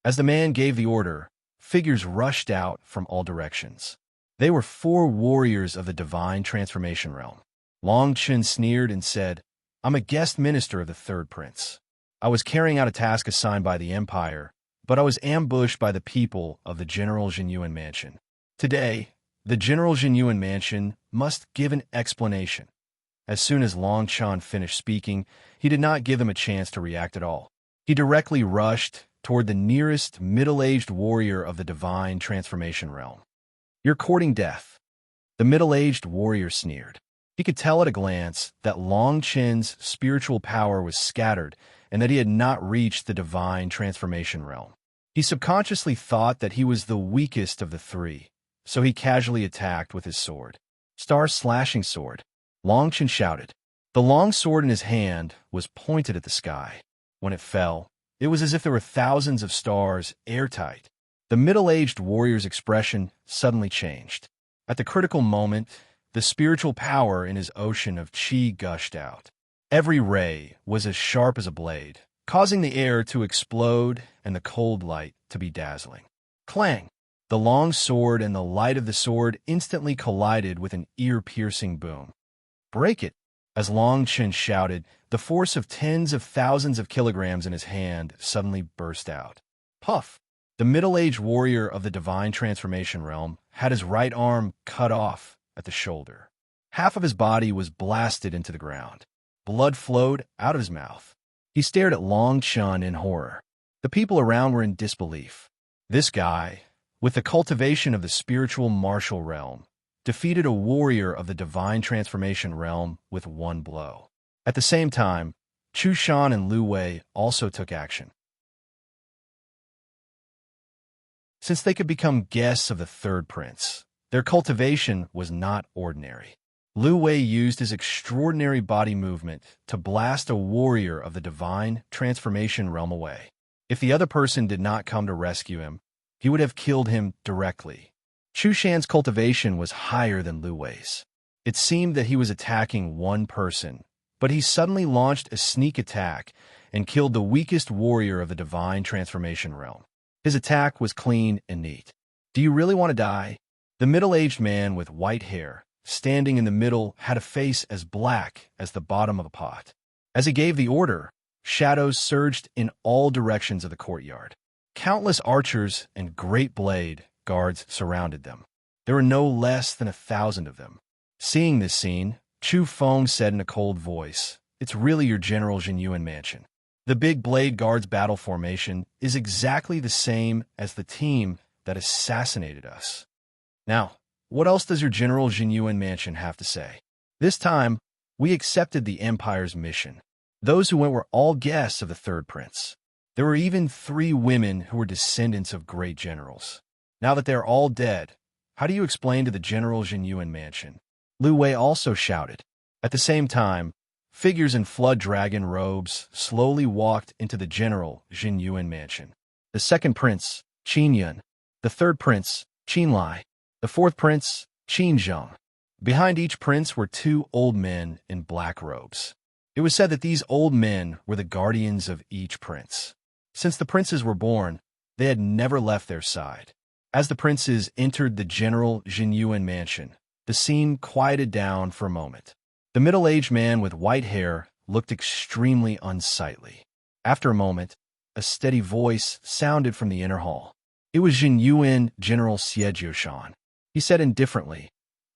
S1: As the man gave the order, figures rushed out from all directions. They were 4 warriors of the divine transformation realm. Long Chen sneered and said, "I'm a guest minister of the 3rd prince. I was carrying out a task assigned by the Empire, but I was ambushed by the people of the General Jinyuan mansion. Today, the General Jinyuan mansion must give an explanation." As soon as Long Chen finished speaking, he did not give them a chance to react at all. He directly rushed toward the nearest middle-aged warrior of the divine transformation realm. "You're courting death." The middle-aged warrior sneered. He could tell at a glance that Long Chen's spiritual power was scattered and that he had not reached the divine transformation realm. He subconsciously thought that he was the weakest of the 3, so he casually attacked with his sword. "Star-slashing sword," Long Chen shouted. The long sword in his hand was pointed at the sky. When it fell, it was as if there were thousands of stars airtight. The middle-aged warrior's expression suddenly changed. At the critical moment, the spiritual power in his ocean of qi gushed out. Every ray was as sharp as a blade, causing the air to explode and the cold light to be dazzling. Clang! The long sword and the light of the sword instantly collided with an ear-piercing boom. "Break it!" As Long Chen shouted, the force of tens of thousands of kilograms in his hand suddenly burst out. Puff! The middle-aged warrior of the divine transformation realm had his right arm cut off at the shoulder. Half of his body was blasted into the ground. Blood flowed out of his mouth. He stared at Long Chen in horror. The people around were in disbelief. This guy, with the cultivation of the spiritual martial realm, defeated a warrior of the divine transformation realm with one blow. At the same time, Chu Shan and Lu Wei also took action. since they could become guests of the third prince. Their cultivation was not ordinary. Lu Wei used his extraordinary body movement to blast a warrior of the divine transformation realm away. If the other person did not come to rescue him, he would have killed him directly. Chu Shan's cultivation was higher than Lu Wei's. It seemed that he was attacking one person, but he suddenly launched a sneak attack and killed the weakest warrior of the divine transformation realm. His attack was clean and neat. Do you really want to die? The middle-aged man with white hair, standing in the middle, had a face as black as the bottom of a pot. As he gave the order, shadows surged in all directions of the courtyard. Countless archers and great blade guards surrounded them. There were no less than 1,000 of them. Seeing this scene, Chu Feng said in a cold voice, "It's really your General Jin Yuan mansion. The big blade guards battle formation is exactly the same as the team that assassinated us. Now, what else does your General Jin Yuan mansion have to say?" This time, we accepted the Empire's mission. Those who went were all guests of the third prince. There were even 3 women who were descendants of great generals. Now that they are all dead, how do you explain to the General Jin Yuan mansion? Lu Wei also shouted. At the same time, figures in flood dragon robes slowly walked into the General Jin Yuan mansion. The second prince, Qin Yun. The third prince, Qin Lai. The fourth prince, Qin Zheng. Behind each prince were 2 old men in black robes. It was said that these old men were the guardians of each prince. Since the princes were born, they had never left their side. As the princes entered the General Jin Yuan mansion, the scene quieted down for a moment. The middle-aged man with white hair looked extremely unsightly. After a moment, a steady voice sounded from the inner hall. It was Jin Yuan General Xie Jiushan. He said indifferently,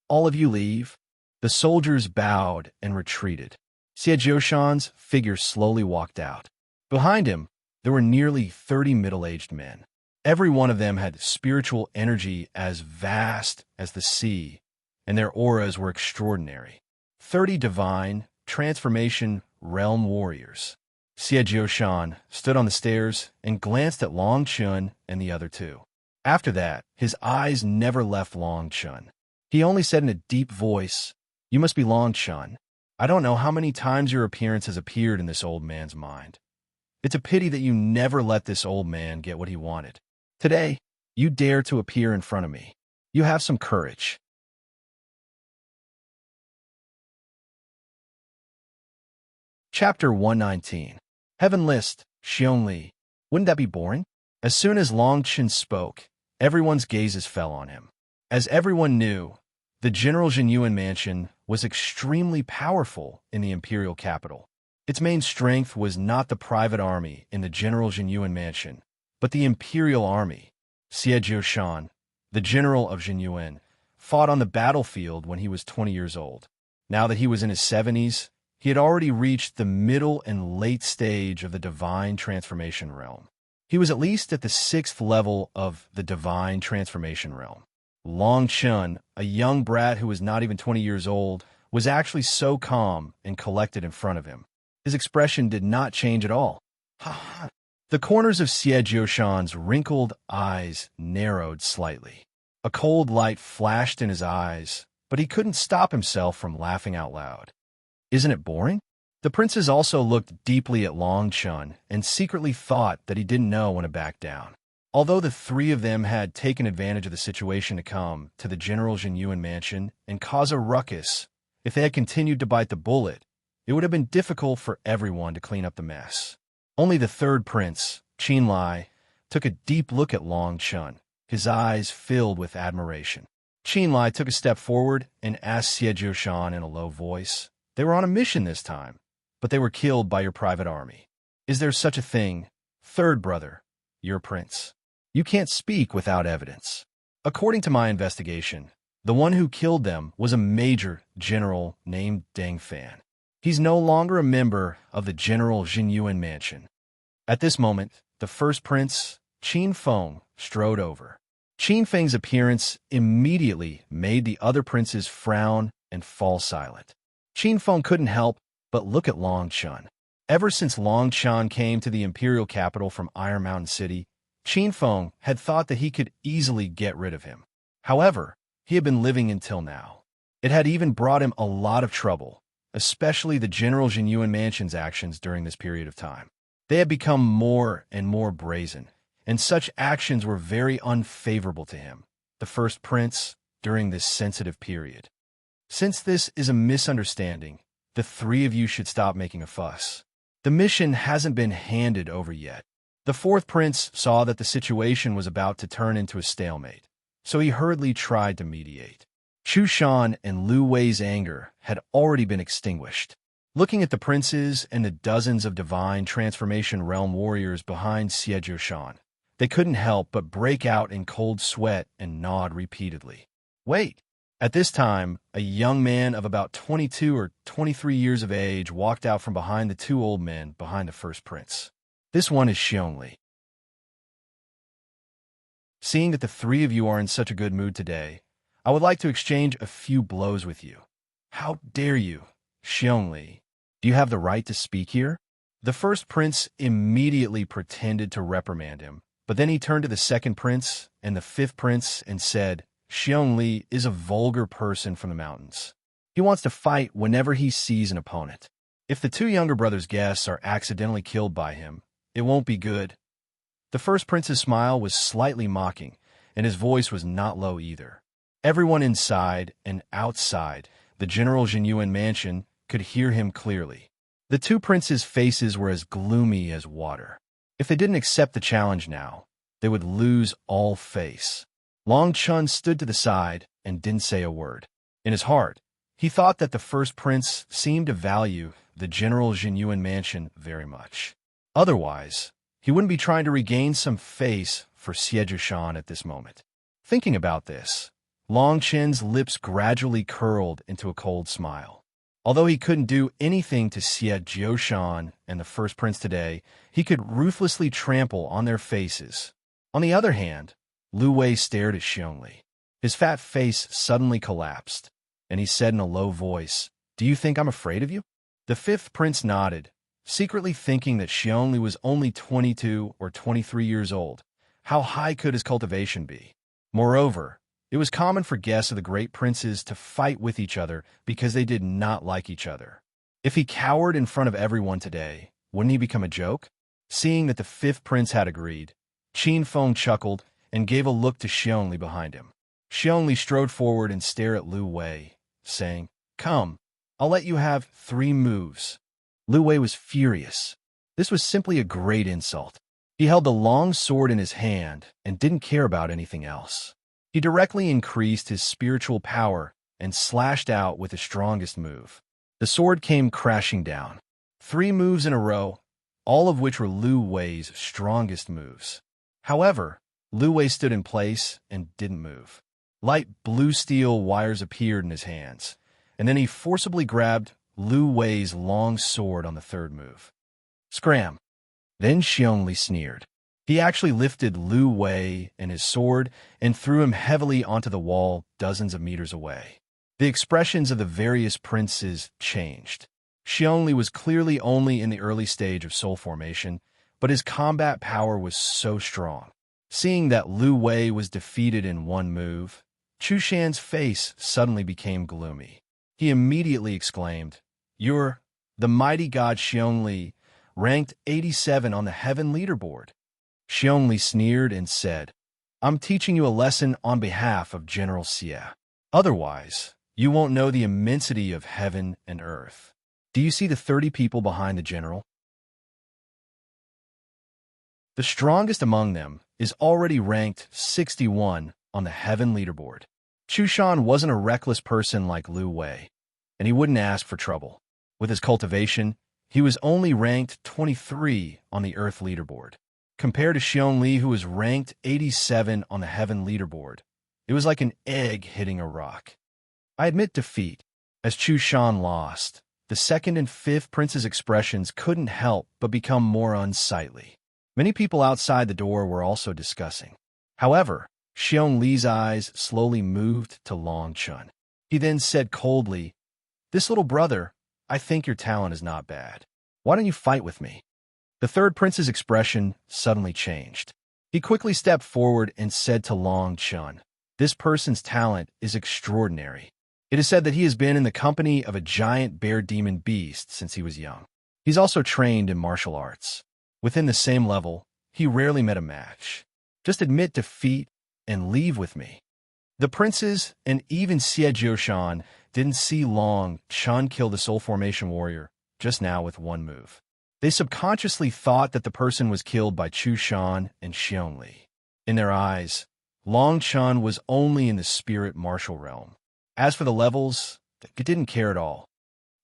S1: "All of you leave." The soldiers bowed and retreated. Xie Jiushan's figure slowly walked out. Behind him, there were nearly 30 middle-aged men. Every one of them had spiritual energy as vast as the sea, and their auras were extraordinary. 30 divine transformation realm warriors. Xie Jiushan stood on the stairs and glanced at Long Chun and the other 2. After that, his eyes never left Long Chun. He only said in a deep voice, "You must be Long Chun. I don't know how many times your appearance has appeared in this old man's mind. It's a pity that you never let this old man get what he wanted. Today, you dare to appear in front of me. You have some courage." Chapter 119. Heaven List, Xiongli. Wouldn't that be boring? As soon as Long Chen spoke, everyone's gazes fell on him. As everyone knew, the General Jin Yuan mansion was extremely powerful in the imperial capital. Its main strength was not the private army in the General Jin Yuan mansion, but the imperial army. Xie Jiushan, the general of Jin Yuan, fought on the battlefield when he was 20 years old. Now that he was in his 70s, he had already reached the middle and late stage of the divine transformation realm. He was at least at the 6th level of the divine transformation realm. Long Chun, a young brat who was not even 20 years old, was actually so calm and collected in front of him. His expression did not change at all. The corners of Xie Jiushan's wrinkled eyes narrowed slightly. A cold light flashed in his eyes, but he couldn't stop himself from laughing out loud. Isn't it boring? The princes also looked deeply at Long Chun and secretly thought that he didn't know when to back down. Although the 3 of them had taken advantage of the situation to come to the General Jin Yuan mansion and cause a ruckus, if they had continued to bite the bullet, it would have been difficult for everyone to clean up the mess. Only the third prince, Qin Lai, took a deep look at Long Chun, his eyes filled with admiration. Qin Lai took a step forward and asked Xie Jiushan in a low voice. They were on a mission this time, but they were killed by your private army. Is there such a thing, third brother, your prince? You can't speak without evidence. According to my investigation, the one who killed them was a major general named Deng Fan. He's no longer a member of the General Jin Yuan mansion. At this moment, the first prince, Qin Feng, strode over. Qin Feng's appearance immediately made the other princes frown and fall silent. Qin Feng couldn't help but look at Long Chun. Ever since Long Chun came to the imperial capital from Iron Mountain City, Feng had thought that he could easily get rid of him. However, he had been living until now. It had even brought him a lot of trouble, especially the General Jinyuan Mansion's actions during this period of time. They had become more and more brazen, and such actions were very unfavorable to him, the first prince, during this sensitive period. Since this is a misunderstanding, the three of you should stop making a fuss. The mission hasn't been handed over yet. The fourth prince saw that the situation was about to turn into a stalemate, so he hurriedly tried to mediate. Chu Shan and Lu Wei's anger had already been extinguished. Looking at the princes and the dozens of divine transformation realm warriors behind Xie Shan, they couldn't help but break out in cold sweat and nod repeatedly. Wait! At this time, a young man of about 22 or 23 years of age walked out from behind the two old men behind the first prince. This one is Xiongli. Seeing that the three of you are in such a good mood today, I would like to exchange a few blows with you. How dare you, Xiongli? Do you have the right to speak here? The first prince immediately pretended to reprimand him, but then he turned to the second prince and the fifth prince and said, Xiongli is a vulgar person from the mountains. He wants to fight whenever he sees an opponent. If the two younger brothers' guests are accidentally killed by him, it won't be good. The first prince's smile was slightly mocking, and his voice was not low either. Everyone inside and outside the General Jinyuan Mansion could hear him clearly. The two princes' faces were as gloomy as water. If they didn't accept the challenge now, they would lose all face. Long Chun stood to the side and didn't say a word. In his heart, he thought that the first prince seemed to value the General Jinyuan Mansion very much. Otherwise, he wouldn't be trying to regain some face for Xie Shan at this moment. Thinking about this, Long Chen's lips gradually curled into a cold smile. Although he couldn't do anything to Xie Shan and the first prince today, he could ruthlessly trample on their faces. On the other hand, Lu Wei stared at Xiongli. His fat face suddenly collapsed, and he said in a low voice, "Do you think I'm afraid of you?" The fifth prince nodded, secretly thinking that Xiongli was only 22 or 23 years old. How high could his cultivation be? Moreover, it was common for guests of the great princes to fight with each other because they did not like each other. If he cowered in front of everyone today, wouldn't he become a joke? Seeing that the fifth prince had agreed, Qin Feng chuckled and gave a look to Xiongli behind him. Xiongli strode forward and stared at Lu Wei, saying, "Come, I'll let you have 3 moves." Lu Wei was furious. This was simply a great insult. He held the long sword in his hand and didn't care about anything else. He directly increased his spiritual power and slashed out with his strongest move. The sword came crashing down. 3 moves in a row, all of which were Lu Wei's strongest moves. However, Lu Wei stood in place and didn't move. Light blue steel wires appeared in his hands, and then he forcibly grabbed Lu Wei's long sword on the third move. Scram! Then Xiongli sneered. He actually lifted Lu Wei and his sword and threw him heavily onto the wall dozens of meters away. The expressions of the various princes changed. Xiongli was clearly only in the early stage of soul formation, but his combat power was so strong. Seeing that Lu Wei was defeated in 1 move, Chu Shan's face suddenly became gloomy. He immediately exclaimed, "You're the mighty god Xiongli, ranked 87 on the heaven leaderboard." Xiongli sneered and said, "I'm teaching you a lesson on behalf of General Xie. Otherwise, you won't know the immensity of heaven and earth. Do you see the 30 people behind the general? The strongest among them is already ranked 61 on the heaven leaderboard." Chu Shan wasn't a reckless person like Lu Wei, and he wouldn't ask for trouble. With his cultivation, he was only ranked 23 on the earth leaderboard. Compared to Xiongli, who was ranked 87 on the heaven leaderboard, it was like an egg hitting a rock. I admit defeat, as Chu Shan lost. The second and fifth prince's expressions couldn't help but become more unsightly. Many people outside the door were also discussing. However, Xiong eyes slowly moved to Long Chun. He then said coldly, "This little brother, I think your talent is not bad. Why don't you fight with me?" The third prince's expression suddenly changed. He quickly stepped forward and said to Long Chun, "This person's talent is extraordinary. It is said that he has been in the company of a giant bear demon beast since he was young. He's also trained in martial arts. Within the same level, he rarely met a match. Just admit defeat and leave with me." The princes and even Xie Jiushan didn't see Long Chun kill the soul formation warrior just now with one move. They subconsciously thought that the person was killed by Chu Shan and Xiong Li. In their eyes, Long Chun was only in the spirit martial realm. As for the levels, they didn't care at all.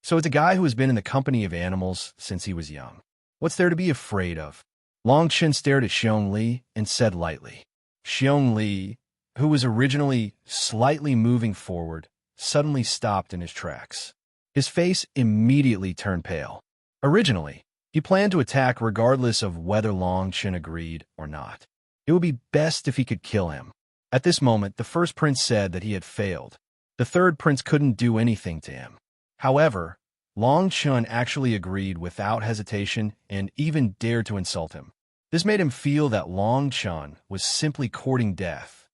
S1: So it's a guy who has been in the company of animals since he was young. What's there to be afraid of? Long Chun stared at Xiong Li and said lightly. Xiong Li, who was originally slightly moving forward, suddenly stopped in his tracks. His face immediately turned pale. Originally, he planned to attack regardless of whether Long Chun agreed or not. It would be best if he could kill him. At this moment, the first prince said that he had failed. The third prince couldn't do anything to him. However, Long Chun actually agreed without hesitation and even dared to insult him. This made him feel that Long Chun was simply courting death.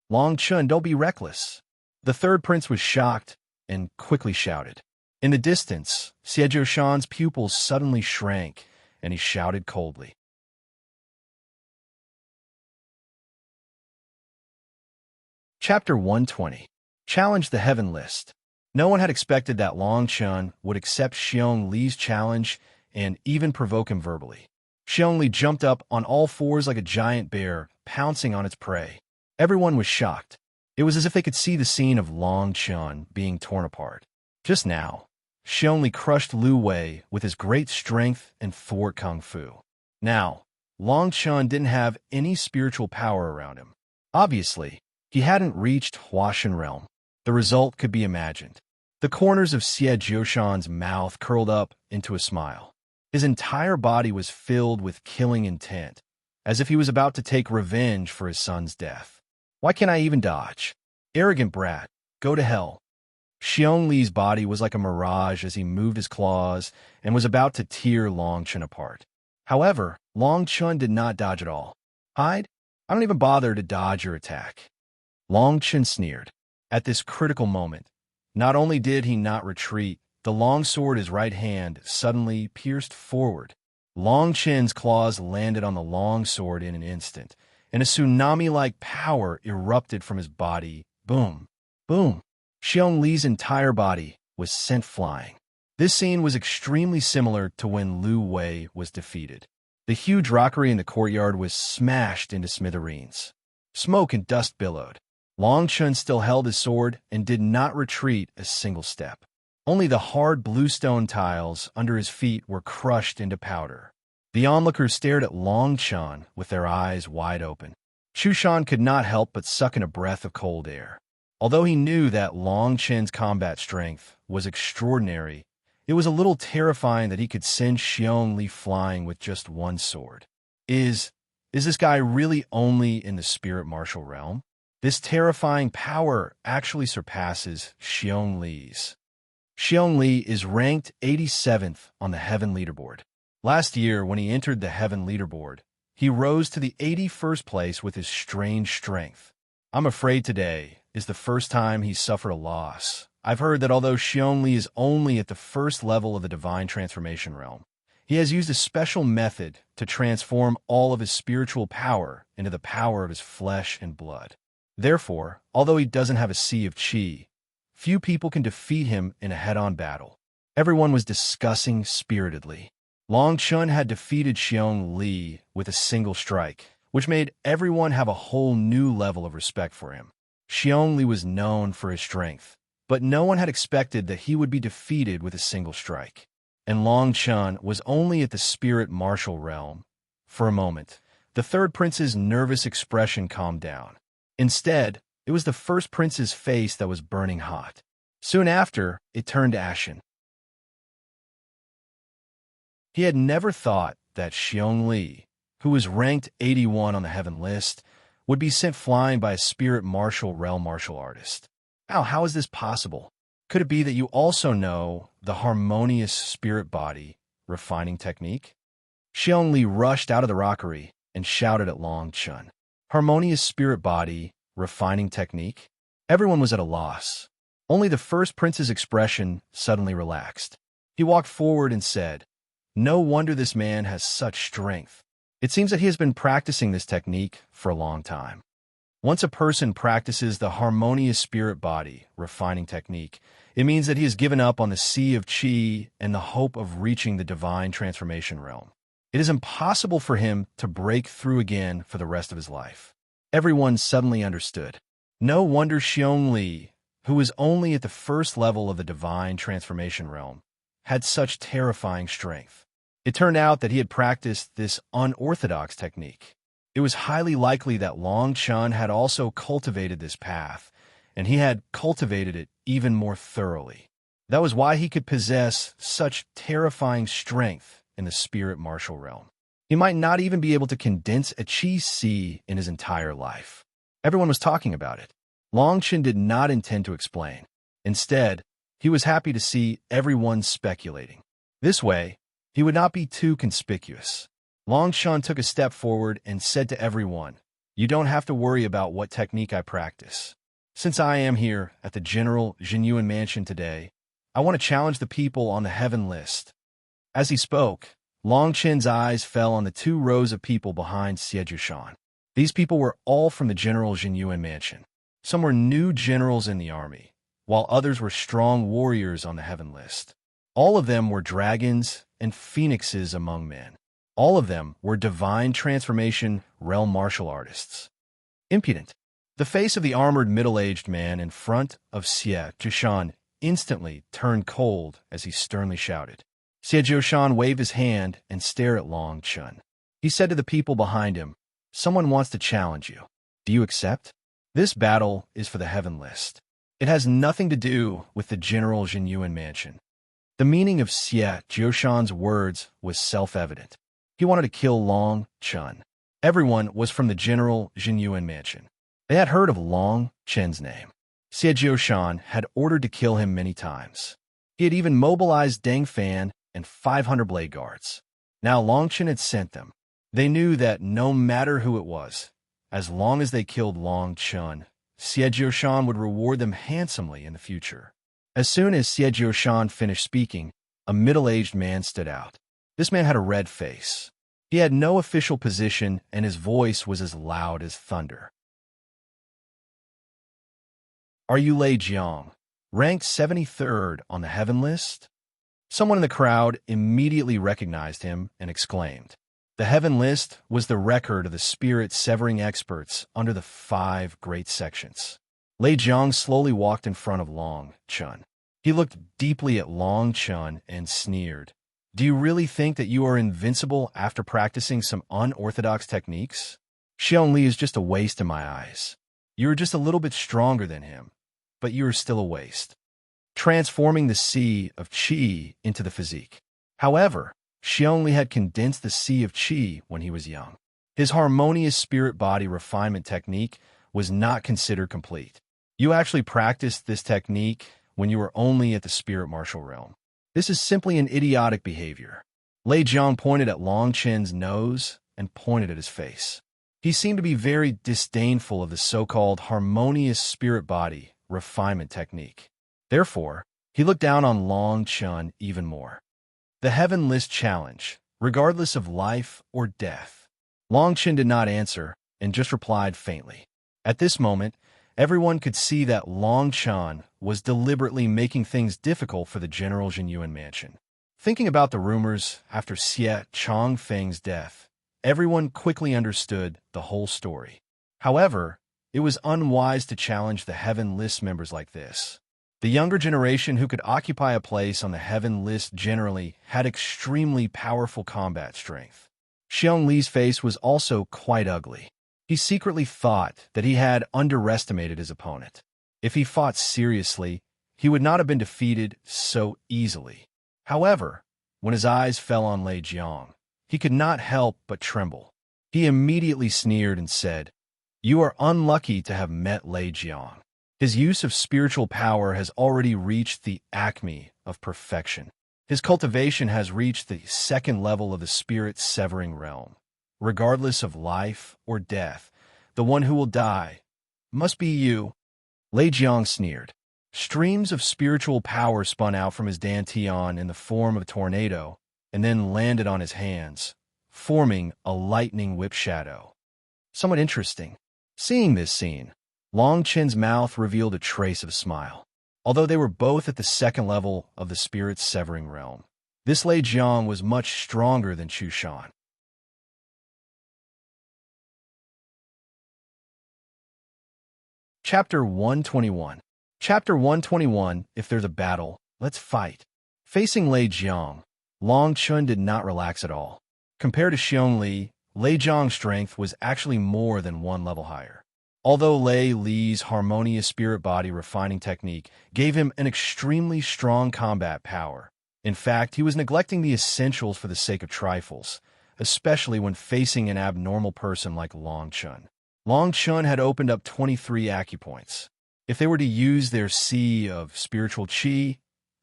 S1: "Long Chun, don't be reckless." The third prince was shocked and quickly shouted. In the distance, Xie Jiushan's pupils suddenly shrank, and he shouted coldly. Chapter 120. Challenge the Heaven List. No one had expected that Long Chun would accept Xiong Li's challenge and even provoke him verbally. Xiong Li jumped up on all fours like a giant bear, pouncing on its prey. Everyone was shocked. It was as if they could see the scene of Long Chun being torn apart. Just now, Xiong Li crushed Lu Wei with his great strength and thwart kung fu. Now, Long Chun didn't have any spiritual power around him. Obviously, he hadn't reached Huashan realm. The result could be imagined. The corners of Xie Jiushan's mouth curled up into a smile. His entire body was filled with killing intent, as if he was about to take revenge for his son's death. "Why can't I even dodge? Arrogant brat, go to hell." Xiong Li's body was like a mirage as he moved his claws and was about to tear Long Chun apart. However, Long Chun did not dodge at all. "Hide? I don't even bother to dodge your attack." Long Chun sneered. At this critical moment, not only did he not retreat, the long sword in his right hand suddenly pierced forward. Long Chun's claws landed on the long sword in an instant, and a tsunami-like power erupted from his body. Boom! Boom! Xiong Li's entire body was sent flying. This scene was extremely similar to when Lu Wei was defeated. The huge rockery in the courtyard was smashed into smithereens. Smoke and dust billowed. Long Chun still held his sword and did not retreat a single step. Only the hard bluestone tiles under his feet were crushed into powder. The onlookers stared at Long Chun with their eyes wide open. Chu Shan could not help but suck in a breath of cold air. Although he knew that Long Chun's combat strength was extraordinary, it was a little terrifying that he could send Xiong Li flying with just one sword. Is this guy really only in the spirit martial realm? This terrifying power actually surpasses Xiong Li's. Xiong Li is ranked 87th on the Heaven Leaderboard. Last year, when he entered the Heaven Leaderboard, he rose to the 81st place with his strange strength. I'm afraid today is the first time he's suffered a loss. I've heard that although Xiong Li is only at the first level of the Divine Transformation realm, he has used a special method to transform all of his spiritual power into the power of his flesh and blood. Therefore, although he doesn't have a sea of qi, few people can defeat him in a head-on battle. Everyone was discussing spiritedly. Long Chun had defeated Xiong Li with a single strike, which made everyone have a whole new level of respect for him. Xiong Li was known for his strength, but no one had expected that he would be defeated with a single strike. And Long Chun was only at the spirit martial realm. For a moment, the third prince's nervous expression calmed down. Instead, it was the first prince's face that was burning hot. Soon after, it turned ashen. He had never thought that Xiong Li, who was ranked 81 on the Heaven list, would be sent flying by a spirit martial realm martial artist. How is this possible? Could it be that you also know the harmonious spirit body refining technique? Xiong Li rushed out of the rockery, and shouted at Long Chun. Harmonious spirit body, refining technique? Everyone was at a loss. Only the first prince's expression suddenly relaxed. He walked forward and said, "No wonder this man has such strength. It seems that he has been practicing this technique for a long time." Once a person practices the harmonious spirit body, refining technique, it means that he has given up on the sea of qi and the hope of reaching the divine transformation realm. It is impossible for him to break through again for the rest of his life. Everyone suddenly understood. No wonder Xiong Li, who was only at the first level of the divine transformation realm, had such terrifying strength. It turned out that he had practiced this unorthodox technique. It was highly likely that Long Chun had also cultivated this path, and he had cultivated it even more thoroughly. That was why he could possess such terrifying strength in the spirit martial realm. He might not even be able to condense a qi sea in his entire life. Everyone was talking about it. Long Chun did not intend to explain. Instead, he was happy to see everyone speculating. This way, he would not be too conspicuous. Long Chun took a step forward and said to everyone, "You don't have to worry about what technique I practice. Since I am here at the General Jinyuan Mansion today, I want to challenge the people on the heaven list." As he spoke, Long Chen's eyes fell on the 2 rows of people behind Siejushan. These people were all from the General Jinyuan Mansion. Some were new generals in the army, while others were strong warriors on the heaven list. All of them were dragons and phoenixes among men. All of them were divine transformation realm martial artists. Impudent. The face of the armored middle-aged man in front of Xie Zhishan instantly turned cold as he sternly shouted. Xie Zhishan waved his hand and stared at Long Chun. He said to the people behind him, "Someone wants to challenge you. Do you accept? This battle is for the heaven list. It has nothing to do with the General Jinyuan Mansion." The meaning of Xie Zhishan's words was self-evident. He wanted to kill Long Chun. Everyone was from the General Jinyuan Mansion. They had heard of Long Chun's name. Xie Zhishan had ordered to kill him many times. He had even mobilized Deng Fan and 500 blade guards. Now Long Chun had sent them. They knew that no matter who it was, as long as they killed Long Chun, Xie Zhishan would reward them handsomely in the future. As soon as Xie Zhishan finished speaking, a middle-aged man stood out. This man had a red face. He had no official position, and his voice was as loud as thunder. "Are you Lei Jiang, ranked 73rd on the heaven list?" Someone in the crowd immediately recognized him and exclaimed. The heaven list was the record of the spirit-severing experts under the 5 great sections. Lei Jiang slowly walked in front of Long Chun. He looked deeply at Long Chun and sneered. "Do you really think that you are invincible after practicing some unorthodox techniques? Xiong Li is just a waste in my eyes. You are just a little bit stronger than him, but you are still a waste." Transforming the sea of qi into the physique. However, Xiong Li had condensed the sea of qi when he was young. His harmonious spirit-body refinement technique was not considered complete. You actually practiced this technique when you were only at the spirit martial realm. This is simply an idiotic behavior. Lei Jiang pointed at Long Chen's nose and pointed at his face. He seemed to be very disdainful of the so-called harmonious spirit-body refinement technique. Therefore, he looked down on Long Chun even more. The heaven list challenge, regardless of life or death. Long Chun did not answer and just replied faintly. At this moment, everyone could see that Long Chun was deliberately making things difficult for the General Jinyuan Mansion. Thinking about the rumors after Xie Changfeng's death, everyone quickly understood the whole story. However, it was unwise to challenge the heaven list members like this. The younger generation who could occupy a place on the heaven list generally had extremely powerful combat strength. Xiong Li's face was also quite ugly. He secretly thought that he had underestimated his opponent. If he fought seriously, he would not have been defeated so easily. However, when his eyes fell on Lei Jiang, he could not help but tremble. He immediately sneered and said, "You are unlucky to have met Lei Jiang. His use of spiritual power has already reached the acme of perfection. His cultivation has reached the 2nd level of the spirit-severing realm, regardless of life or death. The one who will die must be you. Lei Jiang sneered. Streams of spiritual power spun out from his dantian in the form of a tornado and then landed on his hands, forming a lightning whip shadow. Somewhat interesting. Seeing this scene, Long Chen's mouth revealed a trace of a smile. Although they were both at the second level of the spirit's severing realm, this Lei Jiang was much stronger than Chu Shan. Chapter 121. Chapter 121, If there's a battle, let's fight. Facing Lei Jiang, Long Chun did not relax at all. Compared to Xiong Li, Lei Jiang's strength was actually more than one level higher. Although Lei Li's harmonious spirit body refining technique gave him an extremely strong combat power, in fact, he was neglecting the essentials for the sake of trifles, especially when facing an abnormal person like Long Chun. Long Chun had opened up 23 acupoints. If they were to use their sea of spiritual qi,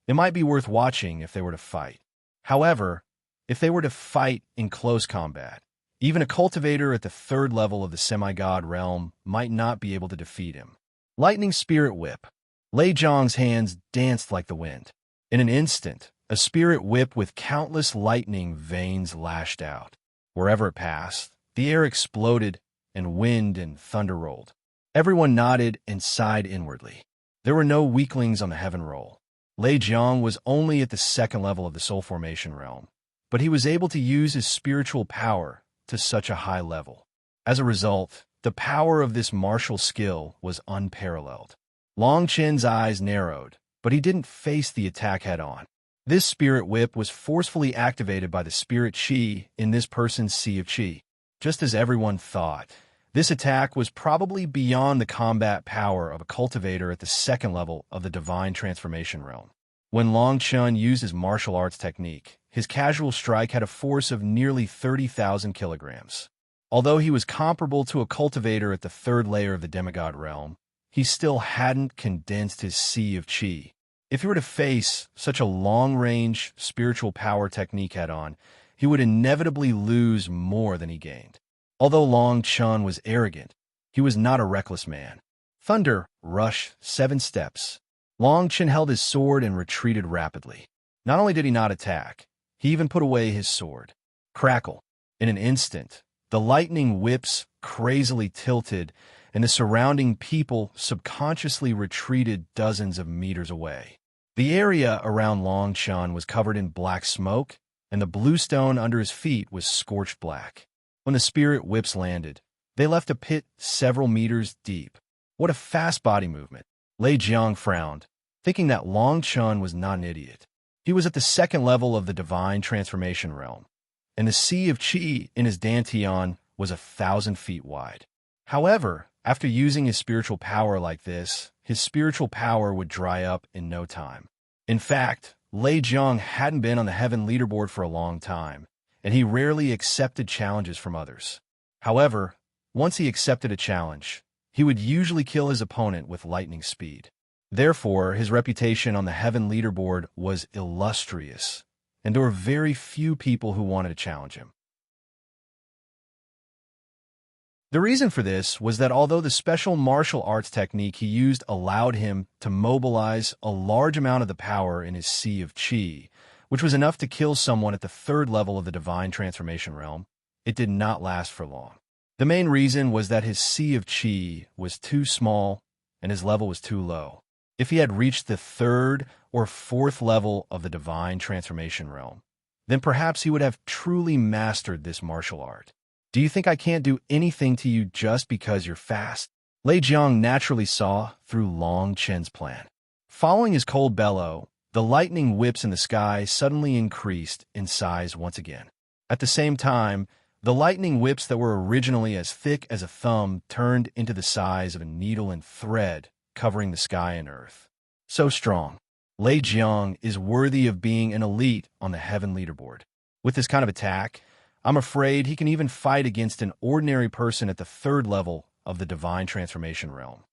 S1: it might be worth watching if they were to fight. However, if they were to fight in close combat, even a cultivator at the third level of the semi-god realm might not be able to defeat him. Lightning Spirit Whip. Lei Jiang's hands danced like the wind. In an instant, a spirit whip with countless lightning veins lashed out. Wherever it passed, the air exploded and wind and thunder rolled. Everyone nodded and sighed inwardly. There were no weaklings on the heaven roll. Lei Jiang was only at the second level of the soul formation realm, but he was able to use his spiritual power to such a high level. As a result, the power of this martial skill was unparalleled. Long Chen's eyes narrowed, but he didn't face the attack head-on. This spirit whip was forcefully activated by the spirit qi in this person's sea of qi. Just as everyone thought, this attack was probably beyond the combat power of a cultivator at the second level of the divine transformation realm. When Long Chun used his martial arts technique, his casual strike had a force of nearly 30,000 kilograms. Although he was comparable to a cultivator at the third layer of the demigod realm, he still hadn't condensed his sea of qi. If he were to face such a long-range spiritual power technique head-on, he would inevitably lose more than he gained. Although Long Chun was arrogant, he was not a reckless man. Thunder, rush, 7 steps. Long Chun held his sword and retreated rapidly. Not only did he not attack, he even put away his sword. Crackle. In an instant, the lightning whips crazily tilted, and the surrounding people subconsciously retreated dozens of meters away. The area around Long Chun was covered in black smoke, and the blue stone under his feet was scorched black. When the spirit whips landed, they left a pit several meters deep. What a fast body movement. Lei Jiang frowned, thinking that Long Chun was not an idiot. He was at the second level of the divine transformation realm, and the sea of qi in his dantian was 1,000 feet wide. However, after using his spiritual power like this, his spiritual power would dry up in no time. In fact, Lei Jiang hadn't been on the heaven leaderboard for a long time, and he rarely accepted challenges from others. However, once he accepted a challenge, he would usually kill his opponent with lightning speed. Therefore, his reputation on the heaven leaderboard was illustrious, and there were very few people who wanted to challenge him. The reason for this was that although the special martial arts technique he used allowed him to mobilize a large amount of the power in his sea of qi, which was enough to kill someone at the third level of the divine transformation realm, it did not last for long. The main reason was that his sea of qi was too small and his level was too low. If he had reached the third or fourth level of the divine transformation realm, then perhaps he would have truly mastered this martial art. Do you think I can't do anything to you just because you're fast? Lei Jiang naturally saw through Long Chen's plan. Following his cold bellow, the lightning whips in the sky suddenly increased in size once again. At the same time, the lightning whips that were originally as thick as a thumb turned into the size of a needle and thread, covering the sky and earth. So strong, Lei Jiang is worthy of being an elite on the heaven leaderboard. With this kind of attack, I'm afraid he can even fight against an ordinary person at the third level of the divine transformation realm.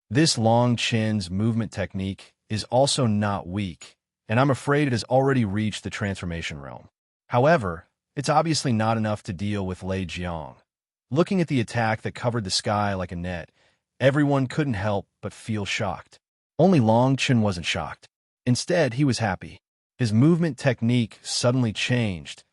S1: This Long Chen's movement technique is also not weak, and I'm afraid it has already reached the transformation realm. However, It's obviously not enough to deal with Lei Jiang. Looking at the attack that covered the sky like a net, everyone couldn't help but feel shocked. Only Long Chen wasn't shocked. Instead, he was happy. His movement technique suddenly changed,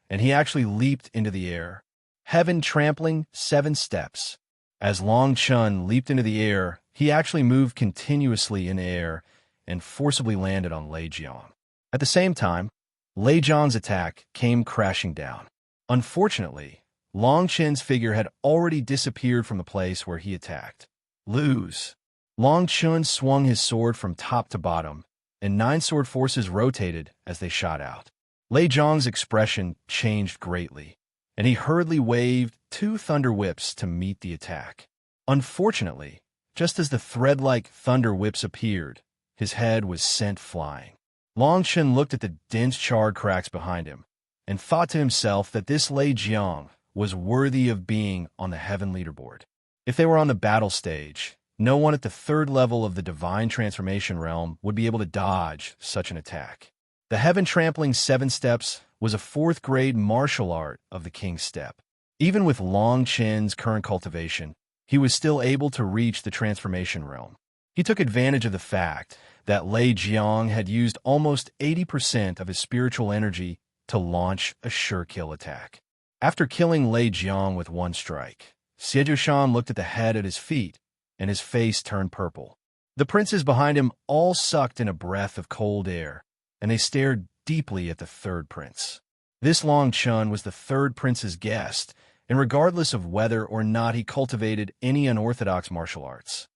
S1: and he actually leaped into the air. Heaven trampling 7 steps. As Long Chen leaped into the air, he actually moved continuously in air and forcibly landed on Lei Jiang. At the same time, Lei Jiang's attack came crashing down. Unfortunately, Long Chen's figure had already disappeared from the place where he attacked. Lose. Long Chen swung his sword from top to bottom, and 9 sword forces rotated as they shot out. Lei Jiang's expression changed greatly, and he hurriedly waved 2 thunder whips to meet the attack. Unfortunately, just as the thread-like thunder whips appeared, his head was sent flying. Long Chen looked at the dense charred cracks behind him and thought to himself that this Lei Jiang was worthy of being on the heaven leaderboard. If they were on the battle stage, no one at the 3rd level of the divine transformation realm would be able to dodge such an attack. The heaven trampling 7 steps was a 4th grade martial art of the king's step. Even with Long Chen's current cultivation, he was still able to reach the transformation realm. He took advantage of the fact that Lei Jiang had used almost 80% of his spiritual energy to launch a sure-kill attack. After killing Lei Jiang with 1 strike, Xie Jiushan looked at the head at his feet, and his face turned purple. The princes behind him all sucked in a breath of cold air, and they stared deeply at the 3rd prince. This Long Chen was the 3rd prince's guest, and regardless of whether or not he cultivated any unorthodox martial arts.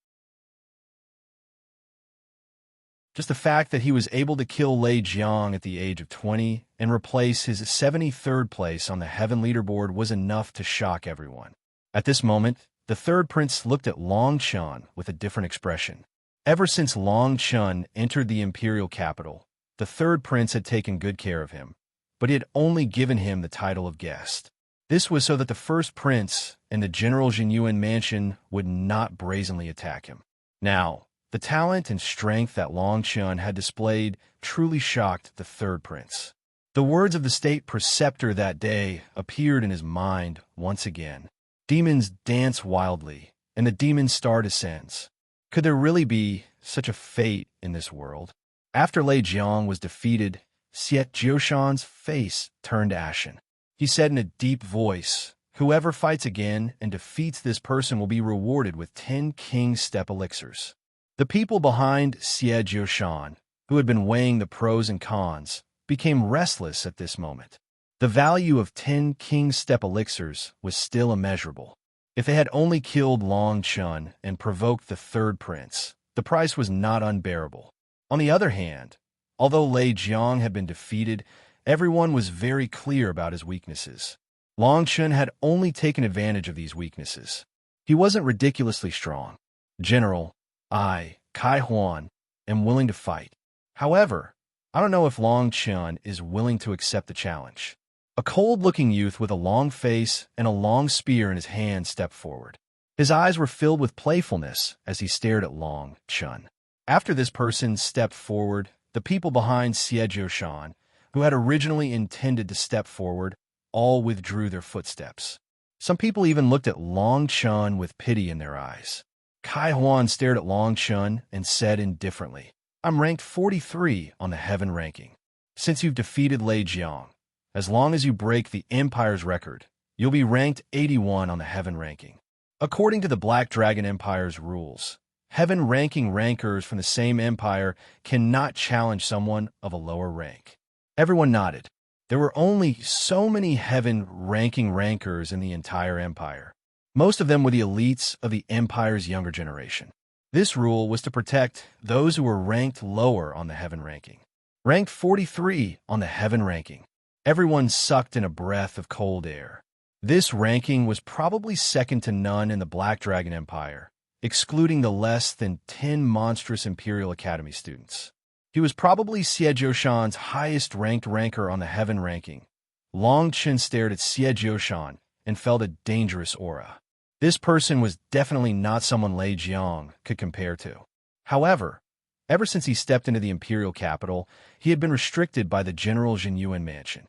S1: Just the fact that he was able to kill Lei Jiang at the age of 20 and replace his 73rd place on the heaven leaderboard was enough to shock everyone. At this moment, the 3rd prince looked at Long Chen with a different expression. Ever since Long Chen entered the imperial capital, the 3rd prince had taken good care of him, but he had only given him the title of guest. This was so that the 1st prince and the General Jinyuan mansion would not brazenly attack him. Now, the talent and strength that Long Chen had displayed truly shocked the 3rd prince. The words of the state preceptor that day appeared in his mind once again. Demons dance wildly, and the demon star descends. Could there really be such a fate in this world? After Lei Jiang was defeated, Xie Jiushan's face turned ashen. He said in a deep voice, "Whoever fights again and defeats this person will be rewarded with 10 King's Step elixirs." The people behind Xie Jiushan, who had been weighing the pros and cons, became restless at this moment. The value of 10 King's Step elixirs was still immeasurable. If they had only killed Long Chen and provoked the 3rd prince, the price was not unbearable. On the other hand, although Lei Jiang had been defeated, everyone was very clear about his weaknesses. Long Chen had only taken advantage of these weaknesses. He wasn't ridiculously strong. General, I, Kai Huan, am willing to fight. However, I don't know if Long Chen is willing to accept the challenge. A cold-looking youth with a long face and a long spear in his hand stepped forward. His eyes were filled with playfulness as he stared at Long Chen. After this person stepped forward, the people behind Xie Jiushan, who had originally intended to step forward, all withdrew their footsteps. Some people even looked at Long Chen with pity in their eyes. Kai Huan stared at Long Chen and said indifferently, "I'm ranked 43 on the heaven ranking. Since you've defeated Lei Jiang, as long as you break the Empire's record, you'll be ranked 81 on the heaven ranking." According to the Black Dragon Empire's rules, heaven ranking rankers from the same empire cannot challenge someone of a lower rank. Everyone nodded. There were only so many heaven ranking rankers in the entire empire. Most of them were the elites of the empire's younger generation. This rule was to protect those who were ranked lower on the heaven ranking. Ranked 43 on the heaven ranking. Everyone sucked in a breath of cold air. This ranking was probably second to none in the Black Dragon Empire, excluding the less than 10 monstrous Imperial Academy students. He was probably Xie Jiushan's highest-ranked ranker on the heaven ranking. Long Chen stared at Xie Jiushan and felt a dangerous aura. This person was definitely not someone Lei Jiang could compare to. However, ever since he stepped into the imperial capital, he had been restricted by the General Jinyuan mansion.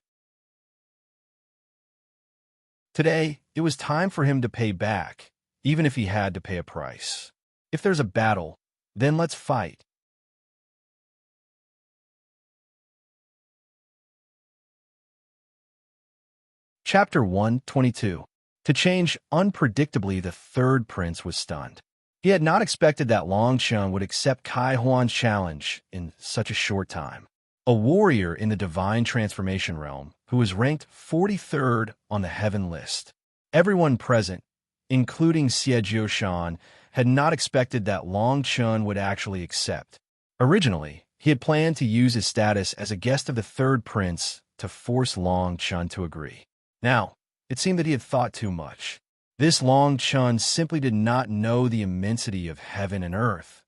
S1: Today, it was time for him to pay back, even if he had to pay a price. If there's a battle, then let's fight. Chapter 122. To change unpredictably, the third prince was stunned. He had not expected that Long Chun would accept Kai Huan's challenge in such a short time. A warrior in the divine transformation realm who was ranked 43rd on the heaven list. Everyone present, including Xie Jiushan, had not expected that Long Chun would actually accept. Originally, he had planned to use his status as a guest of the third prince to force Long Chun to agree. Now, it seemed that he had thought too much. This Long Chun simply did not know the immensity of heaven and earth.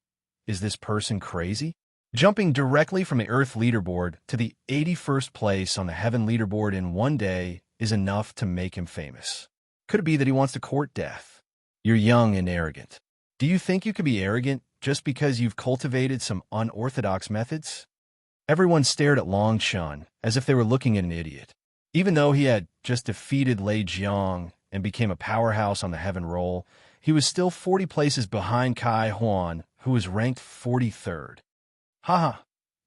S1: Is this person crazy? Jumping directly from the Earth leaderboard to the 81st place on the Heaven leaderboard in one day is enough to make him famous. Could it be that he wants to court death? You're young and arrogant. Do you think you could be arrogant just because you've cultivated some unorthodox methods? Everyone stared at Long Chun as if they were looking at an idiot. Even though he had just defeated Lei Jiang and became a powerhouse on the Heaven roll, he was still 40 places behind Kai Huan, who was ranked 43rd. Haha,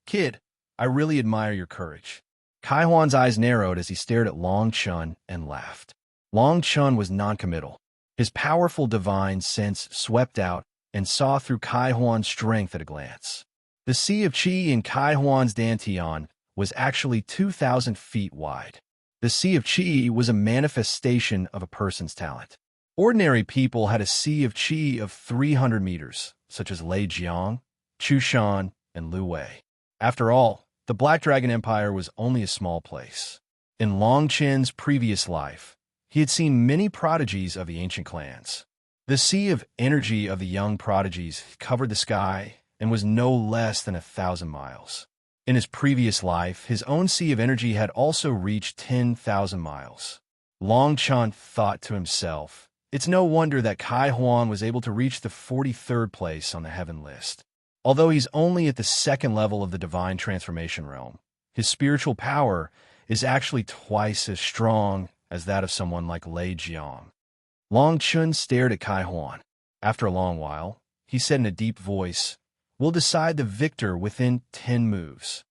S1: kid, I really admire your courage. Kai Huan's eyes narrowed as he stared at Long Chun and laughed. Long Chun was noncommittal. His powerful divine sense swept out and saw through Kai Huan's strength at a glance. The sea of qi in Kai Huan's dantian was actually 2,000 feet wide. The sea of qi was a manifestation of a person's talent. Ordinary people had a sea of qi of 300 meters, such as Lei Jiang, Chu Shan, and Lu Wei. After all, the Black Dragon Empire was only a small place. In Long Chen's previous life, he had seen many prodigies of the ancient clans. The sea of energy of the young prodigies covered the sky and was no less than 1,000 miles. In his previous life, his own sea of energy had also reached 10,000 miles. Long Chun thought to himself, it's no wonder that Kai Huan was able to reach the 43rd place on the heaven list. Although he's only at the second level of the divine transformation realm, his spiritual power is actually twice as strong as that of someone like Lei Jiang. Long Chun stared at Kai Huan. After a long while, he said in a deep voice, "We'll decide the victor within 10 moves."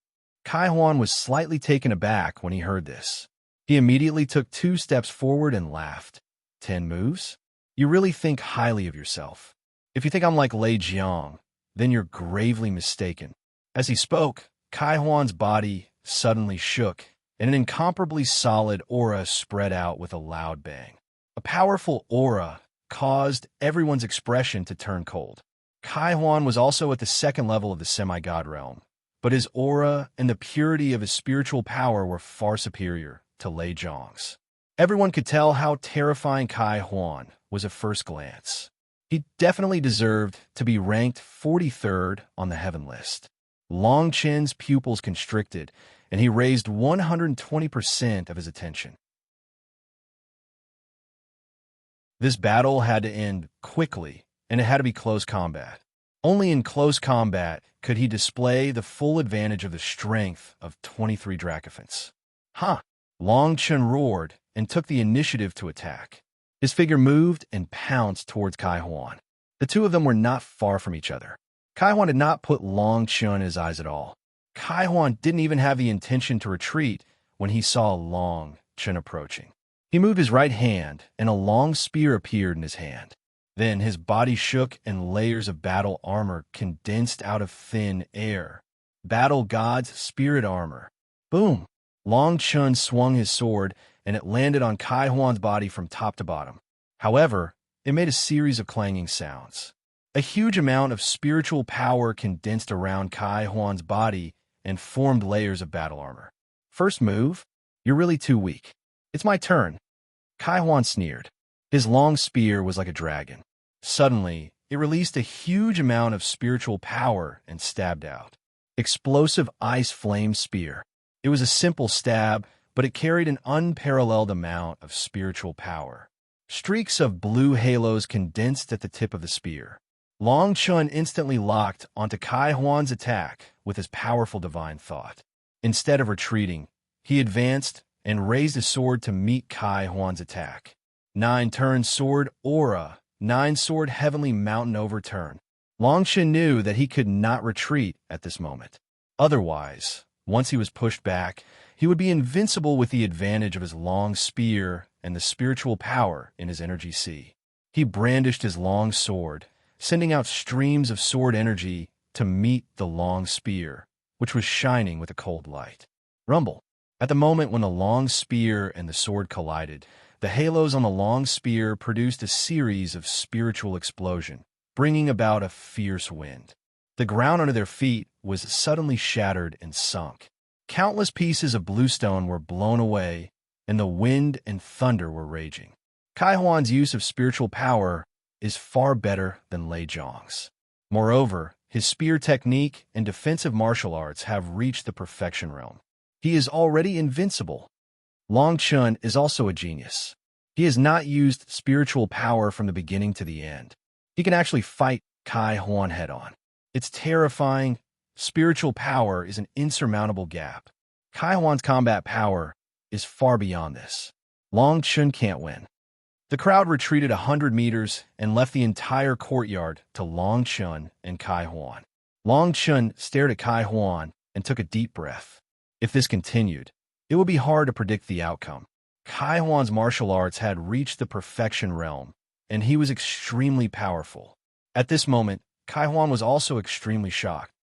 S1: Kai Huan was slightly taken aback when he heard this. He immediately took 2 steps forward and laughed. 10 moves? You really think highly of yourself. If you think I'm like Lei Jiang, then you're gravely mistaken. As he spoke, Kai Huan's body suddenly shook, and an incomparably solid aura spread out with a loud bang. A powerful aura caused everyone's expression to turn cold. Kai Huan was also at the second level of the semi-god realm, but his aura and the purity of his spiritual power were far superior to Lei Jiang's. Everyone could tell how terrifying Kai Huan was at first glance. He definitely deserved to be ranked 43rd on the heaven list. Long Chen's pupils constricted, and he raised 120% of his attention. This battle had to end quickly, and it had to be close combat. Only in close combat could he display the full advantage of the strength of 23 Dracophants. Ha! Long Chen roared and took the initiative to attack. His figure moved and pounced towards Kai Huan. The two of them were not far from each other. Kai Huan did not put Long Chen in his eyes at all. Kai Huan didn't even have the intention to retreat when he saw Long Chen approaching. He moved his right hand, and a long spear appeared in his hand. Then his body shook and layers of battle armor condensed out of thin air. Battle God's spirit armor. Boom! Long Chen swung his sword, and it landed on Kai Huan's body from top to bottom. However, it made a series of clanging sounds. A huge amount of spiritual power condensed around Kai Huan's body and formed layers of battle armor. First move? You're really too weak. It's my turn. Kai Huan sneered. His long spear was like a dragon. Suddenly, it released a huge amount of spiritual power and stabbed out. Explosive ice flame spear. It was a simple stab, but it carried an unparalleled amount of spiritual power. Streaks of blue halos condensed at the tip of the spear. Long Chun instantly locked onto Kai Huan's attack with his powerful divine thought. Instead of retreating, he advanced and raised his sword to meet Kai Huan's attack. 9 turn sword aura, 9 sword heavenly mountain overturn. Long Chen knew that he could not retreat at this moment. Otherwise, once he was pushed back, he would be invincible with the advantage of his long spear and the spiritual power in his energy sea. He brandished his long sword, sending out streams of sword energy to meet the long spear, which was shining with a cold light. Rumble. At the moment when the long spear and the sword collided, the halos on the long spear produced a series of spiritual explosions, bringing about a fierce wind. The ground under their feet was suddenly shattered and sunk. Countless pieces of bluestone were blown away, and the wind and thunder were raging. Kai Huan's use of spiritual power is far better than Lei Zhong's. Moreover, his spear technique and defensive martial arts have reached the perfection realm. He is already invincible. Long Chun is also a genius. He has not used spiritual power from the beginning to the end. He can actually fight Kai Huan head-on. It's terrifying. Spiritual power is an insurmountable gap. Kai Huan's combat power is far beyond this. Long Chun can't win. The crowd retreated 100 meters and left the entire courtyard to Long Chun and Kai Huan. Long Chun stared at Kai Huan and took a deep breath. If this continued, it would be hard to predict the outcome. Kai Huan's martial arts had reached the perfection realm, and he was extremely powerful. At this moment, Kai Huan was also extremely shocked.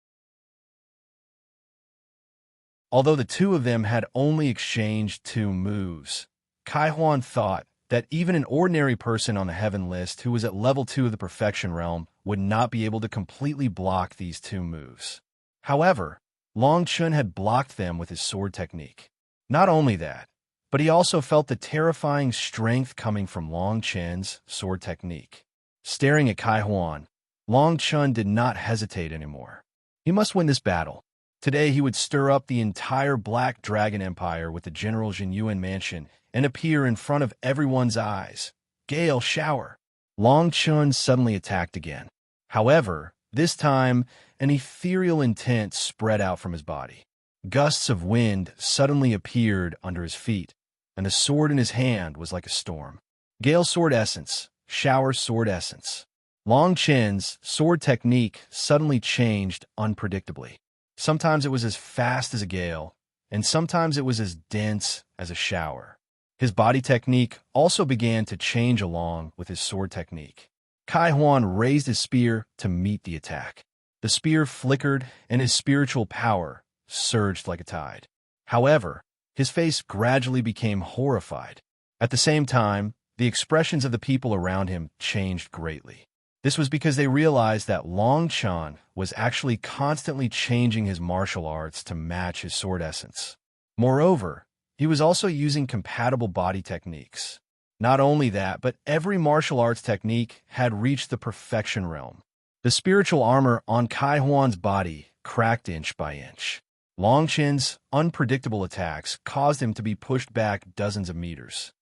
S1: Although the two of them had only exchanged 2 moves, Kai Huan thought that even an ordinary person on the heaven list who was at level 2 of the perfection realm would not be able to completely block these 2 moves. However, Long Chun had blocked them with his sword technique. Not only that, but he also felt the terrifying strength coming from Long Chun's sword technique. Staring at Kai Huan, Long Chun did not hesitate anymore. He must win this battle. Today he would stir up the entire Black Dragon Empire with the General Jinyuan mansion and appear in front of everyone's eyes. Gale shower. Long Chun suddenly attacked again. However, this time, an ethereal intent spread out from his body. Gusts of wind suddenly appeared under his feet, and the sword in his hand was like a storm. Gale sword essence, shower sword essence. Long Chen's sword technique suddenly changed unpredictably. Sometimes it was as fast as a gale, and sometimes it was as dense as a shower. His body technique also began to change along with his sword technique. Kai Huan raised his spear to meet the attack. The spear flickered, and his spiritual power surged like a tide. However, his face gradually became horrified. At the same time, the expressions of the people around him changed greatly. This was because they realized that Long Chun was actually constantly changing his martial arts to match his sword essence. Moreover, he was also using compatible body techniques. Not only that, but every martial arts technique had reached the perfection realm. The spiritual armor on Kai Huan's body cracked inch by inch. Long Chen's unpredictable attacks caused him to be pushed back dozens of meters.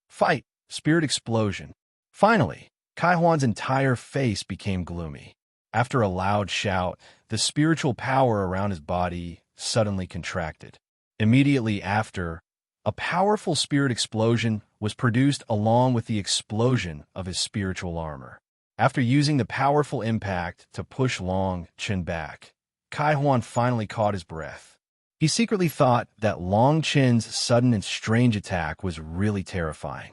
S1: Fight! Spirit explosion. Finally, Kai Huan's entire face became gloomy. After a loud shout, the spiritual power around his body suddenly contracted. Immediately after, a powerful spirit explosion was produced along with the explosion of his spiritual armor. After using the powerful impact to push Long Chen back, Kai Huan finally caught his breath. He secretly thought that Long Chen's sudden and strange attack was really terrifying.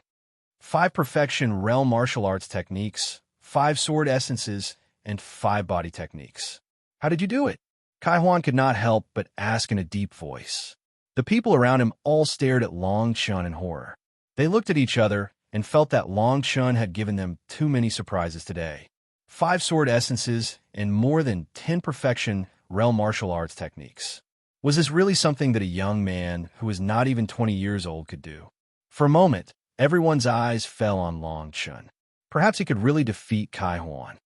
S1: 5 perfection realm martial arts techniques, 5 sword essences, and 5 body techniques. How did you do it? Kai Huan could not help but ask in a deep voice. The people around him all stared at Long Chun in horror. They looked at each other and felt that Long Chun had given them too many surprises today. 5 sword essences and more than 10 perfection realm martial arts techniques. Was this really something that a young man who was not even 20 years old could do? For a moment, everyone's eyes fell on Long Chun. Perhaps he could really defeat Kai Huan.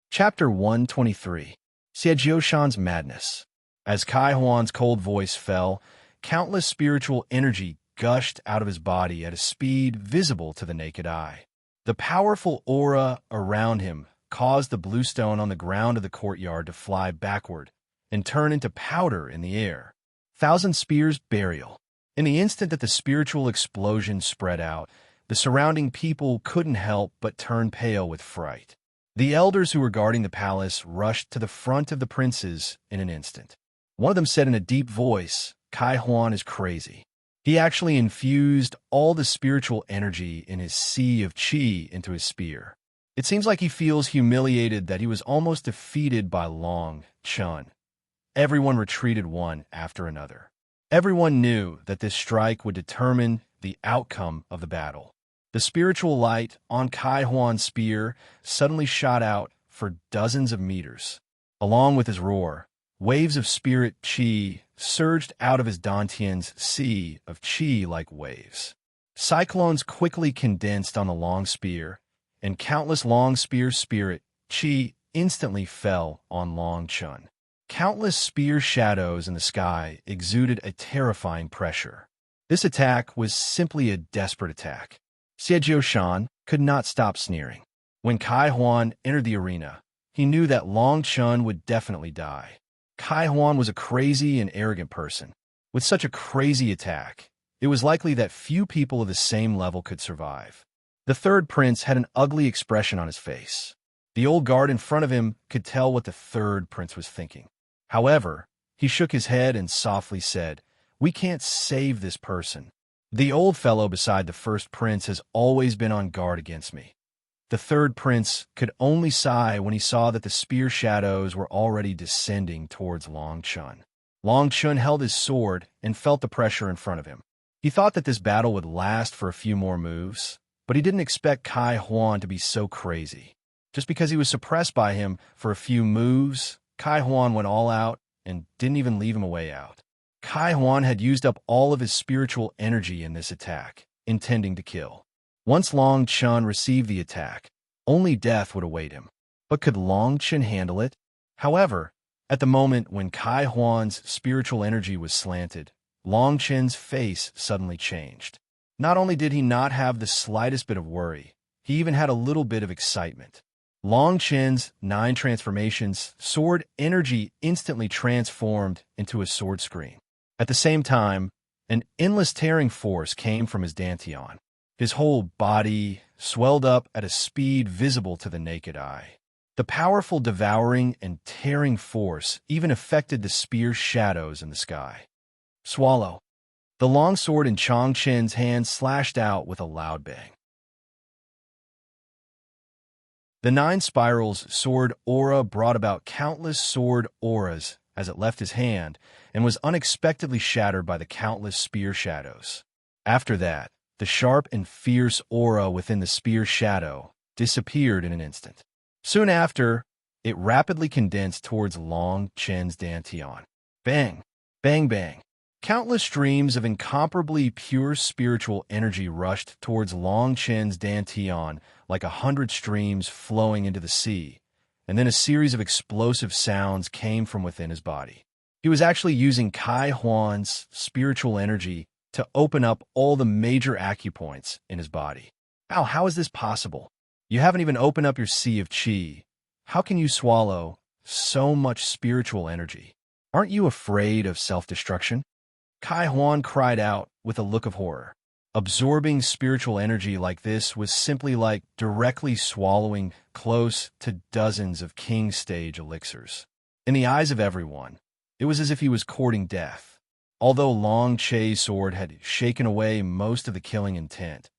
S1: Chapter 123. Xie Jiushan's Madness. As Kai Huan's cold voice fell, countless spiritual energy gushed out of his body at a speed visible to the naked eye. The powerful aura around him caused the bluestone on the ground of the courtyard to fly backward and turn into powder in the air. Thousand Spears Burial. In the instant that the spiritual explosion spread out, the surrounding people couldn't help but turn pale with fright. The elders who were guarding the palace rushed to the front of the princes in an instant. One of them said in a deep voice, "Kai Huan is crazy. He actually infused all the spiritual energy in his sea of qi into his spear. It seems like he feels humiliated that he was almost defeated by Long Chun." Everyone retreated one after another. Everyone knew that this strike would determine the outcome of the battle. The spiritual light on Kai Huan's spear suddenly shot out for dozens of meters. Along with his roar, waves of spirit qi surged out of his Dantian's sea of qi like waves. Cyclones quickly condensed on the long spear, and countless long spear spirit qi instantly fell on Long Chun. Countless spear shadows in the sky exuded a terrifying pressure. This attack was simply a desperate attack. Xie Jiushan could not stop sneering. When Kai Huan entered the arena, he knew that Long Chun would definitely die. Kai Huan was a crazy and arrogant person. With such a crazy attack, it was likely that few people of the same level could survive. The third prince had an ugly expression on his face. The old guard in front of him could tell what the third prince was thinking. However, he shook his head and softly said, "We can't save this person. The old fellow beside the first prince has always been on guard against me." The third prince could only sigh when he saw that the spear shadows were already descending towards Long Chun. Long Chun held his sword and felt the pressure in front of him. He thought that this battle would last for a few more moves, but he didn't expect Kai Huan to be so crazy. Just because he was suppressed by him for a few moves, Kai Huan went all out and didn't even leave him a way out. Kai Huan had used up all of his spiritual energy in this attack, intending to kill. Once Long Chun received the attack, only death would await him. But could Long Chun handle it? However, at the moment when Kai Huan's spiritual energy was slanted, Long Chun's face suddenly changed. Not only did he not have the slightest bit of worry, he even had a little bit of excitement. Long Chun's 9 transformations sword energy instantly transformed into a sword screen. At the same time, an endless tearing force came from his Dantian. His whole body swelled up at a speed visible to the naked eye. The powerful devouring and tearing force even affected the spear shadows in the sky. Swallow. The long sword in Chong Chen's hand slashed out with a loud bang. The 9 spirals sword aura brought about countless sword auras as it left his hand and was unexpectedly shattered by the countless spear shadows. After that, the sharp and fierce aura within the spear shadow disappeared in an instant. Soon after, it rapidly condensed towards Long Chen's Dantian. Bang! Bang bang! Countless streams of incomparably pure spiritual energy rushed towards Long Chen's Dantian like 100 streams flowing into the sea, and then a series of explosive sounds came from within his body. He was actually using Kai Huan's spiritual energy to open up all the major acupoints in his body. How is this possible? You haven't even opened up your sea of qi. How can you swallow so much spiritual energy? Aren't you afraid of self-destruction? Kai Huan cried out with a look of horror. Absorbing spiritual energy like this was simply like directly swallowing close to dozens of king stage elixirs. In the eyes of everyone, it was as if he was courting death. Although Long Che's sword had shaken away most of the killing intent,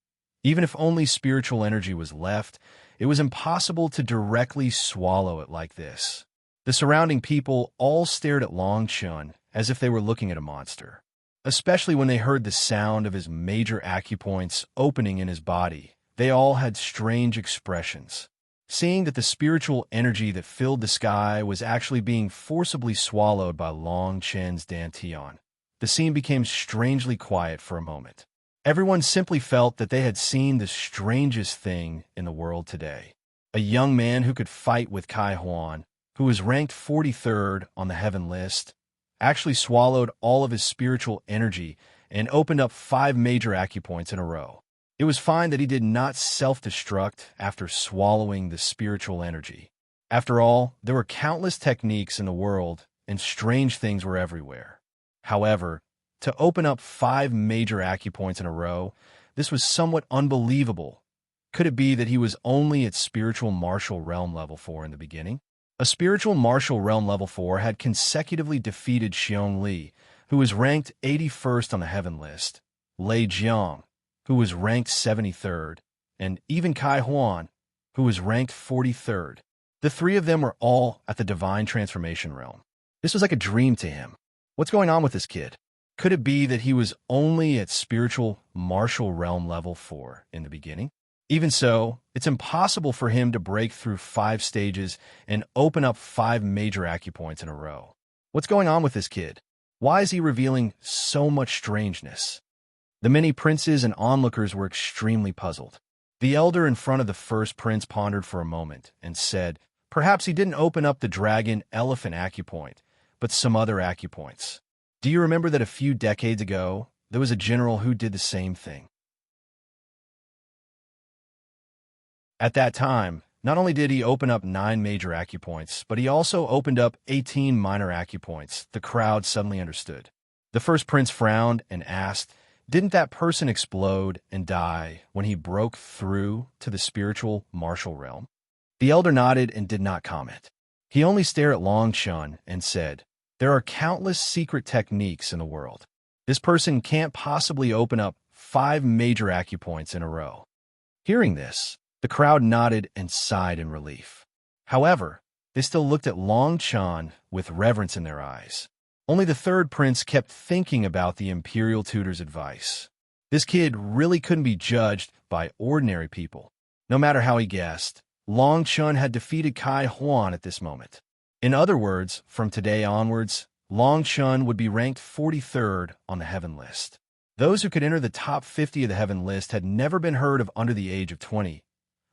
S1: even if only spiritual energy was left, it was impossible to directly swallow it like this. The surrounding people all stared at Long Chun as if they were looking at a monster, especially when they heard the sound of his major acupoints opening in his body. They all had strange expressions. Seeing that the spiritual energy that filled the sky was actually being forcibly swallowed by Long Chen's Dantian, the scene became strangely quiet for a moment. Everyone simply felt that they had seen the strangest thing in the world today. A young man who could fight with Kai Huan, who was ranked 43rd on the heaven list, actually swallowed all of his spiritual energy and opened up 5 major acupoints in a row. It was fine that he did not self-destruct after swallowing the spiritual energy. After all, there were countless techniques in the world, and strange things were everywhere. However, to open up 5 major acupoints in a row, this was somewhat unbelievable. Could it be that he was only at spiritual martial realm level 4 in the beginning? A spiritual martial realm level 4 had consecutively defeated Xiong Li, who was ranked 81st on the heaven list, Lei Jiang, who was ranked 73rd, and even Kai Huan, who was ranked 43rd. The three of them were all at the divine transformation realm. This was like a dream to him. What's going on with this kid? Could it be that he was only at spiritual martial realm level 4 in the beginning? Even so, it's impossible for him to break through 5 stages and open up 5 major acupoints in a row. What's going on with this kid? Why is he revealing so much strangeness? The many princes and onlookers were extremely puzzled. The elder in front of the first prince pondered for a moment and said, perhaps he didn't open up the dragon elephant acupoint, but some other acupoints. Do you remember that a few decades ago, there was a general who did the same thing? At that time, not only did he open up 9 major acupoints, but he also opened up 18 minor acupoints. The crowd suddenly understood. The first prince frowned and asked, didn't that person explode and die when he broke through to the spiritual martial realm? The elder nodded and did not comment. He only stared at Long Chun and said, there are countless secret techniques in the world. This person can't possibly open up 5 major acupoints in a row. Hearing this, the crowd nodded and sighed in relief. However, they still looked at Long Chun with reverence in their eyes. Only the third prince kept thinking about the imperial tutor's advice. This kid really couldn't be judged by ordinary people. No matter how he guessed, Long Chun had defeated Kai Huan at this moment. In other words, from today onwards, Long Chun would be ranked 43rd on the heaven list. Those who could enter the top 50 of the heaven list had never been heard of under the age of 20.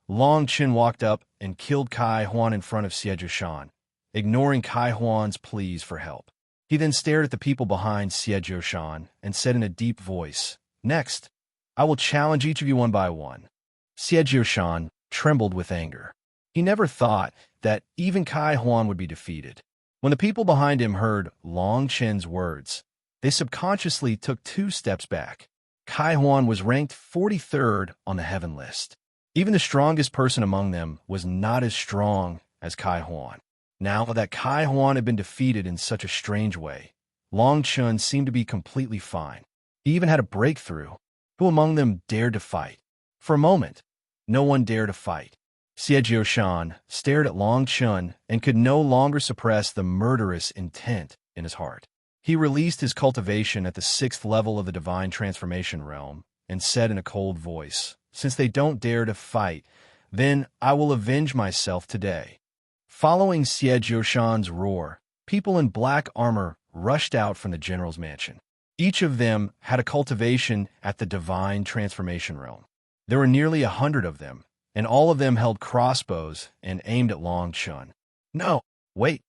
S1: Long Chun walked up and killed Kai Huan in front of Xie Zhoushan, ignoring Kai Huan's pleas for help. He then stared at the people behind Xie Zhoushan and said in a deep voice, next, I will challenge each of you one by one. Xie Zhoushan trembled with anger. He never thought that even Kai Huan would be defeated. When the people behind him heard Long Chun's words, they subconsciously took 2 steps back. Kai Huan was ranked 43rd on the heaven list. Even the strongest person among them was not as strong as Kai Huan. Now that Kai Huan had been defeated in such a strange way, Long Chun seemed to be completely fine. He even had a breakthrough. Who among them dared to fight? For a moment, no one dared to fight. Xie Zhoushan stared at Long Chun and could no longer suppress the murderous intent in his heart. He released his cultivation at the 6th level of the divine transformation realm and said in a cold voice, since they don't dare to fight, then I will avenge myself today. Following Xie Zhoushan's roar, people in black armor rushed out from the general's mansion. Each of them had a cultivation at the divine transformation realm. There were nearly 100 of them, and all of them held crossbows and aimed at Long Chun. No, wait.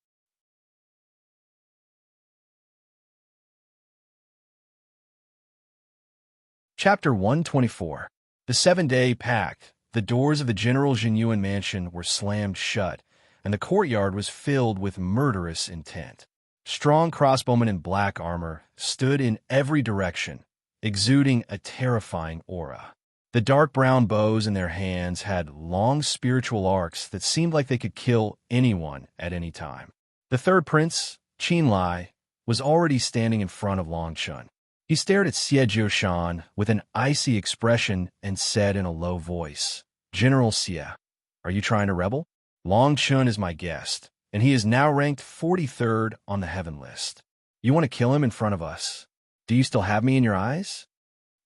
S1: Chapter 124. The 7-day pact. The doors of the General Jinyuan mansion were slammed shut, and the courtyard was filled with murderous intent. Strong crossbowmen in black armor stood in every direction, exuding a terrifying aura. The dark brown bows in their hands had long spiritual arcs that seemed like they could kill anyone at any time. The third prince, Qin Lai, was already standing in front of Long Chun. He stared at Xie Zhoushan with an icy expression and said in a low voice, General Xie, are you trying to rebel? Long Chun is my guest, and he is now ranked 43rd on the heaven list. You want to kill him in front of us? Do you still have me in your eyes?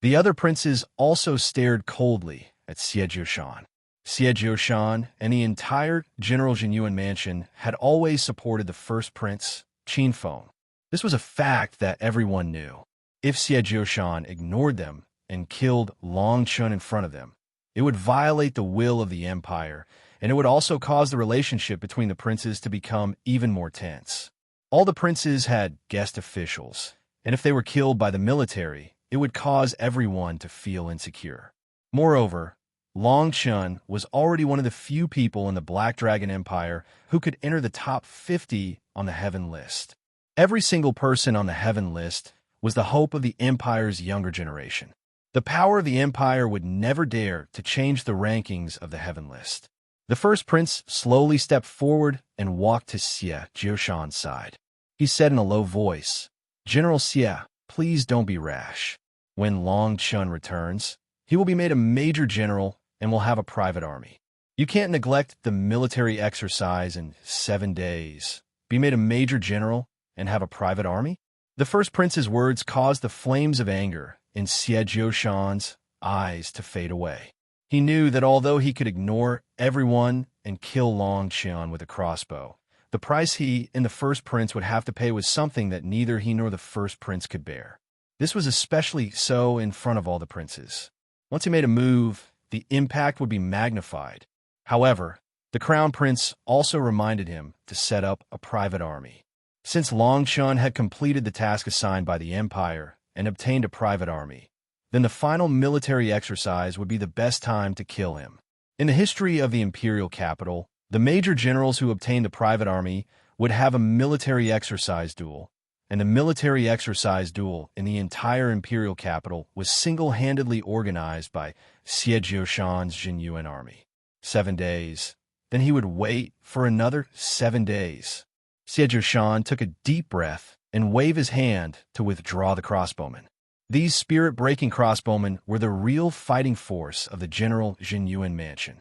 S1: The other princes also stared coldly at Xie Zhoushan. Xie Zhoushan and the entire General Jinyuan mansion had always supported the first prince, Qin Feng. This was a fact that everyone knew. If Xie Zhoushan ignored them and killed Long Chun in front of them, it would violate the will of the empire, and it would also cause the relationship between the princes to become even more tense. All the princes had guest officials, and if they were killed by the military, it would cause everyone to feel insecure. Moreover, Long Chun was already one of the few people in the Black Dragon Empire who could enter the top 50 on the heaven list. Every single person on the heaven list was the hope of the Empire's younger generation. The power of the Empire would never dare to change the rankings of the heaven list. The first prince slowly stepped forward and walked to Xie Jioshan's side. He said in a low voice, "General Xie, please don't be rash. When Long Chun returns, he will be made a major general and will have a private army. You can't neglect the military exercise in 7 days, be made a major general, and have a private army." The first prince's words caused the flames of anger in Xie Jioshan's eyes to fade away. He knew that although he could ignore everyone and kill Long Chun with a crossbow, the price he and the first prince would have to pay was something that neither he nor the first prince could bear. This was especially so in front of all the princes. Once he made a move, the impact would be magnified. However, the crown prince also reminded him to set up a private army. Since Long Chun had completed the task assigned by the Empire and obtained a private army, then the final military exercise would be the best time to kill him. In the history of the imperial capital, the major generals who obtained the private army would have a military exercise duel, and the military exercise duel in the entire imperial capital was single-handedly organized by Xie Jioshan's Jinyuan army. 7 days. Then he would wait for another 7 days. Xie Jioshan took a deep breath and waved his hand to withdraw the crossbowmen. These spirit-breaking crossbowmen were the real fighting force of the General Jinyuan mansion.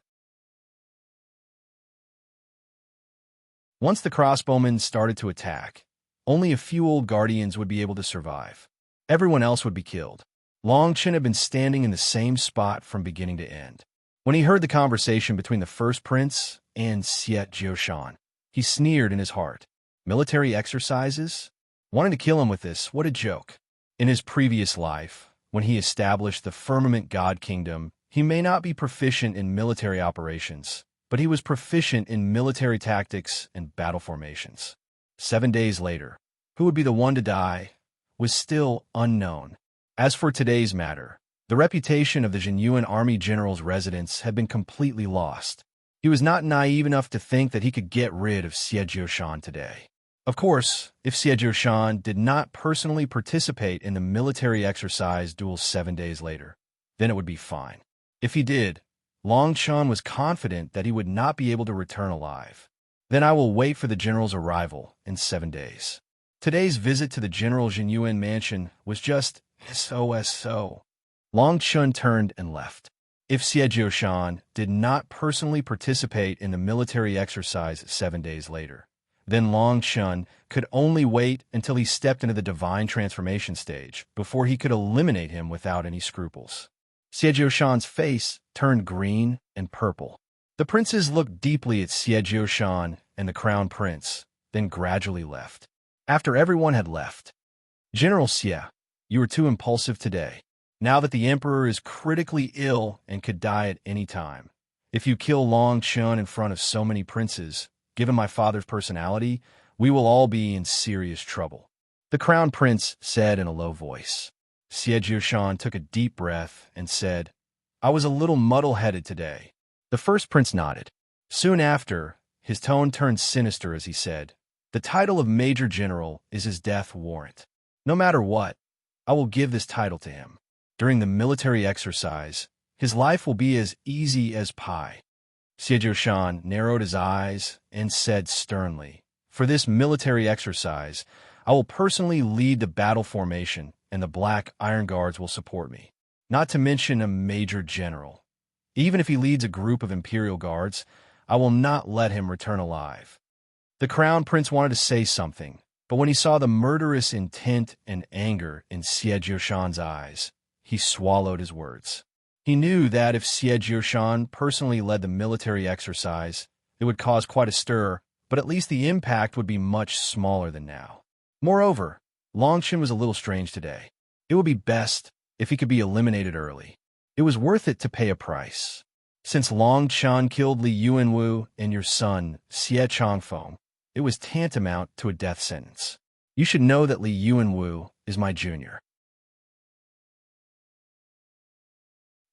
S1: Once the crossbowmen started to attack, only a few old guardians would be able to survive. Everyone else would be killed. Long Chun had been standing in the same spot from beginning to end. When he heard the conversation between the first prince and Xie Jioshan, he sneered in his heart. Military exercises? Wanting to kill him with this, what a joke. In his previous life, when he established the Firmament God Kingdom, he may not be proficient in military operations, but he was proficient in military tactics and battle formations. 7 days later, who would be the one to die was still unknown. As for today's matter, the reputation of the Jinyuan Army General's residence had been completely lost. He was not naive enough to think that he could get rid of Xie Jioshan today. Of course, if Xie Jioshan did not personally participate in the military exercise duel 7 days later, then it would be fine. If he did, Long Chun was confident that he would not be able to return alive. Then I will wait for the general's arrival in 7 days. Today's visit to the General Jinyuan mansion was just so. Long Chun turned and left. If Xie Jioshan did not personally participate in the military exercise 7 days later, then Long Chun could only wait until he stepped into the divine transformation stage before he could eliminate him without any scruples. Xie Jioshan's face turned green and purple. The princes looked deeply at Xie Jioshan and the crown prince, then gradually left. After everyone had left, "General Xie, you were too impulsive today. Now that the emperor is critically ill and could die at any time, if you kill Long Chun in front of so many princes, given my father's personality, we will all be in serious trouble," the crown prince said in a low voice. Xie Jioshan took a deep breath and said, "I was a little muddle-headed today." The first prince nodded. Soon after, his tone turned sinister as he said, "The title of Major General is his death warrant. No matter what, I will give this title to him. During the military exercise, his life will be as easy as pie." Xie Jioshan narrowed his eyes and said sternly, "For this military exercise, I will personally lead the battle formation, and the Black Iron Guards will support me. Not to mention a major general. Even if he leads a group of Imperial Guards, I will not let him return alive." The Crown Prince wanted to say something, but when he saw the murderous intent and anger in Xie Jioshan's eyes, he swallowed his words. He knew that if Xie Jioshan personally led the military exercise, it would cause quite a stir, but at least the impact would be much smaller than now. Moreover, Long Chun was a little strange today. It would be best if he could be eliminated early. It was worth it to pay a price. Since Long Chun killed Li Yuanwu and your son, Xie Changfeng, it was tantamount to a death sentence. You should know that Li Yuanwu is my junior.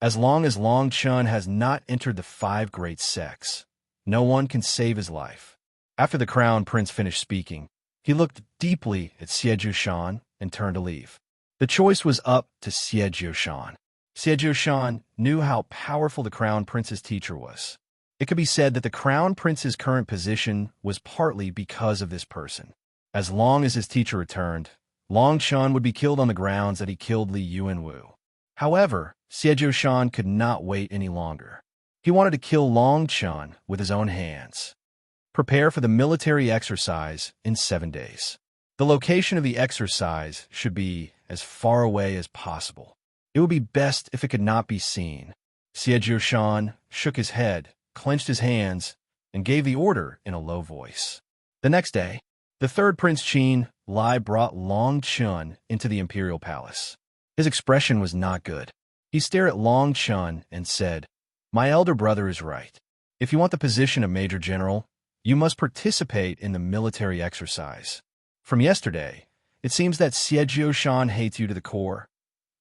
S1: As long as Long Chun has not entered the 5 great sects, no one can save his life. After the Crown Prince finished speaking, He looked deeply at Shan and turned to leave. The choice was up to Shan. Shan knew how powerful the Crown Prince's teacher was. It could be said that the Crown Prince's current position was partly because of this person. As long as his teacher returned, Long Chun would be killed on the grounds that he killed Li Yuanwu. However, Shan could not wait any longer. He wanted to kill Long Chun with his own hands. Prepare for the military exercise in 7 days. The location of the exercise should be as far away as possible. It would be best if it could not be seen. Shan shook his head, clenched his hands, and gave the order in a low voice. The next day, the third Prince Qin Lai brought Long Chun into the imperial palace. His expression was not good. He stared at Long Chun and said, "My elder brother is right. If you want the position of Major General, you must participate in the military exercise. From yesterday, it seems that Shan hates you to the core."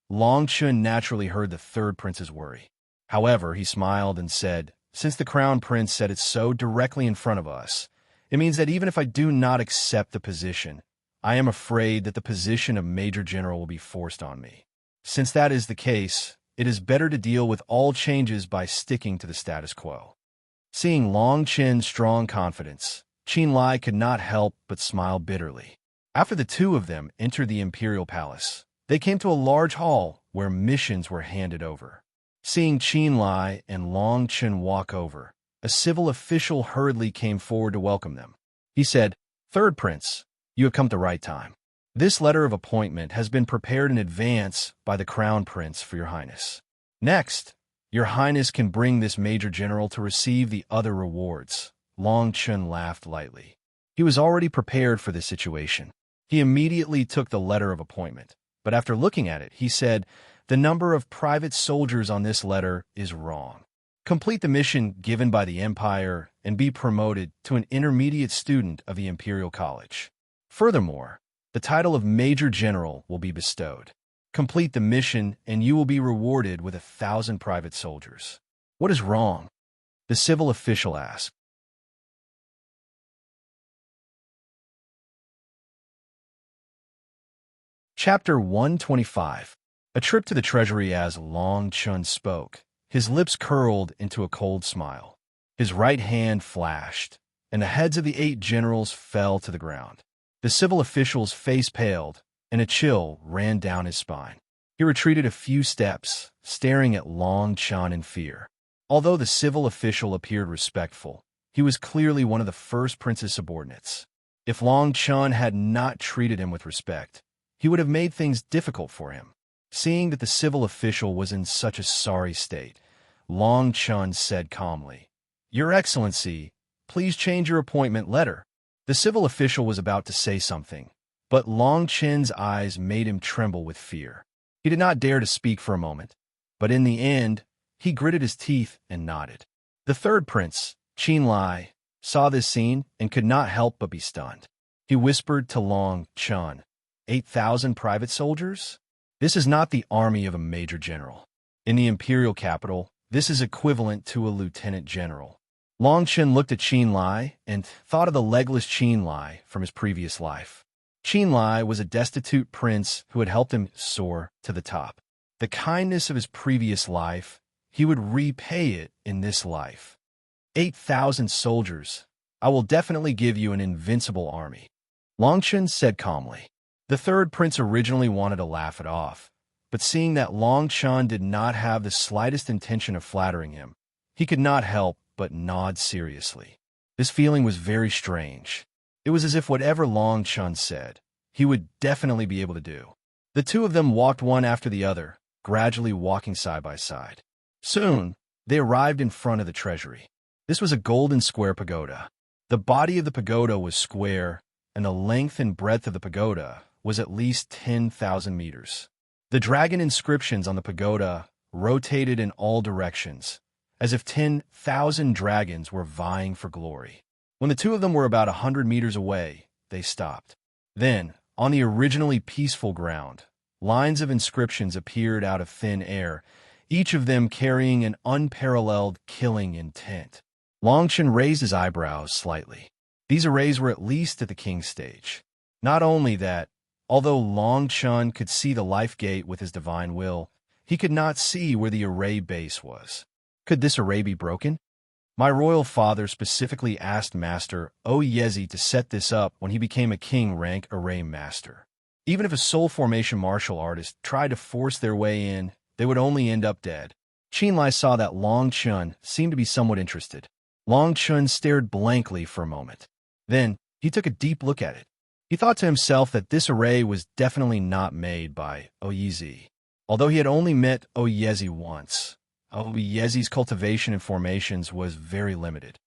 S1: Long Chun naturally heard the third prince's worry. However, he smiled and said, "Since the Crown Prince said it so directly in front of us, it means that even if I do not accept the position, I am afraid that the position of Major General will be forced on me. Since that is the case, it is better to deal with all changes by sticking to the status quo." Seeing Long Chin's strong confidence, Qin Lai could not help but smile bitterly. After the two of them entered the imperial palace, they came to a large hall where missions were handed over. Seeing Qin Lai and Long Chin walk over, a civil official hurriedly came forward to welcome them. He said, "Third Prince, you have come at the right time. This letter of appointment has been prepared in advance by the Crown Prince for your Highness. Next, your Highness can bring this Major General to receive the other rewards." Long Chun laughed lightly. He was already prepared for this situation. He immediately took the letter of appointment, but after looking at it, he said, "The number of private soldiers on this letter is wrong. Complete the mission given by the Empire and be promoted to an intermediate student of the Imperial College. Furthermore, the title of Major General will be bestowed. Complete the mission and you will be rewarded with 1,000 private soldiers." "What is wrong?" the civil official asked. Chapter 125. A trip to the treasury. As Long Chun spoke, his lips curled into a cold smile. His right hand flashed, and the heads of the 8 generals fell to the ground. The civil official's face paled, and a chill ran down his spine. He retreated a few steps, staring at Long Chun in fear. Although the civil official appeared respectful, he was clearly one of the first prince's subordinates. If Long Chun had not treated him with respect, he would have made things difficult for him. Seeing that the civil official was in such a sorry state, Long Chun said calmly, "Your Excellency, please change your appointment letter." The civil official was about to say something, but Long Chun's eyes made him tremble with fear. He did not dare to speak for a moment, but in the end, he gritted his teeth and nodded. The third prince, Qin Lai, saw this scene and could not help but be stunned. He whispered to Long Chun, 8,000 private soldiers? This is not the army of a major general. In the imperial capital, this is equivalent to a lieutenant general. Long Chun looked at Qin Lai and thought of the legless Qin Lai from his previous life. Qin Lai was a destitute prince who had helped him soar to the top. The kindness of his previous life, he would repay it in this life. 8,000 soldiers. I will definitely give you an invincible army. Long Chun said calmly. The third prince originally wanted to laugh it off, but seeing that Long Chun did not have the slightest intention of flattering him, he could not help but nod seriously. This feeling was very strange. It was as if whatever Long Chun said, he would definitely be able to do. The two of them walked one after the other, gradually walking side by side. Soon, they arrived in front of the treasury. This was a golden square pagoda. The body of the pagoda was square, and the length and breadth of the pagoda was at least 10,000 meters. The dragon inscriptions on the pagoda rotated in all directions, as if 10,000 dragons were vying for glory. When the two of them were about 100 meters away, they stopped. Then, on the originally peaceful ground, lines of inscriptions appeared out of thin air, each of them carrying an unparalleled killing intent. Long Chun raised his eyebrows slightly. These arrays were at least at the king's stage. Not only that, although Long Chun could see the life gate with his divine will, he could not see where the array base was. Could this array be broken? My royal father specifically asked Master Oyezi to set this up when he became a king rank array master. Even if a soul formation martial artist tried to force their way in, they would only end up dead. Qinlai saw that Long Chun seemed to be somewhat interested. Long Chun stared blankly for a moment. Then, he took a deep look at it. He thought to himself that this array was definitely not made by Oyezi. Although he had only met Oyezi once, Oyezi's cultivation and formations was very limited.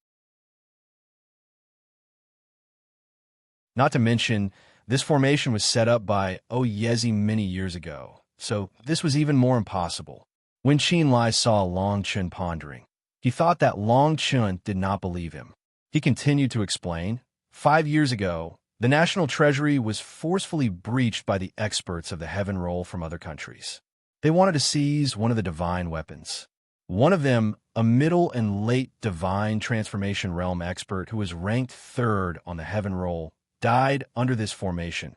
S1: Not to mention, this formation was set up by Oyezi many years ago, so this was even more impossible. When Qinlai saw Long Chun pondering, he thought that Long Chun did not believe him. He continued to explain, 5 years ago, the national treasury was forcefully breached by the experts of the heaven roll from other countries. They wanted to seize one of the divine weapons. One of them, a middle and late divine transformation realm expert who was ranked 3rd on the heaven roll, died under this formation.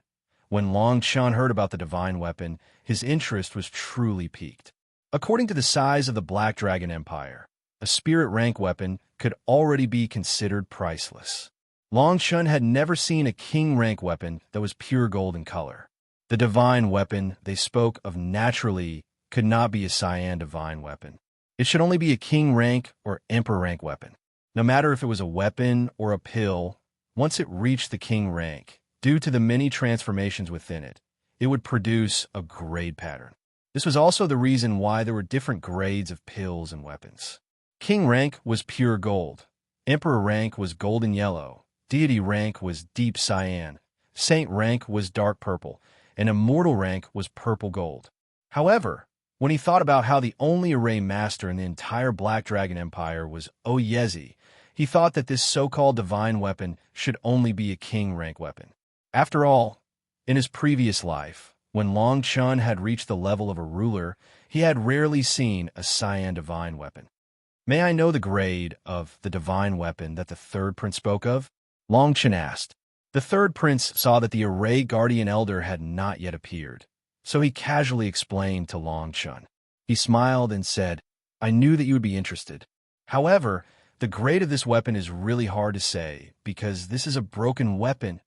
S1: When Long Chun heard about the divine weapon, his interest was truly piqued. According to the size of the Black Dragon Empire, a spirit rank weapon could already be considered priceless. Long Chun had never seen a king rank weapon that was pure gold in color. The divine weapon they spoke of naturally could not be a cyan divine weapon. It should only be a king rank or emperor rank weapon. No matter if it was a weapon or a pill, once it reached the king rank, due to the many transformations within it, it would produce a grade pattern. This was also the reason why there were different grades of pills and weapons. King rank was pure gold, emperor rank was golden yellow, deity rank was deep cyan, saint rank was dark purple, and immortal rank was purple gold. However, when he thought about how the only array master in the entire Black Dragon Empire was Oyezi, he thought that this so-called divine weapon should only be a king rank weapon. After all, in his previous life, when Long Chun had reached the level of a ruler, he had rarely seen a cyan divine weapon. May I know the grade of the divine weapon that the 3rd prince spoke of? Long Chun asked. The 3rd prince saw that the array guardian elder had not yet appeared, so he casually explained to Long Chun. He smiled and said, I knew that you would be interested. However, the grade of this weapon is really hard to say, because this is a broken weapon.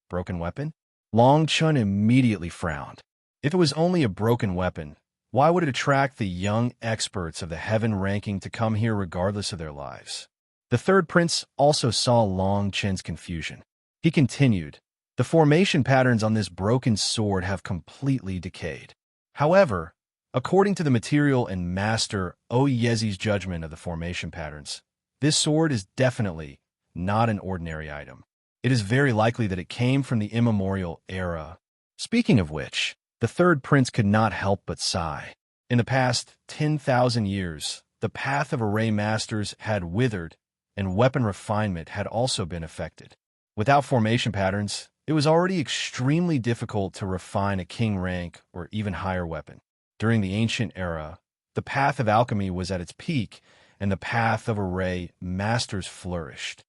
S1: Broken weapon? Long Chun immediately frowned. If it was only a broken weapon, why would it attract the young experts of the heaven ranking to come here regardless of their lives? The 3rd prince also saw Long Chun's confusion. He continued, the formation patterns on this broken sword have completely decayed. However, according to the material and Master Oyezi's judgment of the formation patterns, this sword is definitely not an ordinary item. It is very likely that it came from the immemorial era. Speaking of which, the 3rd prince could not help but sigh. In the past 10,000 years, the path of array masters had withered, and weapon refinement had also been affected. Without formation patterns, it was already extremely difficult to refine a king rank or even higher weapon. During the ancient era, the path of alchemy was at its peak, and the path of array masters flourished.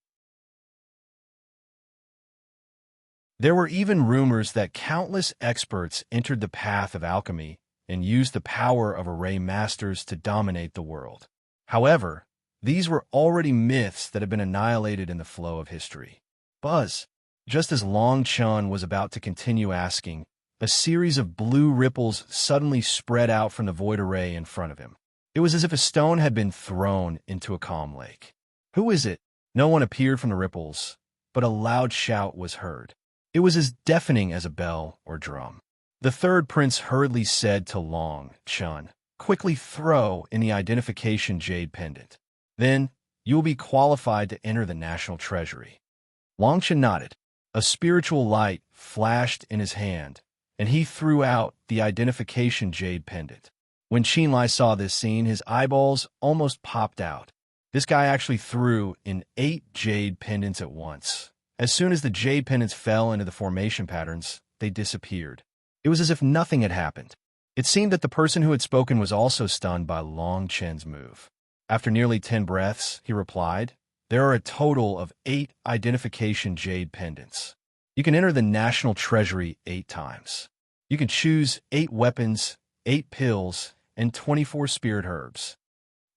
S1: There were even rumors that countless experts entered the path of alchemy and used the power of array masters to dominate the world. However, these were already myths that had been annihilated in the flow of history. Buzz, just as Long Chun was about to continue asking, a series of blue ripples suddenly spread out from the void array in front of him. It was as if a stone had been thrown into a calm lake. Who is it? No one appeared from the ripples, but a loud shout was heard. It was as deafening as a bell or drum. The 3rd prince hurriedly said to Long Chun, quickly throw in the identification jade pendant. Then, you will be qualified to enter the national treasury. Long Chun nodded. A spiritual light flashed in his hand, and he threw out the identification jade pendant. When Qinlai saw this scene, his eyeballs almost popped out. This guy actually threw in 8 jade pendants at once. As soon as the jade pendants fell into the formation patterns, they disappeared. It was as if nothing had happened. It seemed that the person who had spoken was also stunned by Long Chun's move. After nearly 10 breaths, he replied, there are a total of 8 identification jade pendants. You can enter the national treasury 8 times. You can choose 8 weapons, 8 pills, and 24 spirit herbs.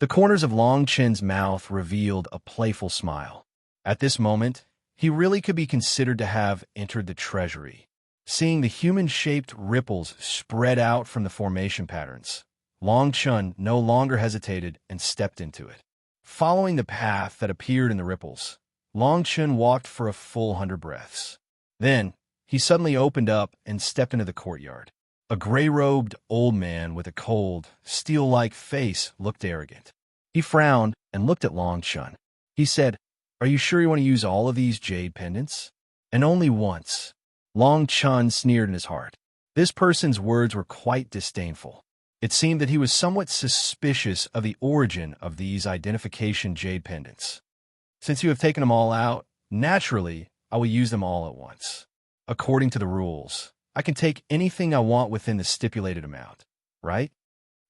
S1: The corners of Long Chen's mouth revealed a playful smile. At this moment, he really could be considered to have entered the treasury. Seeing the human-shaped ripples spread out from the formation patterns, Long Chen no longer hesitated and stepped into it. Following the path that appeared in the ripples, Long Chen walked for a full 100 breaths. Then, he suddenly opened up and stepped into the courtyard. A gray-robed old man with a cold, steel-like face looked arrogant. He frowned and looked at Long Chen. He said, "Are you sure you want to use all of these jade pendants?" "And only once." Long Chen sneered in his heart. This person's words were quite disdainful. It seemed that he was somewhat suspicious of the origin of these identification jade pendants. "Since you have taken them all out, naturally, I will use them all at once. According to the rules, I can take anything I want within the stipulated amount, right?"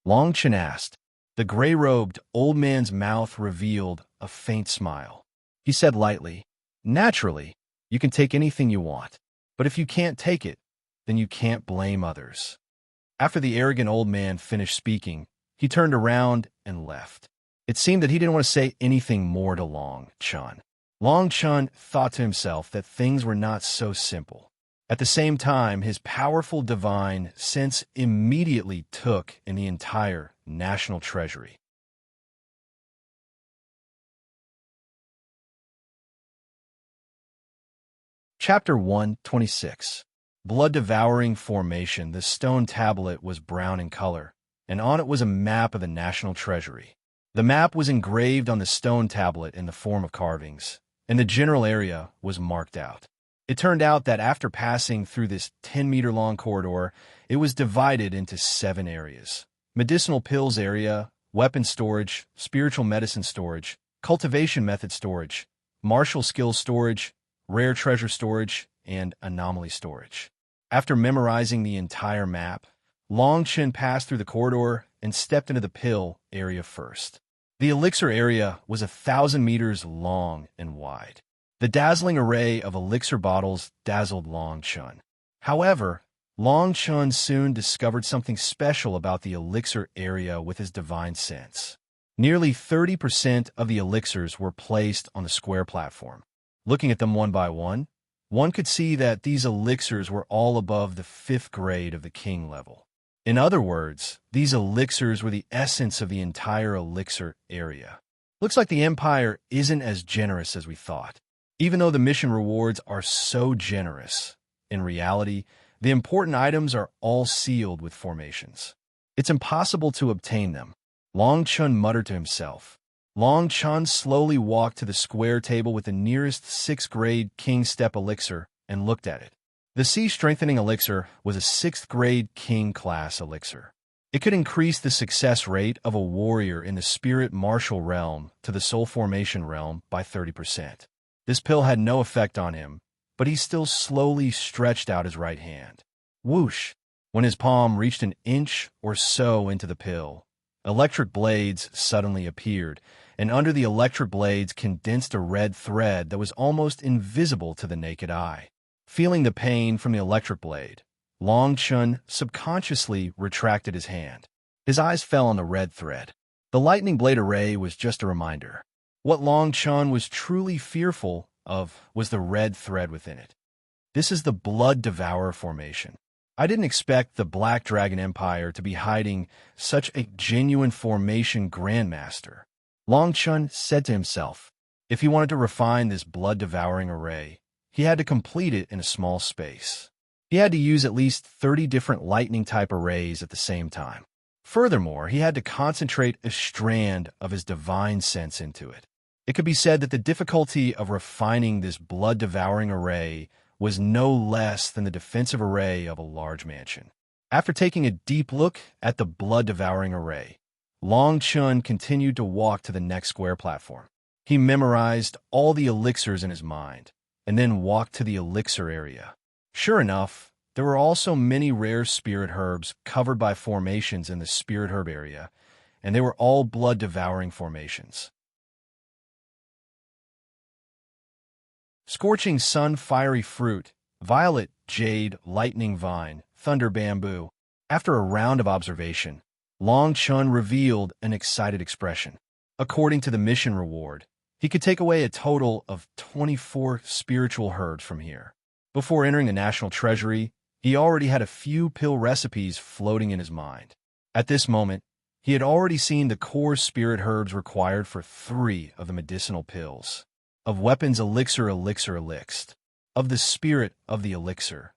S1: Long Chen asked. The gray-robed old man's mouth revealed a faint smile. He said lightly, "Naturally, you can take anything you want. But if you can't take it, then you can't blame others." After the arrogant old man finished speaking, he turned around and left. It seemed that he didn't want to say anything more to Long Chen. Long Chen thought to himself that things were not so simple. At the same time, his powerful divine sense immediately took in the entire national treasury. Chapter 126. Blood-devouring formation. The stone tablet was brown in color, and on it was a map of the national treasury. The map was engraved on the stone tablet in the form of carvings, and the general area was marked out. It turned out that after passing through this 10-meter-long corridor, it was divided into 7 areas. Medicinal pills area, weapon storage, spiritual medicine storage, cultivation method storage, martial skills storage, rare treasure storage, and anomaly storage. After memorizing the entire map, Long Chen passed through the corridor and stepped into the pill area first. The elixir area was 1,000 meters long and wide. The dazzling array of elixir bottles dazzled Long Chen. However, Long Chen soon discovered something special about the elixir area with his divine sense. Nearly 30% of the elixirs were placed on the square platform. Looking at them one by one could see that these elixirs were all above the 5th grade of the king level. In other words, these elixirs were the essence of the entire elixir area. Looks like the Empire isn't as generous as we thought. Even though the mission rewards are so generous, in reality, the important items are all sealed with formations. It's impossible to obtain them. Long Chen muttered to himself. Long Chen slowly walked to the square table with the nearest 6th grade King Step elixir and looked at it. The Sea Strengthening elixir was a 6th grade King class elixir. It could increase the success rate of a warrior in the Spirit Martial realm to the Soul Formation realm by 30%. This pill had no effect on him, but he still slowly stretched out his right hand. Whoosh! When his palm reached an inch or so into the pill, electric blades suddenly appeared, and under the electric blades condensed a red thread that was almost invisible to the naked eye. Feeling the pain from the electric blade, Long Chen subconsciously retracted his hand. His eyes fell on the red thread. The lightning blade array was just a reminder. What Long Chen was truly fearful of was the red thread within it. This is the Blood Devourer formation. I didn't expect the Black Dragon Empire to be hiding such a genuine formation grandmaster. Long Chen said to himself, if he wanted to refine this blood-devouring array, he had to complete it in a small space. He had to use at least 30 different lightning-type arrays at the same time. Furthermore, he had to concentrate a strand of his divine sense into it. It could be said that the difficulty of refining this blood-devouring array was no less than the defensive array of a large mansion. After taking a deep look at the blood-devouring array, Long Chen continued to walk to the next square platform. He memorized all the elixirs in his mind, and then walked to the elixir area. Sure enough, there were also many rare spirit herbs covered by formations in the spirit herb area, and they were all blood-devouring formations. Scorching Sun Fiery Fruit violet, jade, lightning vine, thunder bamboo. After a round of observation, Long Chun revealed an excited expression. According to the mission reward, he could take away a total of 24 spiritual herbs from here. Before entering the national treasury, he already had a few pill recipes floating in his mind. At this moment, he had already seen the core spirit herbs required for 3 of the medicinal pills. Of weapons elixir. Of the spirit of the elixir.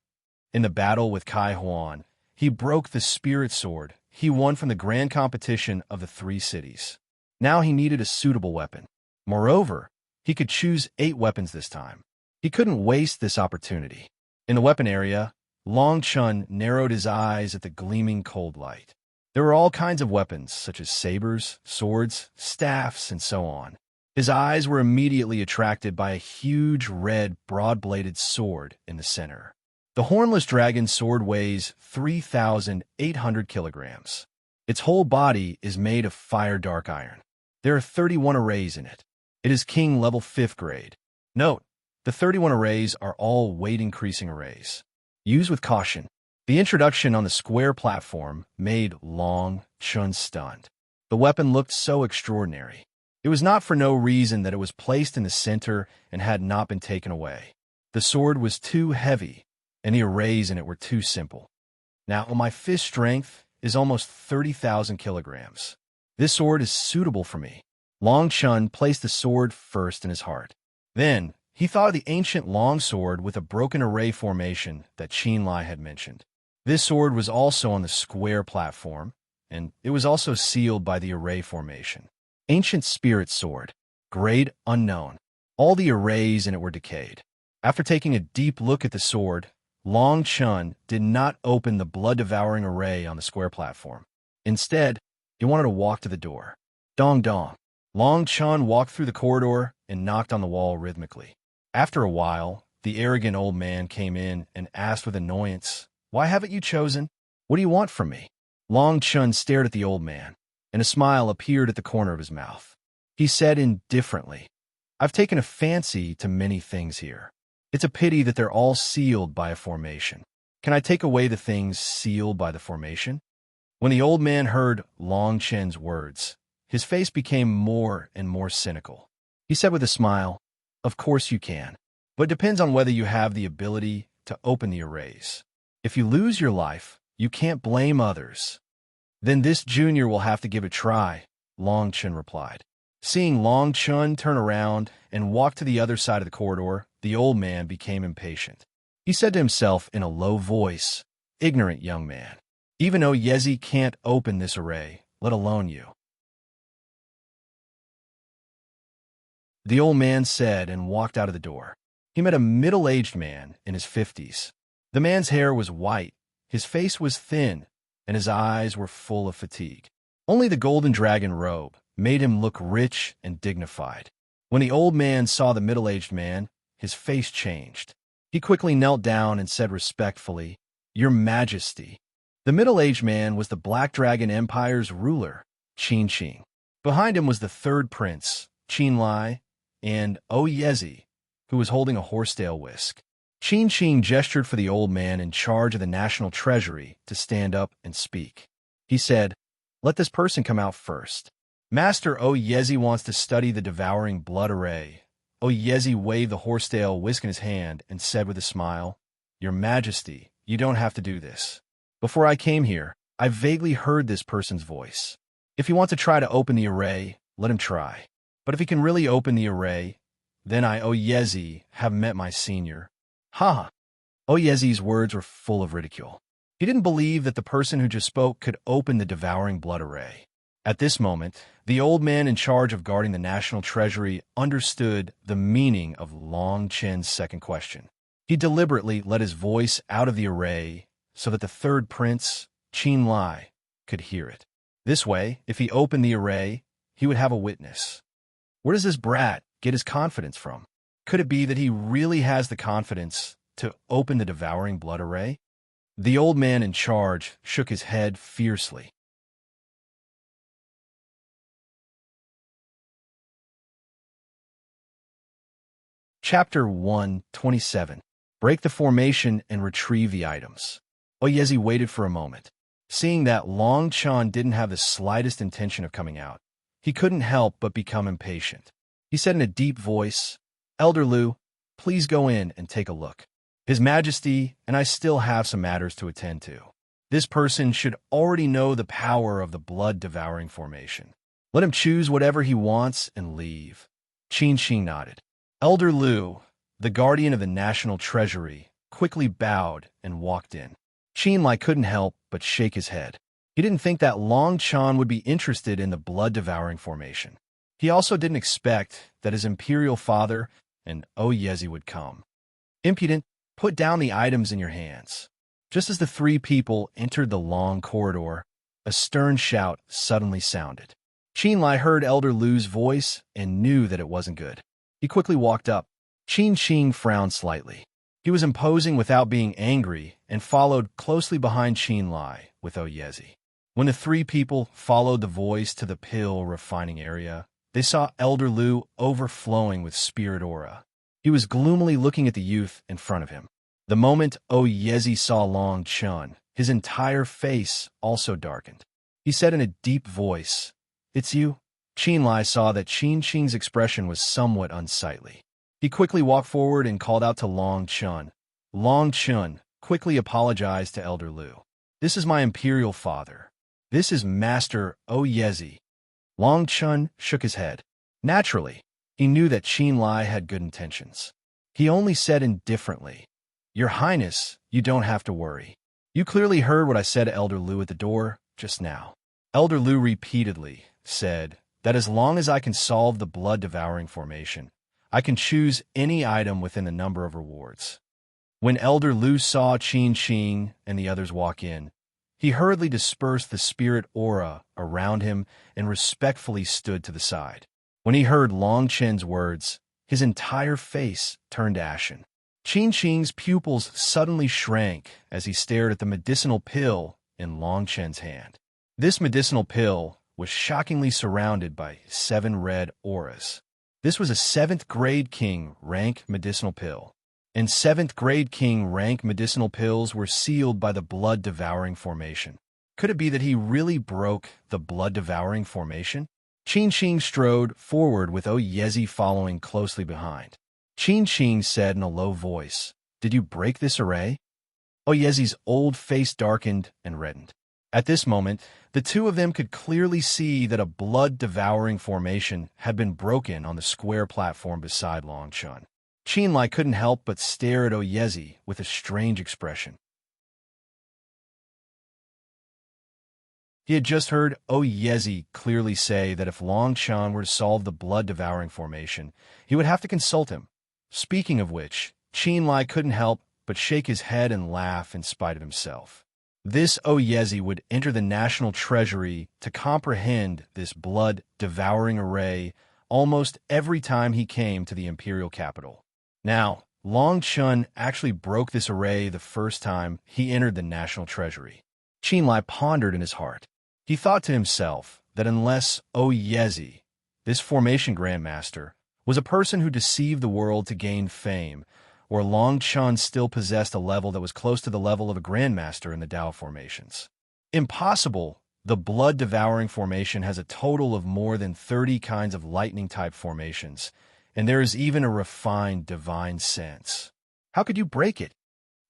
S1: In the battle with Kai Huan, he broke the spirit sword he won from the grand competition of the 3 cities. Now he needed a suitable weapon. Moreover, he could choose 8 weapons this time. He couldn't waste this opportunity. In the weapon area, Long Chun narrowed his eyes at the gleaming cold light. There were all kinds of weapons, such as sabers, swords, staffs, and so on. His eyes were immediately attracted by a huge red, broad-bladed sword in the center. The hornless dragon sword weighs 3,800 kilograms. Its whole body is made of fire dark iron. There are 31 arrays in it. It is king level 5th grade. Note, the 31 arrays are all weight-increasing arrays. Use with caution. The introduction on the square platform made Long Chun stunned. The weapon looked so extraordinary. It was not for no reason that it was placed in the center and had not been taken away. The sword was too heavy, and the arrays in it were too simple. Now, my fist strength is almost 30,000 kilograms. This sword is suitable for me. Long Chun placed the sword first in his heart. Then, he thought of the ancient long sword with a broken array formation that Qin Lai had mentioned. This sword was also on the square platform, and it was also sealed by the array formation. Ancient spirit sword, grade unknown. All the arrays in it were decayed. After taking a deep look at the sword, Long Chun did not open the blood-devouring array on the square platform. Instead, he wanted to walk to the door. Dong dong. Long Chun walked through the corridor and knocked on the wall rhythmically. After a while, the arrogant old man came in and asked with annoyance, "Why haven't you chosen? What do you want from me?" Long Chun stared at the old man, and a smile appeared at the corner of his mouth. He said indifferently, "I've taken a fancy to many things here. It's a pity that they're all sealed by a formation. Can I take away the things sealed by the formation?" When the old man heard Long Chen's words, his face became more and more cynical. He said with a smile, "Of course you can, but it depends on whether you have the ability to open the arrays. If you lose your life, you can't blame others." "Then this junior will have to give it a try," Long Chen replied. Seeing Long Chun turn around and walk to the other side of the corridor, the old man became impatient. He said to himself in a low voice, "Ignorant young man. Even Yezi can't open this array, let alone you." The old man said and walked out of the door. He met a middle-aged man in his 50s. The man's hair was white, his face was thin, and his eyes were full of fatigue. Only the golden dragon robe made him look rich and dignified. When the old man saw the middle-aged man, his face changed. He quickly knelt down and said respectfully, "Your Majesty." The middle-aged man was the Black Dragon Empire's ruler, Qin Qing. Behind him was the third prince, Qin Lai, and Yezi, who was holding a horsetail whisk. Qin Qing gestured for the old man in charge of the national treasury to stand up and speak. He said, "Let this person come out first. Master Yezi wants to study the devouring blood array." Yezi waved the horsetail whisk in his hand and said with a smile, "Your Majesty, you don't have to do this. Before I came here, I vaguely heard this person's voice. If you want to try to open the array, let him try. But if he can really open the array, then I, Yezi, have met my senior." Ha! Yezi's words were full of ridicule. He didn't believe that the person who just spoke could open the devouring blood array. At this moment, the old man in charge of guarding the national treasury understood the meaning of Long Chen's second question. He deliberately let his voice out of the array so that the third prince, Qin Lai, could hear it. This way, if he opened the array, he would have a witness. Where does this brat get his confidence from? Could it be that he really has the confidence to open the devouring blood array? The old man in charge shook his head fiercely. Chapter 127. Break the formation and retrieve the items. Oyezi waited for a moment. Seeing that Long Chun didn't have the slightest intention of coming out, he couldn't help but become impatient. He said in a deep voice, "Elder Lu, please go in and take a look. His Majesty and I still have some matters to attend to." This person should already know the power of the blood-devouring formation. Let him choose whatever he wants and leave. Qin Shi nodded. Elder Lu, the guardian of the national treasury, quickly bowed and walked in. Qin Lai couldn't help but shake his head. He didn't think that Long Chan would be interested in the blood-devouring formation. He also didn't expect that his imperial father and Oyezi would come. Impudent, put down the items in your hands. Just as the three people entered the long corridor, a stern shout suddenly sounded. Qin Lai heard Elder Lu's voice and knew that it wasn't good. He quickly walked up. Qin Qing frowned slightly. He was imposing without being angry and followed closely behind Qin Lai with Oyezi. When the three people followed the voice to the pill refining area, they saw Elder Lu overflowing with spirit aura. He was gloomily looking at the youth in front of him. The moment Oyezi saw Long Chun, his entire face also darkened. He said in a deep voice, "It's you?" Qin Lai saw that Qin Qing's expression was somewhat unsightly. He quickly walked forward and called out to Long Chun. Long Chun quickly apologized to Elder Lu. "This is my imperial father. This is Master Oyezi." Long Chun shook his head. Naturally, he knew that Qin Lai had good intentions. He only said indifferently, "Your Highness, you don't have to worry. You clearly heard what I said to Elder Lu at the door just now." Elder Lu repeatedly said that as long as I can solve the blood-devouring formation, I can choose any item within the number of rewards. When Elder Lu saw Qin Qing and the others walk in, he hurriedly dispersed the spirit aura around him and respectfully stood to the side. When he heard Long Chen's words, his entire face turned ashen. Qin Qing's pupils suddenly shrank as he stared at the medicinal pill in Long Chen's hand. This medicinal pill was shockingly surrounded by 7 red auras. This was a 7th grade king rank medicinal pill, and 7th grade king rank medicinal pills were sealed by the blood-devouring formation. Could it be that he really broke the blood-devouring formation? Qin Qing strode forward with Oyezi following closely behind. Qin Qing said in a low voice, "Did you break this array?" Oyezi's old face darkened and reddened. At this moment, the two of them could clearly see that a blood-devouring formation had been broken on the square platform beside Long Chun. Qin Lai couldn't help but stare at Oyezi with a strange expression. He had just heard Oyezi clearly say that if Long Chun were to solve the blood-devouring formation, he would have to consult him. Speaking of which, Qin Lai couldn't help but shake his head and laugh in spite of himself. This Oyezi would enter the national treasury to comprehend this blood-devouring array almost every time he came to the imperial capital. Now, Long Chun actually broke this array the first time he entered the national treasury. Qin Lai pondered in his heart. He thought to himself that unless Oyezi, this formation grandmaster, was a person who deceived the world to gain fame, or Long Chun still possessed a level that was close to the level of a grandmaster in the Dao formations. Impossible! The blood-devouring formation has a total of more than 30 kinds of lightning-type formations, and there is even a refined divine sense. How could you break it?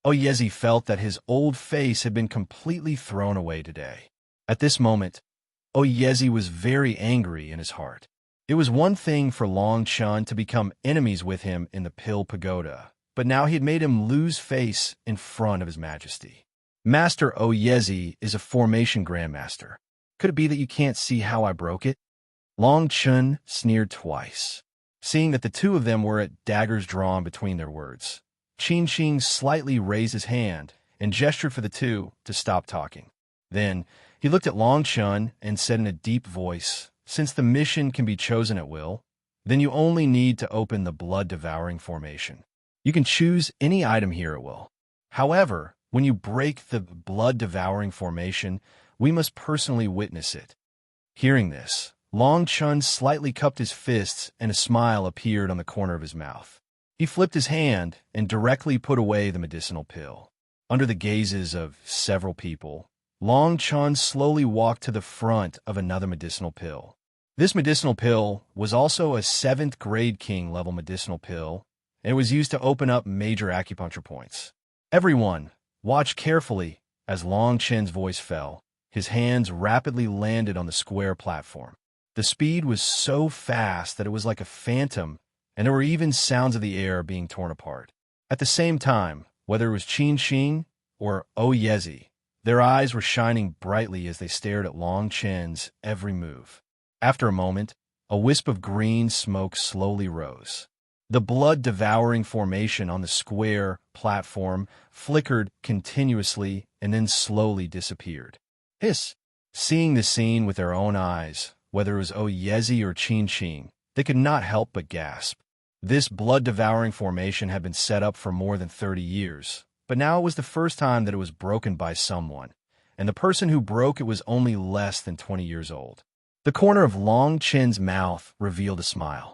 S1: Oyezi felt that his old face had been completely thrown away today. At this moment, Oyezi was very angry in his heart. It was one thing for Long Chun to become enemies with him in the Pill Pagoda, but now he had made him lose face in front of his majesty. Master Oyezi is a formation grandmaster. Could it be that you can't see how I broke it? Long Chun sneered twice. Seeing that the two of them were at daggers drawn between their words, Qin Qing slightly raised his hand and gestured for the two to stop talking. Then he looked at Long Chun and said in a deep voice, "Since the mission can be chosen at will, then you only need to open the blood-devouring formation. You can choose any item here at will. However, when you break the blood-devouring formation, we must personally witness it." Hearing this, Long Chun slightly cupped his fists and a smile appeared on the corner of his mouth. He flipped his hand and directly put away the medicinal pill. Under the gazes of several people, Long Chun slowly walked to the front of another medicinal pill. This medicinal pill was also a 7th grade king level medicinal pill, and it was used to open up major acupuncture points. Everyone, watch carefully as Long Chen's voice fell. His hands rapidly landed on the square platform. The speed was so fast that it was like a phantom, and there were even sounds of the air being torn apart. At the same time, whether it was Qin Xing or Yezi, their eyes were shining brightly as they stared at Long Chen's every move. After a moment, a wisp of green smoke slowly rose. The blood-devouring formation on the square platform flickered continuously and then slowly disappeared. Hiss! Seeing the scene with their own eyes, whether it was Yezi or Qin Xing, they could not help but gasp. This blood-devouring formation had been set up for more than 30 years, but now it was the first time that it was broken by someone, and the person who broke it was only less than 20 years old. The corner of Long Chen's mouth revealed a smile.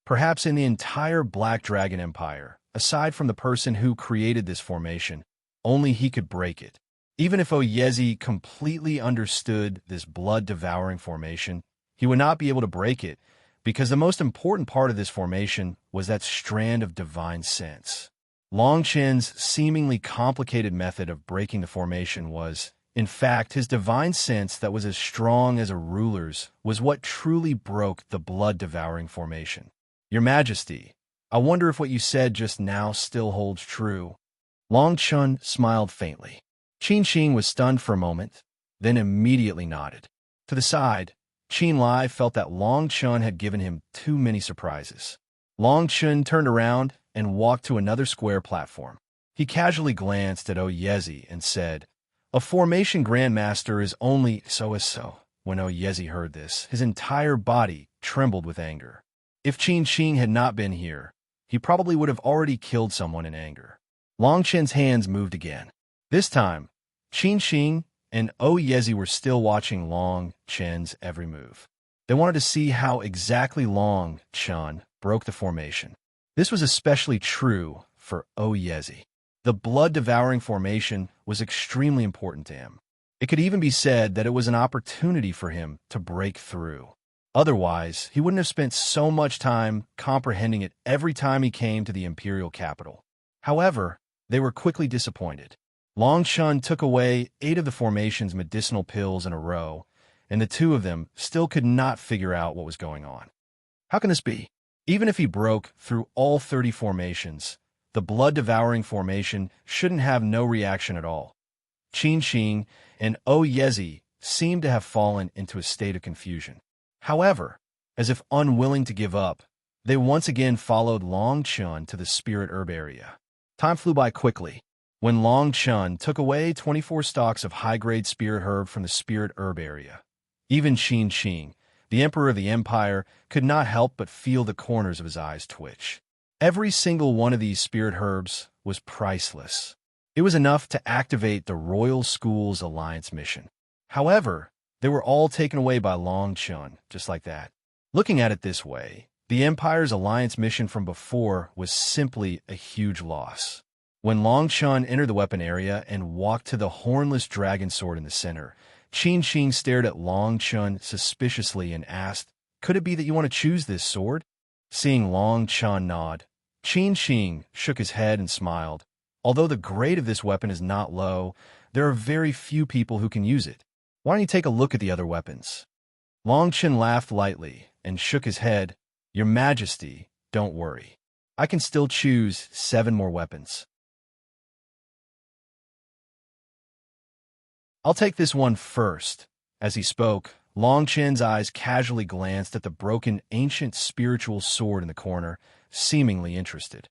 S1: Perhaps in the entire Black Dragon Empire, aside from the person who created this formation, only he could break it. Even if Yezi completely understood this blood-devouring formation, he would not be able to break it, because the most important part of this formation was that strand of divine sense. Long Chen's seemingly complicated method of breaking the formation was, in fact, his divine sense that was as strong as a ruler's was what truly broke the blood-devouring formation. Your Majesty, I wonder if what you said just now still holds true. Long Chun smiled faintly. Qin Xing was stunned for a moment, then immediately nodded. To the side, Qin Lai felt that Long Chun had given him too many surprises. Long Chun turned around and walked to another square platform. He casually glanced at Yezi and said, "A formation grandmaster is only so." When Yezi heard this, his entire body trembled with anger. If Qin Xing had not been here, he probably would have already killed someone in anger. Long Chen's hands moved again. This time, Qin Xing and Yezi were still watching Long Chen's every move. They wanted to see how exactly Long Chen broke the formation. This was especially true for Yezi. The blood-devouring formation was extremely important to him. It could even be said that it was an opportunity for him to break through. Otherwise, he wouldn't have spent so much time comprehending it every time he came to the imperial capital. However, they were quickly disappointed. Long Chun took away 8 of the formation's medicinal pills in a row, and the 2 of them still could not figure out what was going on. How can this be? Even if he broke through all 30 formations, the blood-devouring formation shouldn't have no reaction at all. Qin Xing and Yezi seemed to have fallen into a state of confusion. However, as if unwilling to give up, they once again followed Long Chun to the spirit herb area. Time flew by quickly. When Long Chun took away 24 stalks of high-grade spirit herb from the spirit herb area, even Qin Xing, the emperor of the empire, could not help but feel the corners of his eyes twitch. Every single one of these spirit herbs was priceless. It was enough to activate the Royal School's alliance mission. However, they were all taken away by Long Chun, just like that. Looking at it this way, the Empire's alliance mission from before was simply a huge loss. When Long Chun entered the weapon area and walked to the hornless dragon sword in the center, Qin Xing stared at Long Chun suspiciously and asked, "Could it be that you want to choose this sword?" Seeing Long Chun nod, Qin Xing shook his head and smiled. Although the grade of this weapon is not low, there are very few people who can use it. Why don't you take a look at the other weapons? Long Chun laughed lightly and shook his head. Your Majesty, don't worry. I can still choose 7 more weapons. I'll take this one first. As he spoke, Long Chen's eyes casually glanced at the broken ancient spiritual sword in the corner, seemingly interested.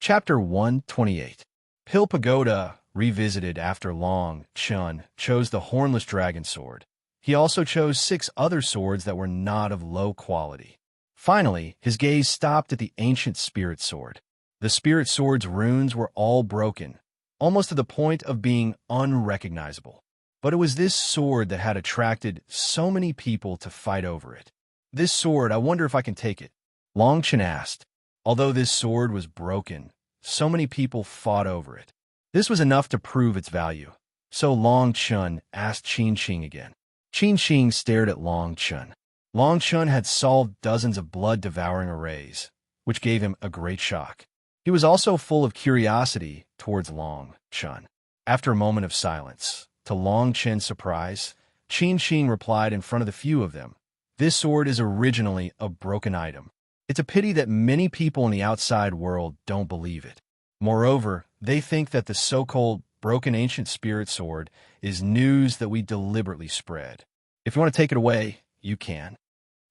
S1: Chapter 128. Pill Pagoda revisited after Long Chun chose the hornless dragon sword. He also chose 6 other swords that were not of low quality. Finally, his gaze stopped at the ancient spirit sword. The spirit sword's runes were all broken. almost to the point of being unrecognizable. But it was this sword that had attracted so many people to fight over it. This sword, I wonder if I can take it, Long Chen asked. Although this sword was broken, so many people fought over it. This was enough to prove its value. So Long Chen asked Qin Shing again. Qin Shing stared at Long Chen. Long Chen had solved dozens of blood-devouring arrays, which gave him a great shock. He was also full of curiosity towards Long Chen. After a moment of silence, to Long Chen's surprise, Qin Shing replied in front of the few of them, "This sword is originally a broken item. It's a pity that many people in the outside world don't believe it. Moreover, they think that the so-called broken ancient spirit sword is news that we deliberately spread. If you want to take it away, you can."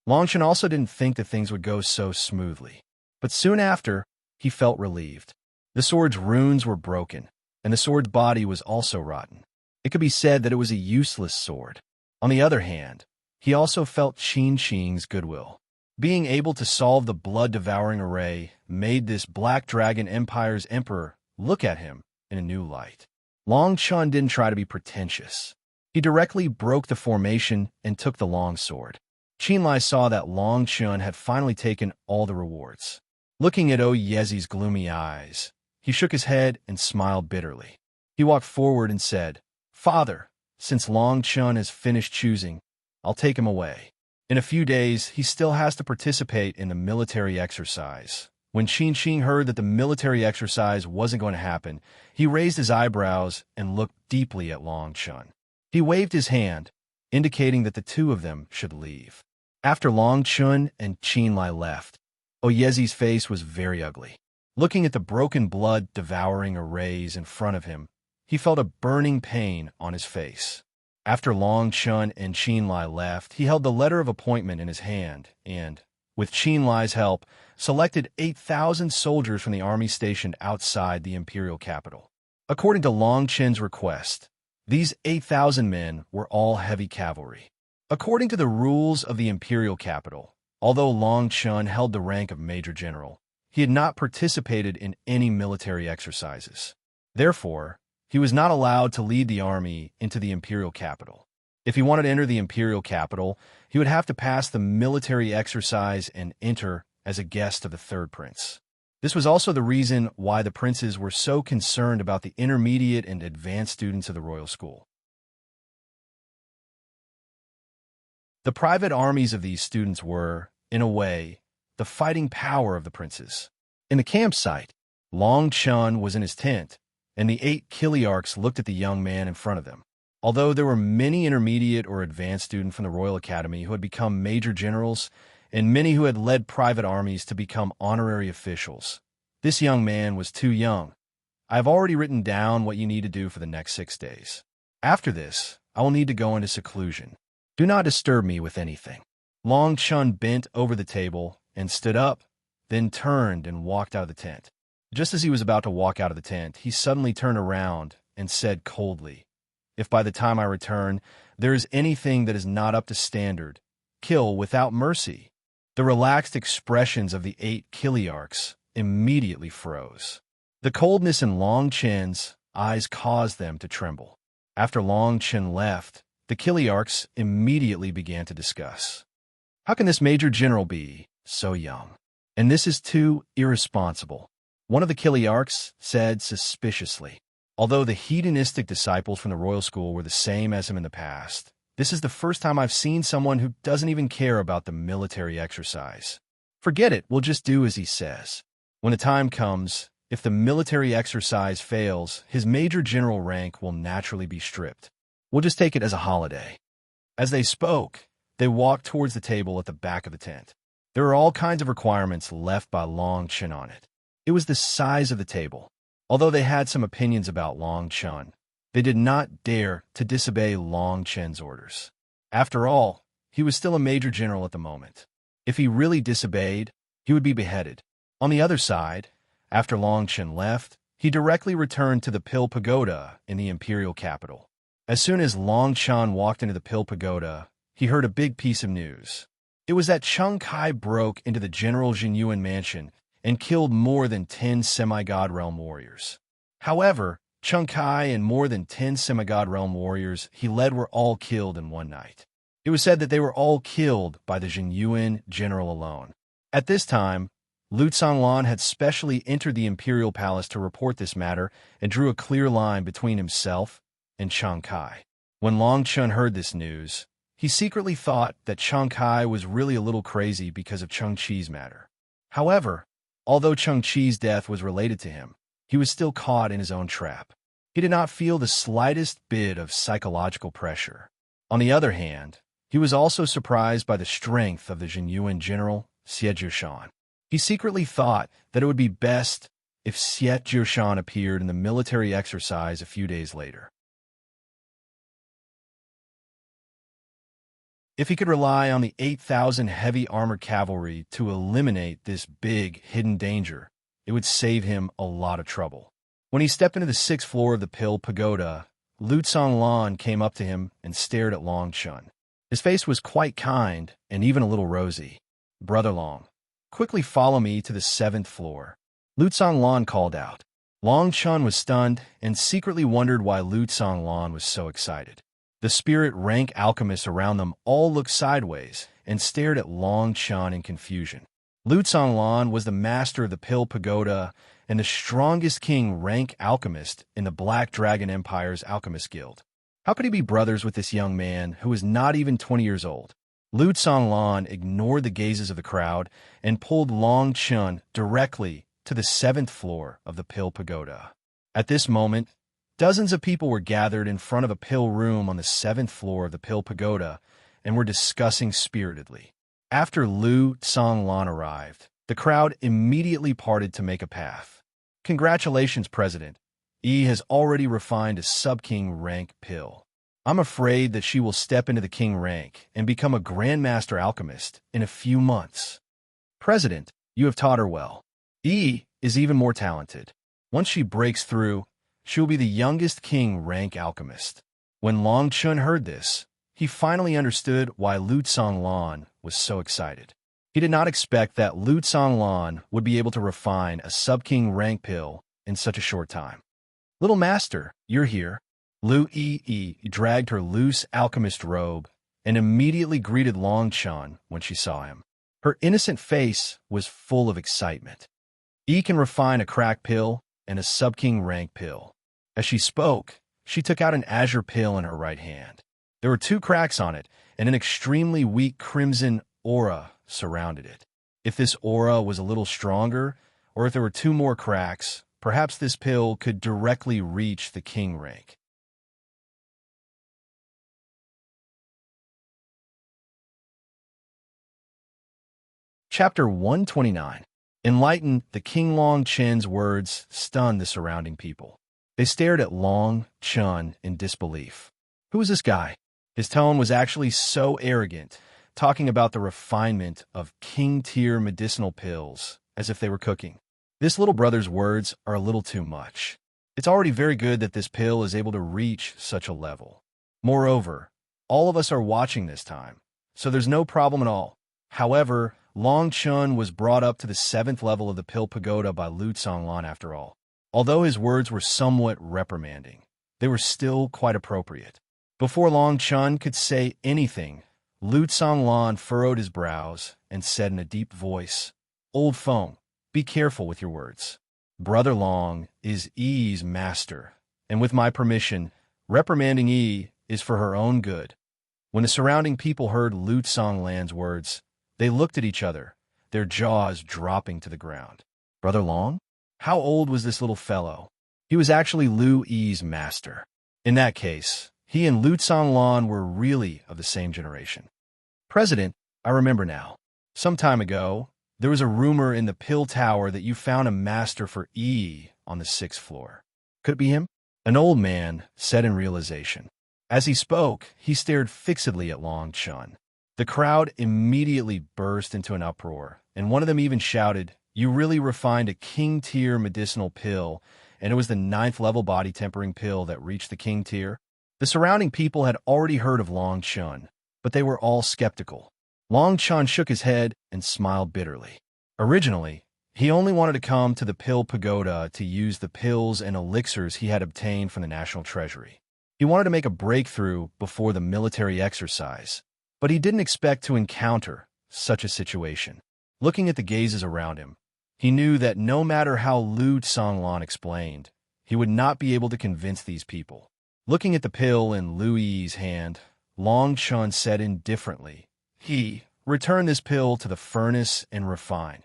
S1: Long Chen also didn't think that things would go so smoothly. But soon after, he felt relieved. The sword's runes were broken, and the sword's body was also rotten. It could be said that it was a useless sword. On the other hand, he also felt Qin Shing's goodwill. Being able to solve the blood-devouring array made this Black Dragon Empire's emperor look at him in a new light. Long Chen didn't try to be pretentious. He directly broke the formation and took the long sword. Qin Lai saw that Long Chen had finally taken all the rewards. Looking at Yezi's gloomy eyes, he shook his head and smiled bitterly. He walked forward and said, "Father, since Long Chen has finished choosing, I'll take him away. In a few days, he still has to participate in the military exercise." When Qin Shing heard that the military exercise wasn't going to happen, he raised his eyebrows and looked deeply at Long Chen. He waved his hand, indicating that the two of them should leave. After Long Chen and Qin Lai left, Yezi's face was very ugly. Looking at the broken blood-devouring arrays in front of him, he felt a burning pain on his face. After Long Chen and Qin Lai left, he held the letter of appointment in his hand and, with Qin Lai's help, selected 8,000 soldiers from the army stationed outside the imperial capital. According to Long Chen's request, these 8,000 men were all heavy cavalry. According to the rules of the imperial capital, although Long Chen held the rank of major general, he had not participated in any military exercises. Therefore, he was not allowed to lead the army into the imperial capital. If he wanted to enter the imperial capital, he would have to pass the military exercise and enter as a guest of the third prince. This was also the reason why the princes were so concerned about the intermediate and advanced students of the royal school. The private armies of these students were, in a way, the fighting power of the princes. In the campsite, Long Chen was in his tent, and the 8 Kiliarchs looked at the young man in front of them. Although there were many intermediate or advanced students from the Royal Academy who had become major generals, and many who had led private armies to become honorary officials, this young man was too young. "I have already written down what you need to do for the next 6 days. After this, I will need to go into seclusion. Do not disturb me with anything." Long Chen bent over the table and stood up, then turned and walked out of the tent. Just as he was about to walk out of the tent, he suddenly turned around and said coldly, "If by the time I return, there is anything that is not up to standard, kill without mercy." The relaxed expressions of the 8 Kiliarchs immediately froze. The coldness in Long Chen's eyes caused them to tremble. After Long Chen left, the Kiliarchs immediately began to discuss. "How can this major general be so young? And this is too irresponsible," one of the Kiliarchs said suspiciously. Although the hedonistic disciples from the royal school were the same as him in the past, this is the first time I've seen someone who doesn't even care about the military exercise. "Forget it, we'll just do as he says. When the time comes, if the military exercise fails, his major general rank will naturally be stripped. We'll just take it as a holiday." As they spoke, they walked towards the table at the back of the tent. There were all kinds of requirements left by Long Chen on it. It was the size of the table. Although they had some opinions about Long Chen, they did not dare to disobey Long Chen's orders. After all, he was still a major general at the moment. If he really disobeyed, he would be beheaded. On the other side, after Long Chen left, he directly returned to the Pill Pagoda in the imperial capital. As soon as Long Chen walked into the Pill Pagoda, he heard a big piece of news. It was that Cheng Kai broke into the General Jinyuan mansion and killed more than 10 semi-god realm warriors. However, Chung Kai and more than 10 Semigod Realm warriors he led were all killed in one night. It was said that they were all killed by the Jinyuan general alone. At this time, Lu Zhonglan had specially entered the imperial palace to report this matter and drew a clear line between himself and Chung Kai. When Long Chun heard this news, he secretly thought that Chung Kai was really a little crazy because of Chung Chi's matter. However, although Chung Chi's death was related to him, he was still caught in his own trap. He did not feel the slightest bit of psychological pressure. On the other hand, he was also surprised by the strength of the Jinyuan general, Xie Jiushan. He secretly thought that it would be best if Xie Jiushan appeared in the military exercise a few days later. If he could rely on the 8,000 heavy armored cavalry to eliminate this big hidden danger, it would save him a lot of trouble. When he stepped into the 6th floor of the Pill Pagoda, Lu Zhonglan came up to him and stared at Long Chun. His face was quite kind and even a little rosy. "Brother Long, quickly follow me to the 7th floor." Lu Zhonglan called out. Long Chun was stunned and secretly wondered why Lu Zhonglan was so excited. The spirit rank alchemists around them all looked sideways and stared at Long Chun in confusion. Lu Zhonglan was the master of the Pill Pagoda and the strongest king rank alchemist in the Black Dragon Empire's Alchemist Guild. How could he be brothers with this young man who was not even 20 years old? Lu Zhonglan ignored the gazes of the crowd and pulled Long Chun directly to the 7th floor of the Pill Pagoda. At this moment, dozens of people were gathered in front of a pill room on the 7th floor of the Pill Pagoda and were discussing spiritedly. After Lu Zhonglan arrived, the crowd immediately parted to make a path. "Congratulations, President. Yi has already refined a sub-king rank pill. I'm afraid that she will step into the king rank and become a grandmaster alchemist in a few months. President, you have taught her well. Yi is even more talented. Once she breaks through, she will be the youngest king rank alchemist." When Long Chun heard this, he finally understood why Lu Zhonglan was so excited. He did not expect that Lu Zhonglan would be able to refine a sub-king rank pill in such a short time. "Little master, you're here." Lu Yi dragged her loose alchemist robe and immediately greeted Long Chun when she saw him. Her innocent face was full of excitement. "Yi can refine a crack pill and a sub-king rank pill." As she spoke, she took out an azure pill in her right hand. There were 2 cracks on it, and an extremely weak crimson aura surrounded it. If this aura was a little stronger, or if there were 2 more cracks, perhaps this pill could directly reach the king rank. Chapter 129. Enlightened, the King Long Chen's words stunned the surrounding people. They stared at Long Chun in disbelief. Who was this guy? His tone was actually so arrogant, talking about the refinement of king-tier medicinal pills as if they were cooking. This little brother's words are a little too much. It's already very good that this pill is able to reach such a level. Moreover, all of us are watching this time, so there's no problem at all. However, Long Chun was brought up to the 7th level of the Pill Pagoda by Lu Zhonglan after all. Although his words were somewhat reprimanding, they were still quite appropriate. Before Long Chun could say anything, Lu Zhonglan furrowed his brows and said in a deep voice, "Old Feng, be careful with your words. Brother Long is Yi's master, and with my permission, reprimanding Yi is for her own good." When the surrounding people heard Lu Zhonglan's words, they looked at each other, their jaws dropping to the ground. Brother Long? How old was this little fellow? He was actually Lu Yi's master. In that case, he and Lu Zhonglan were really of the same generation. "President, I remember now. Some time ago, there was a rumor in the Pill Tower that you found a master for Yi on the 6th floor. Could it be him?" An old man said in realization. As he spoke, he stared fixedly at Long Chun. The crowd immediately burst into an uproar, and one of them even shouted, "You really refined a king-tier medicinal pill, and it was the 9th level body tempering pill that reached the king tier?" The surrounding people had already heard of Long Chun, but they were all skeptical. Long Chun shook his head and smiled bitterly. Originally, He only wanted to come to the pill pagoda to use the pills and elixirs he had obtained from the National Treasury. He wanted to make a breakthrough before the military exercise, but he didn't expect to encounter such a situation. Looking at the gazes around him, he knew that no matter how Lu Tsonglan explained, he would not be able to convince these people. Looking at the pill in Lu Yi's hand, Long Chun said indifferently, "He returned this pill to the furnace and refine."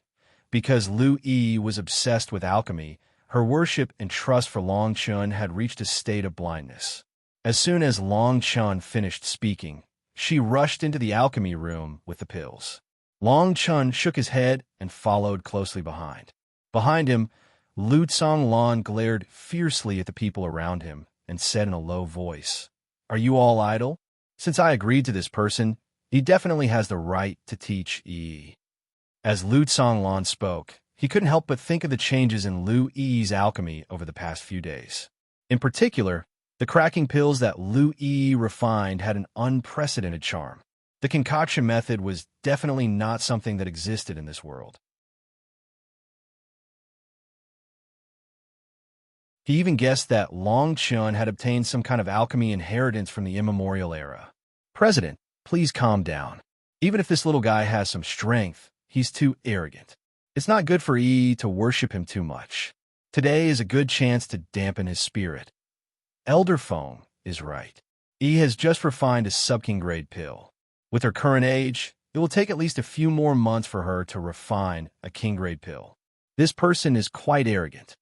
S1: Because Lu Yi was obsessed with alchemy, her worship and trust for Long Chun had reached a state of blindness. As soon as Long Chun finished speaking, she rushed into the alchemy room with the pills. Long Chun shook his head and followed closely behind. Behind him, Lu Tsonglan glared fiercely at the people around him and said in a low voice, "Are you all idle? Since I agreed to this person, he definitely has the right to teach Yi." As Lu Tsonglan spoke, he couldn't help but think of the changes in Lu Yi's alchemy over the past few days. In particular, the cracking pills that Lu Yi refined had an unprecedented charm. The concoction method was definitely not something that existed in this world. He even guessed that Long Chun had obtained some kind of alchemy inheritance from the immemorial era. "President, please calm down. Even if this little guy has some strength, he's too arrogant. It's not good for Yi to worship him too much. Today is a good chance to dampen his spirit. Elder Feng is right. Yi has just refined a sub-king grade pill. With her current age, it will take at least a few more months for her to refine a king grade pill. This person is quite arrogant."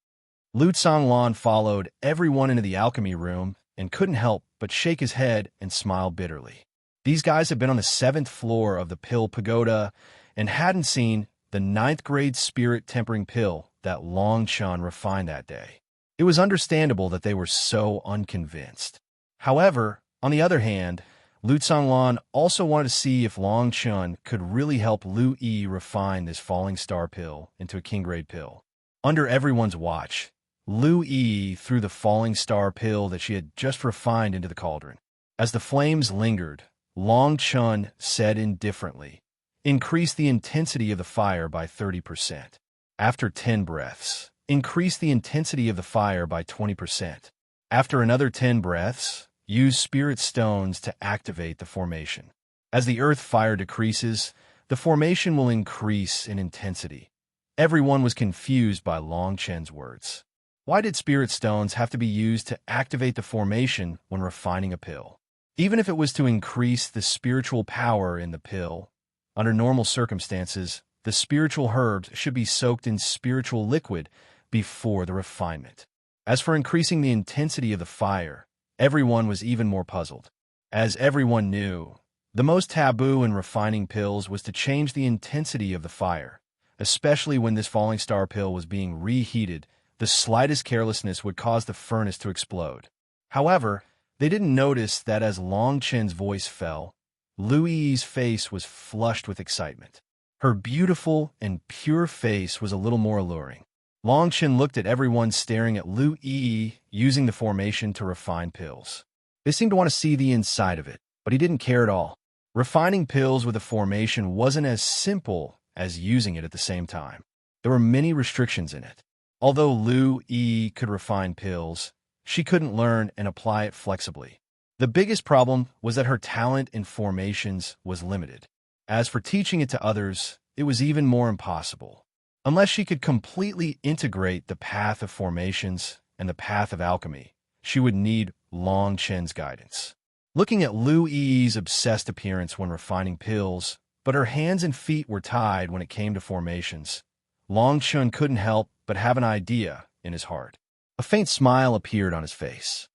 S1: Lu Tsonglan followed everyone into the alchemy room and couldn't help but shake his head and smile bitterly. These guys had been on the 7th floor of the pill pagoda and hadn't seen the 9th grade spirit tempering pill that Long Chun refined that day. It was understandable that they were so unconvinced. However, on the other hand, Lu Tsonglan also wanted to see if Long Chun could really help Lu Yi refine this falling star pill into a king grade pill. Under everyone's watch, Lu Yi threw the falling star pill that she had just refined into the cauldron. As the flames lingered, Long Chun said indifferently, "Increase the intensity of the fire by 30%. After 10 breaths, increase the intensity of the fire by 20%. After another 10 breaths, use spirit stones to activate the formation. As the earth fire decreases, the formation will increase in intensity." Everyone was confused by Long Chen's words. Why did spirit stones have to be used to activate the formation when refining a pill? Even if it was to increase the spiritual power in the pill, under normal circumstances, the spiritual herbs should be soaked in spiritual liquid before the refinement. As for increasing the intensity of the fire, everyone was even more puzzled. As everyone knew, the most taboo in refining pills was to change the intensity of the fire, especially when this falling star pill was being reheated. The slightest carelessness would cause the furnace to explode. However, they didn't notice that as Long Chen's voice fell, Lu Yi's face was flushed with excitement. Her beautiful and pure face was a little more alluring. Long Chen looked at everyone staring at Lu Yi using the formation to refine pills. They seemed to want to see the inside of it, but he didn't care at all. Refining pills with a formation wasn't as simple as using it at the same time. There were many restrictions in it. Although Lu Yi could refine pills, she couldn't learn and apply it flexibly. The biggest problem was that her talent in formations was limited. As for teaching it to others, it was even more impossible. Unless she could completely integrate the path of formations and the path of alchemy, she would need Long Chen's guidance. Looking at Lu Yi's obsessed appearance when refining pills, but her hands and feet were tied when it came to formations, Long Chun couldn't help but have an idea in his heart. A faint smile appeared on his face.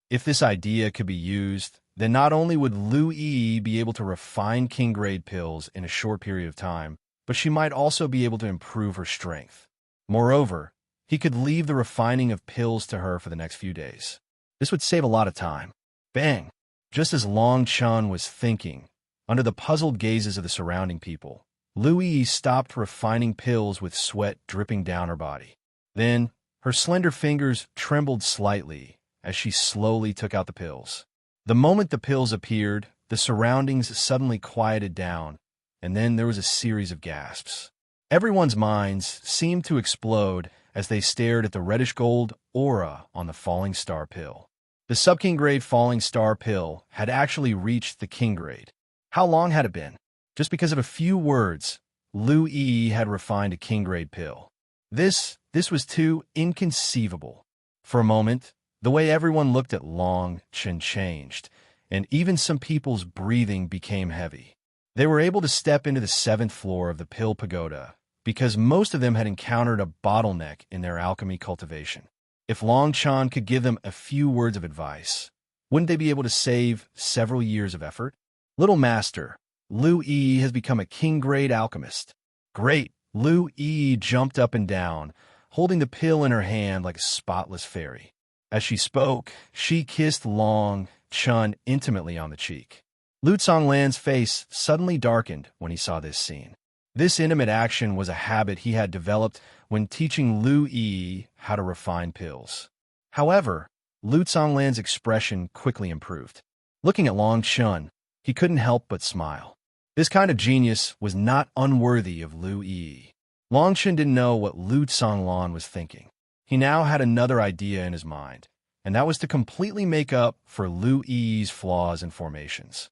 S1: If this idea could be used, then not only would Lu Yi be able to refine king-grade pills in a short period of time, but she might also be able to improve her strength. Moreover, he could leave the refining of pills to her for the next few days. This would save a lot of time. Bang! Just as Long Chun was thinking, under the puzzled gazes of the surrounding people, Lu Yi stopped refining pills with sweat dripping down her body. Then, her slender fingers trembled slightly as she slowly took out the pills. The moment the pills appeared, the surroundings suddenly quieted down, and then there was a series of gasps. Everyone's minds seemed to explode as they stared at the reddish-gold aura on the falling star pill. The sub-king grade falling star pill had actually reached the king grade. How long had it been? Just because of a few words, Lu Yi had refined a king grade pill. This was too inconceivable. For a moment, the way everyone looked at Long Chen changed, and even some people's breathing became heavy. They were able to step into the 7th floor of the Pill Pagoda because most of them had encountered a bottleneck in their alchemy cultivation. If Long Chen could give them a few words of advice, wouldn't they be able to save several years of effort? Little Master, Lu Yi has become a king-grade alchemist. Great! Lu Yi jumped up and down, holding the pill in her hand like a spotless fairy. As she spoke, she kissed Long Chen intimately on the cheek. Lu Zonglan's face suddenly darkened when he saw this scene. This intimate action was a habit he had developed when teaching Lu Yi how to refine pills. However, Lu Zonglan's expression quickly improved. Looking at Long Chen, he couldn't help but smile. This kind of genius was not unworthy of Lu Yi. Long Chen didn't know what Lu Zonglan was thinking. He now had another idea in his mind, and that was to completely make up for Lu Yi's flaws and formations.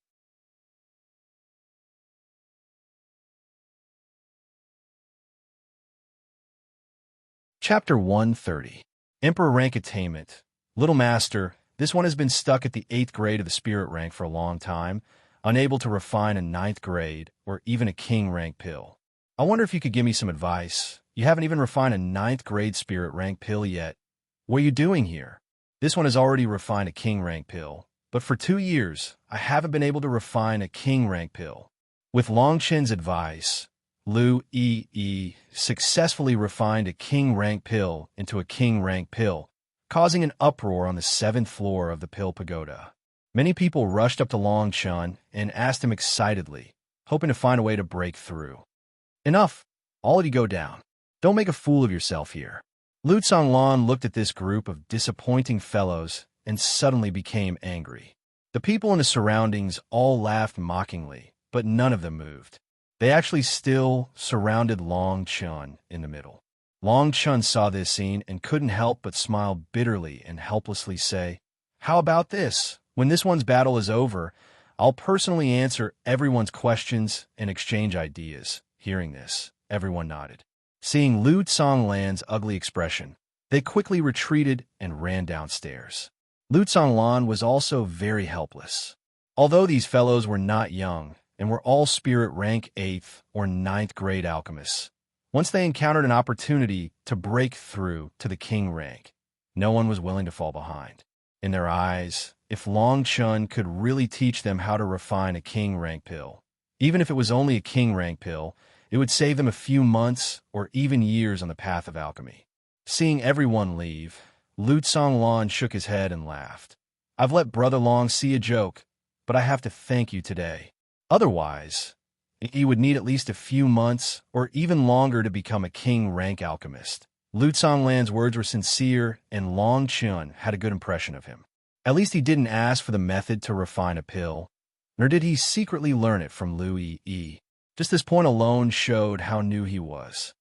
S1: Chapter 130. Emperor Rank Attainment. Little Master, this one has been stuck at the 8th grade of the Spirit rank for a long time, unable to refine a 9th grade or even a King rank pill. I wonder if you could give me some advice. You haven't even refined a 9th grade Spirit rank pill yet. What are you doing here? This one has already refined a King rank pill, but for 2 years, I haven't been able to refine a King rank pill. With Long Chen's advice, Lu Yi successfully refined a King rank pill into a King rank pill, causing an uproar on the 7th floor of the Pill Pagoda. Many people rushed up to Long Chen and asked him excitedly, hoping to find a way to break through. Enough! All of you go down. Don't make a fool of yourself here. Lu Zonglan looked at this group of disappointing fellows and suddenly became angry. The people in the surroundings all laughed mockingly, but none of them moved. They actually still surrounded Long Chen in the middle. Long Chen saw this scene and couldn't help but smile bitterly and helplessly say, "How about this? When this one's battle is over, I'll personally answer everyone's questions and exchange ideas." Hearing this, everyone nodded. Seeing Lu Zonglan's ugly expression, they quickly retreated and ran downstairs. Lu Zonglan was also very helpless. Although these fellows were not young and were all Spirit rank 8th or 9th grade alchemists, once they encountered an opportunity to break through to the King rank, no one was willing to fall behind. In their eyes, if Long Chen could really teach them how to refine a King rank pill, even if it was only a King rank pill, it would save them a few months or even years on the path of alchemy. Seeing everyone leave, Lu Zonglan shook his head and laughed. "I've let Brother Long see a joke, but I have to thank you today. Otherwise, he would need at least a few months or even longer to become a King rank alchemist." Lu Zonglan's words were sincere, and Long Chen had a good impression of him. At least he didn't ask for the method to refine a pill, nor did he secretly learn it from Lu Yi. Just this point alone showed how new he was.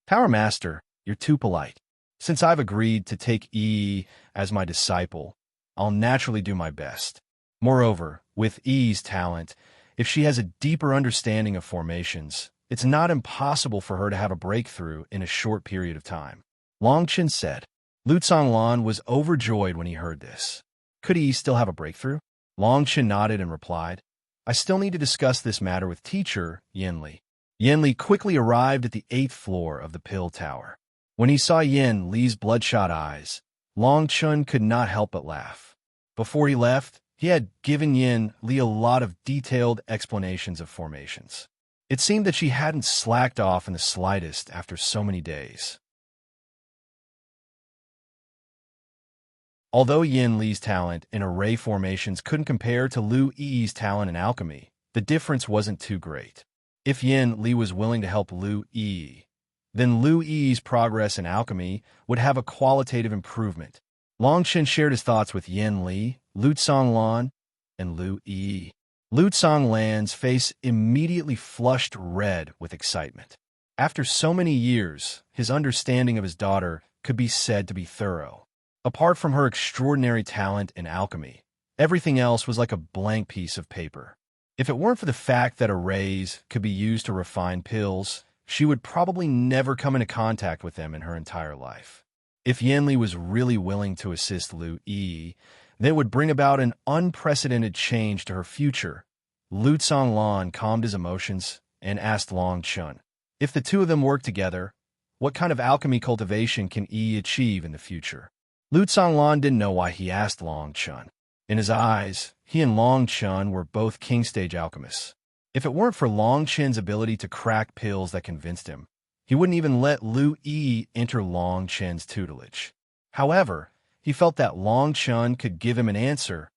S1: "Power Master, you're too polite. Since I've agreed to take Yi as my disciple, I'll naturally do my best. Moreover, with Yi's talent, if she has a deeper understanding of formations, it's not impossible for her to have a breakthrough in a short period of time," Long Chen said. Lu Zonglan was overjoyed when he heard this. Could he still have a breakthrough? Long Chen nodded and replied, "I still need to discuss this matter with teacher Yin Li." Yin Li quickly arrived at the 8th floor of the Pill Tower. When he saw Yin Li's bloodshot eyes, Long Chen could not help but laugh. Before he left, he had given Yin Li a lot of detailed explanations of formations. It seemed that she hadn't slacked off in the slightest after so many days. Although Yin Li's talent in array formations couldn't compare to Lu Yi's talent in alchemy, the difference wasn't too great. If Yin Li was willing to help Lu Yi, then Lu Yi's progress in alchemy would have a qualitative improvement. Long Chen shared his thoughts with Yin Li, Lu Zonglan, and Lu Yi. Lu Lan's face immediately flushed red with excitement. After so many years, his understanding of his daughter could be said to be thorough. Apart from her extraordinary talent in alchemy, everything else was like a blank piece of paper. If it weren't for the fact that arrays could be used to refine pills, she would probably never come into contact with them in her entire life. If Yanli was really willing to assist Lu Yi, that would bring about an unprecedented change to her future. Lu Lan calmed his emotions and asked Long Chun, if the two of them work together, what kind of alchemy cultivation can Yi achieve in the future? Lu Lan didn't know why he asked Long Chun. In his eyes, he and Long Chun were both king-stage alchemists. If it weren't for Long Chun's ability to crack pills that convinced him, he wouldn't even let Lu Yi enter Long Chun's tutelage. However, he felt that Long Chun could give him an answer.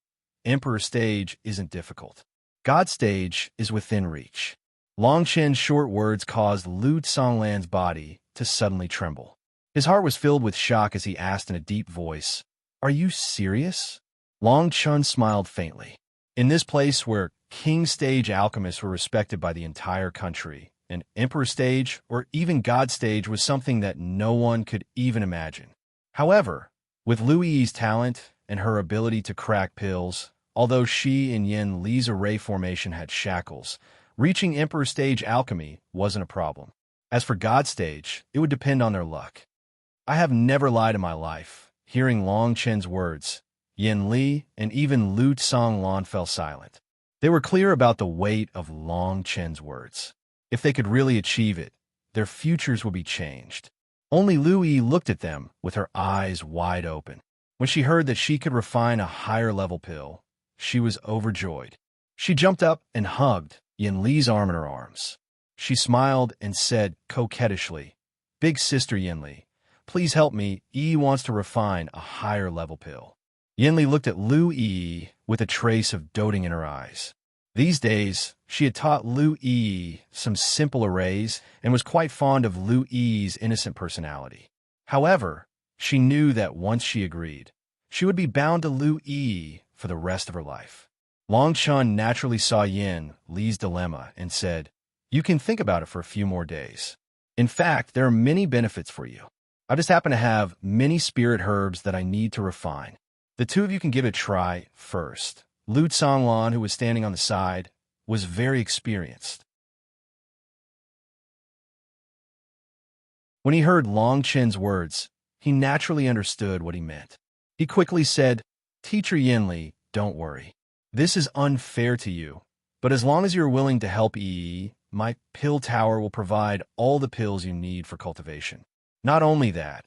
S1: Emperor stage isn't difficult. God stage is within reach. Long Chun's short words caused Lu Lan's body to suddenly tremble. His heart was filled with shock as he asked in a deep voice, "Are you serious?" Long Chun smiled faintly. In this place where king stage alchemists were respected by the entire country, an emperor stage or even god stage was something that no one could even imagine. However, with Lu Yi's talent and her ability to crack pills, although she and Yin Li's array formation had shackles, reaching emperor stage alchemy wasn't a problem. As for god stage, it would depend on their luck. I have never lied in my life. Hearing Long Chun's words, Yin Li and even Lu Lan fell silent. They were clear about the weight of Long Chun's words. If they could really achieve it, their futures would be changed. Only Lu Yi looked at them with her eyes wide open. When she heard that she could refine a higher-level pill, she was overjoyed. She jumped up and hugged Yin Li's arm in her arms. She smiled and said coquettishly, "Big sister Yin Li, please help me. Yi wants to refine a higher-level pill." Yin Li looked at Lu Yi with a trace of doting in her eyes. These days, she had taught Lu Yi some simple arrays and was quite fond of Lu Yi's innocent personality. However, she knew that once she agreed, she would be bound to Lu Yi for the rest of her life. Long Chun naturally saw Yin Li's dilemma and said, "You can think about it for a few more days. In fact, there are many benefits for you. I just happen to have many spirit herbs that I need to refine. The two of you can give it a try first." Lu Lan, who was standing on the side, was very experienced. When he heard Long Chun's words, he naturally understood what he meant. He quickly said, "Teacher Yin Li, don't worry. This is unfair to you, but as long as you're willing to help Yi, my pill tower will provide all the pills you need for cultivation. Not only that,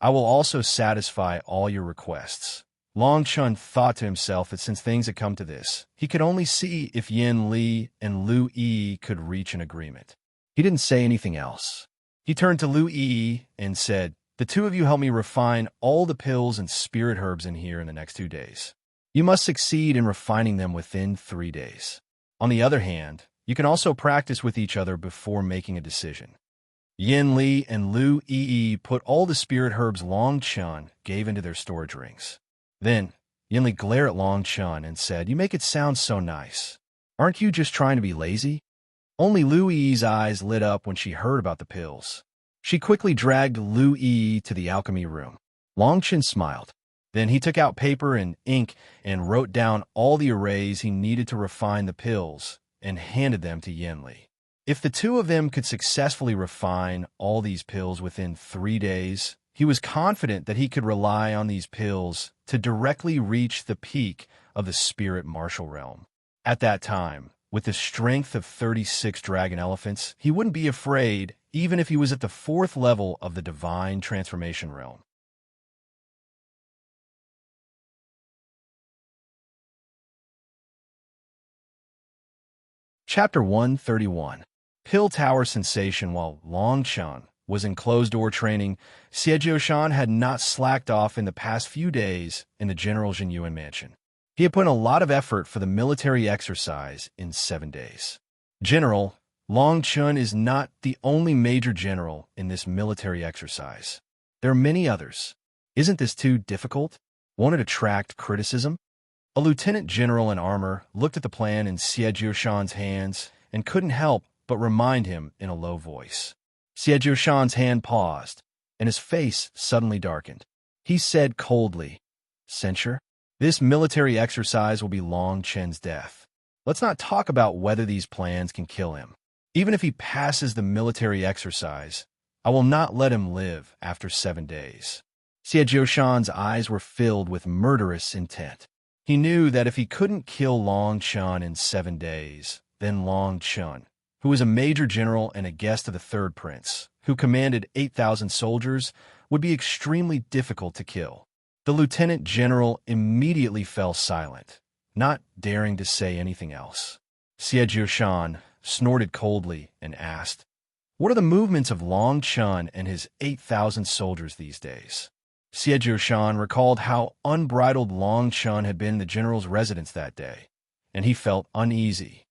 S1: I will also satisfy all your requests." Long Chun thought to himself that since things had come to this, he could only see if Yin Li and Lu Yi could reach an agreement. He didn't say anything else. He turned to Lu Yi and said, "The two of you help me refine all the pills and spirit herbs in here in the next 2 days. You must succeed in refining them within 3 days. On the other hand, you can also practice with each other before making a decision." Yin Li and Lu Yi put all the spirit herbs Long Chun gave into their storage rings. Then, Yin Li glared at Long Chun and said, "You make it sound so nice. Aren't you just trying to be lazy?" Only Lu Yi's eyes lit up when she heard about the pills. She quickly dragged Lu Yi to the alchemy room. Long Chun smiled. Then he took out paper and ink and wrote down all the arrays he needed to refine the pills and handed them to Yin Li. If the two of them could successfully refine all these pills within 3 days, he was confident that he could rely on these pills to directly reach the peak of the spirit martial realm. At that time, with the strength of 36 dragon elephants, he wouldn't be afraid even if he was at the 4th level of the divine transformation realm. Chapter 131. Pill Tower Sensation. While Long Chun was in closed-door training, Xie Jiushan had not slacked off in the past few days in the General Jinyuan mansion. He had put in a lot of effort for the military exercise in 7 days. General, Long Chun is not the only major general in this military exercise. There are many others. Isn't this too difficult? Won't it attract criticism? A lieutenant general in armor looked at the plan in Xie Jiushan's hands and couldn't help but remind him in a low voice. Xie Jiushan's hand paused, and his face suddenly darkened. He said coldly, "Censure? This military exercise will be Long Chen's death. Let's not talk about whether these plans can kill him. Even if he passes the military exercise, I will not let him live after 7 days." Xie Jiushan's eyes were filled with murderous intent. He knew that if he couldn't kill Long Chen in 7 days, then Long Chen, who was a major general and a guest of the Third Prince, who commanded 8,000 soldiers, would be extremely difficult to kill. The lieutenant general immediately fell silent, not daring to say anything else. Xie Jiushan snorted coldly and asked, "What are the movements of Long Chen and his 8,000 soldiers these days?" Xie Jiushan recalled how unbridled Long Chen had been in the general's residence that day, and he felt uneasy.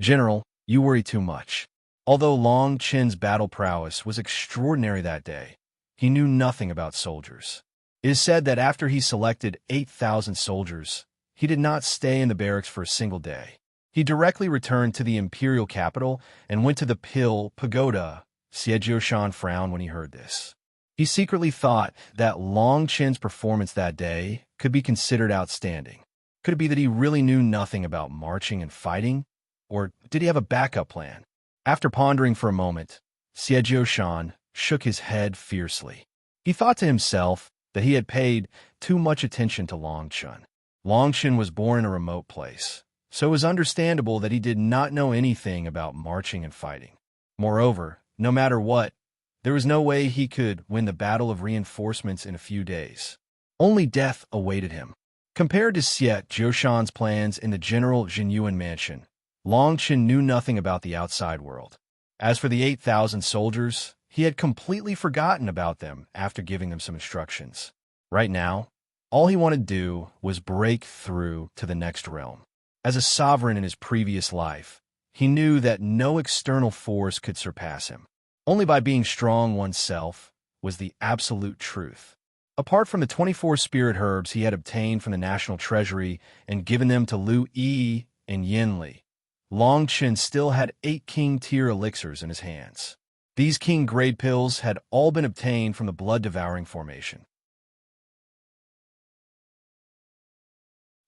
S1: "General, you worry too much." Although Long Chen's battle prowess was extraordinary that day, he knew nothing about soldiers. It is said that after he selected 8,000 soldiers, he did not stay in the barracks for a single day. He directly returned to the imperial capital and went to the Pill Pagoda. Xie Jiushan frowned when he heard this. He secretly thought that Long Chen's performance that day could be considered outstanding. Could it be that he really knew nothing about marching and fighting? Or did he have a backup plan? After pondering for a moment, Xie Jiushan shook his head fiercely. He thought to himself that he had paid too much attention to Long Chen. Long Chen was born in a remote place, so it was understandable that he did not know anything about marching and fighting. Moreover, no matter what, there was no way he could win the battle of reinforcements in a few days. Only death awaited him. Compared to Xie Jiushan's plans in the General Jinyuan mansion, Long Chen knew nothing about the outside world. As for the 8,000 soldiers, he had completely forgotten about them after giving them some instructions. Right now, all he wanted to do was break through to the next realm. As a sovereign in his previous life, he knew that no external force could surpass him. Only by being strong oneself was the absolute truth. Apart from the 24 spirit herbs he had obtained from the national treasury and given them to Lu Yi and Yin Li, Long Chen still had 8 king-tier elixirs in his hands. These king-grade pills had all been obtained from the blood-devouring formation.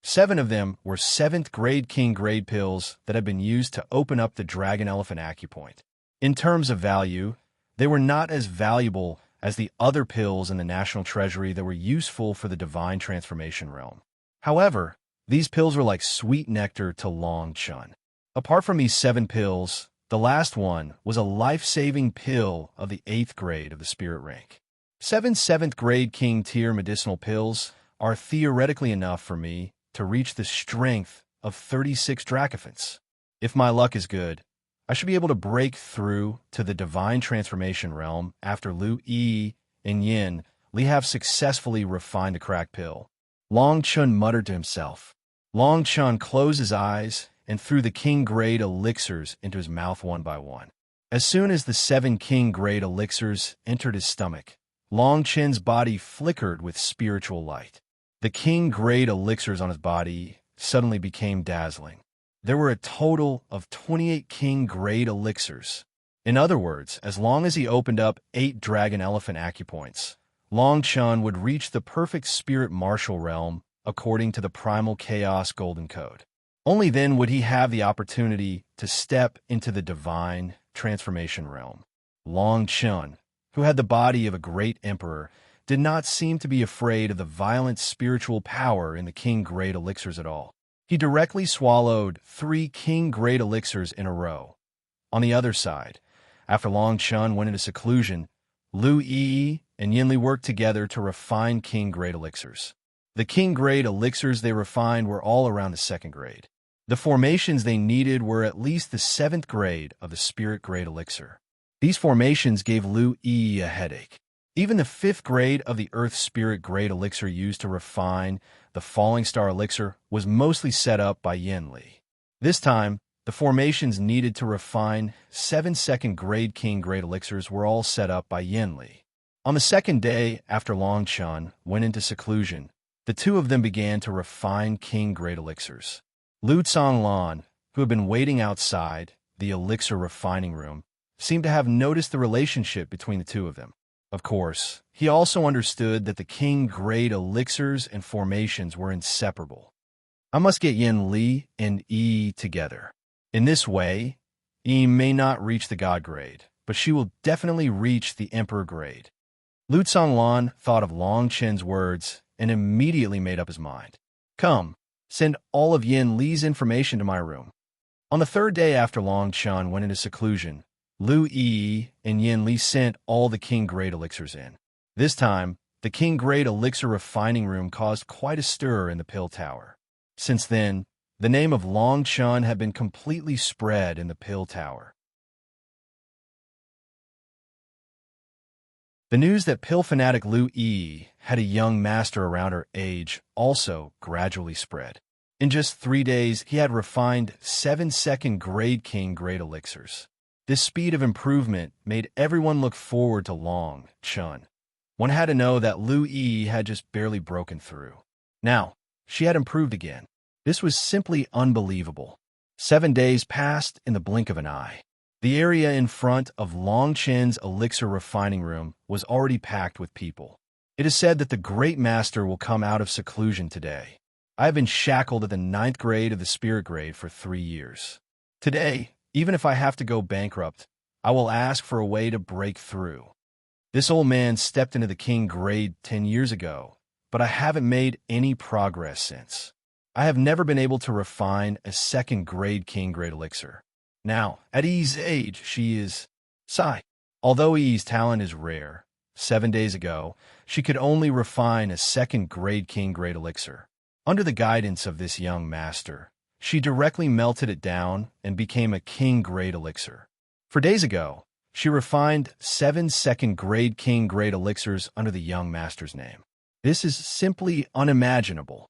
S1: 7 of them were 7th-grade king-grade pills that had been used to open up the dragon-elephant acupoint. In terms of value, they were not as valuable as the other pills in the national treasury that were useful for the divine transformation realm. However, these pills were like sweet nectar to Long Chen. Apart from these 7 pills, the last one was a life-saving pill of the 8th grade of the spirit rank. 7 7th-grade king-tier medicinal pills are theoretically enough for me to reach the strength of 36 dracophants. If my luck is good, I should be able to break through to the divine transformation realm after Lu Yi and Yin Li have successfully refined the crack pill. Long Chen muttered to himself. Long Chen closed his eyes and threw the king-grade elixirs into his mouth one by one. As soon as the 7 king-grade elixirs entered his stomach, Long Chen's body flickered with spiritual light. The king-grade elixirs on his body suddenly became dazzling. There were a total of 28 king-grade elixirs. In other words, as long as he opened up 8 dragon-elephant acupoints, Long Chen would reach the perfect spirit martial realm according to the primal chaos golden code. Only then would he have the opportunity to step into the divine transformation realm. Long Chen, who had the body of a great emperor, did not seem to be afraid of the violent spiritual power in the king-grade elixirs at all. He directly swallowed 3 king-grade elixirs in a row. On the other side, after Long Chen went into seclusion, Lu Yi and Yin Li worked together to refine king-grade elixirs. The king-grade elixirs they refined were all around the 2nd grade. The formations they needed were at least the 7th grade of the spirit-grade elixir. These formations gave Lu Yi a headache. Even the 5th grade of the Earth Spirit Grade Elixir used to refine the Falling Star Elixir was mostly set up by Yin Li. This time, the formations needed to refine 7 2nd grade King Grade Elixirs were all set up by Yin Li. On the 2nd day after Long Chen went into seclusion, The two of them began to refine King Great Elixirs. Lu Lan, who had been waiting outside the elixir refining room, seemed to have noticed the relationship between the two of them. Of course, he also understood that the King Great Elixirs and formations were inseparable. I must get Yin Li and Yi together. In this way, Yi may not reach the God grade, but she will definitely reach the Emperor grade. Lu Lan thought of Long Chen's words and immediately made up his mind. Come, send all of Yin Li's information to my room. On the third day after Long Chen went into seclusion, Lu Yi and Yin Li sent all the King Great Elixirs in. This time, the King Great Elixir refining room caused quite a stir in the Pill Tower. Since then, the name of Long Chen had been completely spread in the Pill Tower. The news that pill fanatic Lu Yi had a young master around her age also gradually spread. In just 3 days, he had refined 7 second grade King Great Elixirs. This speed of improvement made everyone look forward to Long Chen. One had to know that Lu Yi had just barely broken through. Now, she had improved again. This was simply unbelievable. 7 days passed in the blink of an eye. The area in front of Long Chen's elixir refining room was already packed with people. It is said that the Great Master will come out of seclusion today. I have been shackled at the 9th grade of the Spirit grade for 3 years. Today, even if I have to go bankrupt, I will ask for a way to break through. This old man stepped into the King grade 10 years ago, but I haven't made any progress since. I have never been able to refine a 2nd grade King Great Elixir. Now, at Yi's age, she is Sigh. Although Yi's talent is rare, 7 days ago, she could only refine a 2nd grade King Great Elixir. Under the guidance of this young master, she directly melted it down and became a King Great Elixir. 4 days ago, she refined 7 2nd grade King Great Elixirs under the young master's name. This is simply unimaginable.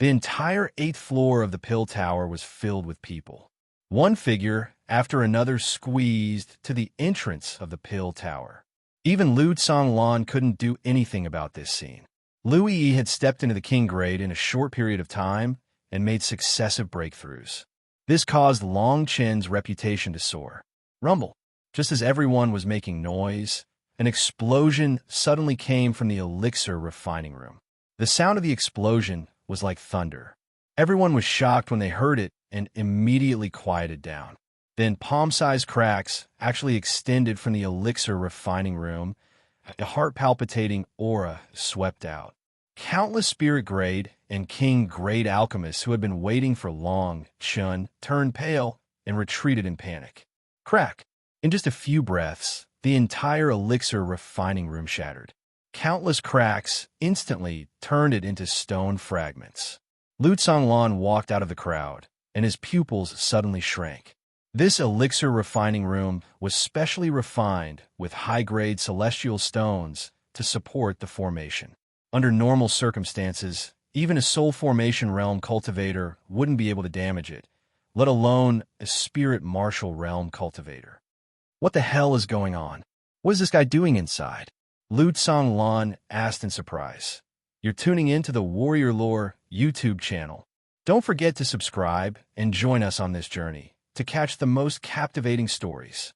S1: The entire 8th floor of the Pill Tower was filled with people. One figure after another squeezed to the entrance of the Pill Tower. Even Lu Lan couldn't do anything about this scene. Lu Yi had stepped into the King grade in a short period of time and made successive breakthroughs. This caused Long Chen's reputation to soar. Rumble. Just as everyone was making noise, an explosion suddenly came from the elixir refining room. The sound of the explosion was like thunder. Everyone was shocked when they heard it and immediately quieted down. Then palm-sized cracks actually extended from the elixir refining room. A heart-palpitating aura swept out. Countless spirit grade and king grade alchemists who had been waiting for Long Chen turned pale and retreated in panic. Crack! In just a few breaths, the entire elixir refining room shattered. Countless cracks instantly turned it into stone fragments. Lu Lan walked out of the crowd, and his pupils suddenly shrank. This elixir refining room was specially refined with high-grade celestial stones to support the formation. Under normal circumstances, even a soul formation realm cultivator wouldn't be able to damage it, let alone a spirit martial realm cultivator. What the hell is going on? What is this guy doing inside? Lu Lan asked in surprise. You're tuning in to the Warrior Lore YouTube channel. Don't forget to subscribe and join us on this journey to catch the most captivating stories.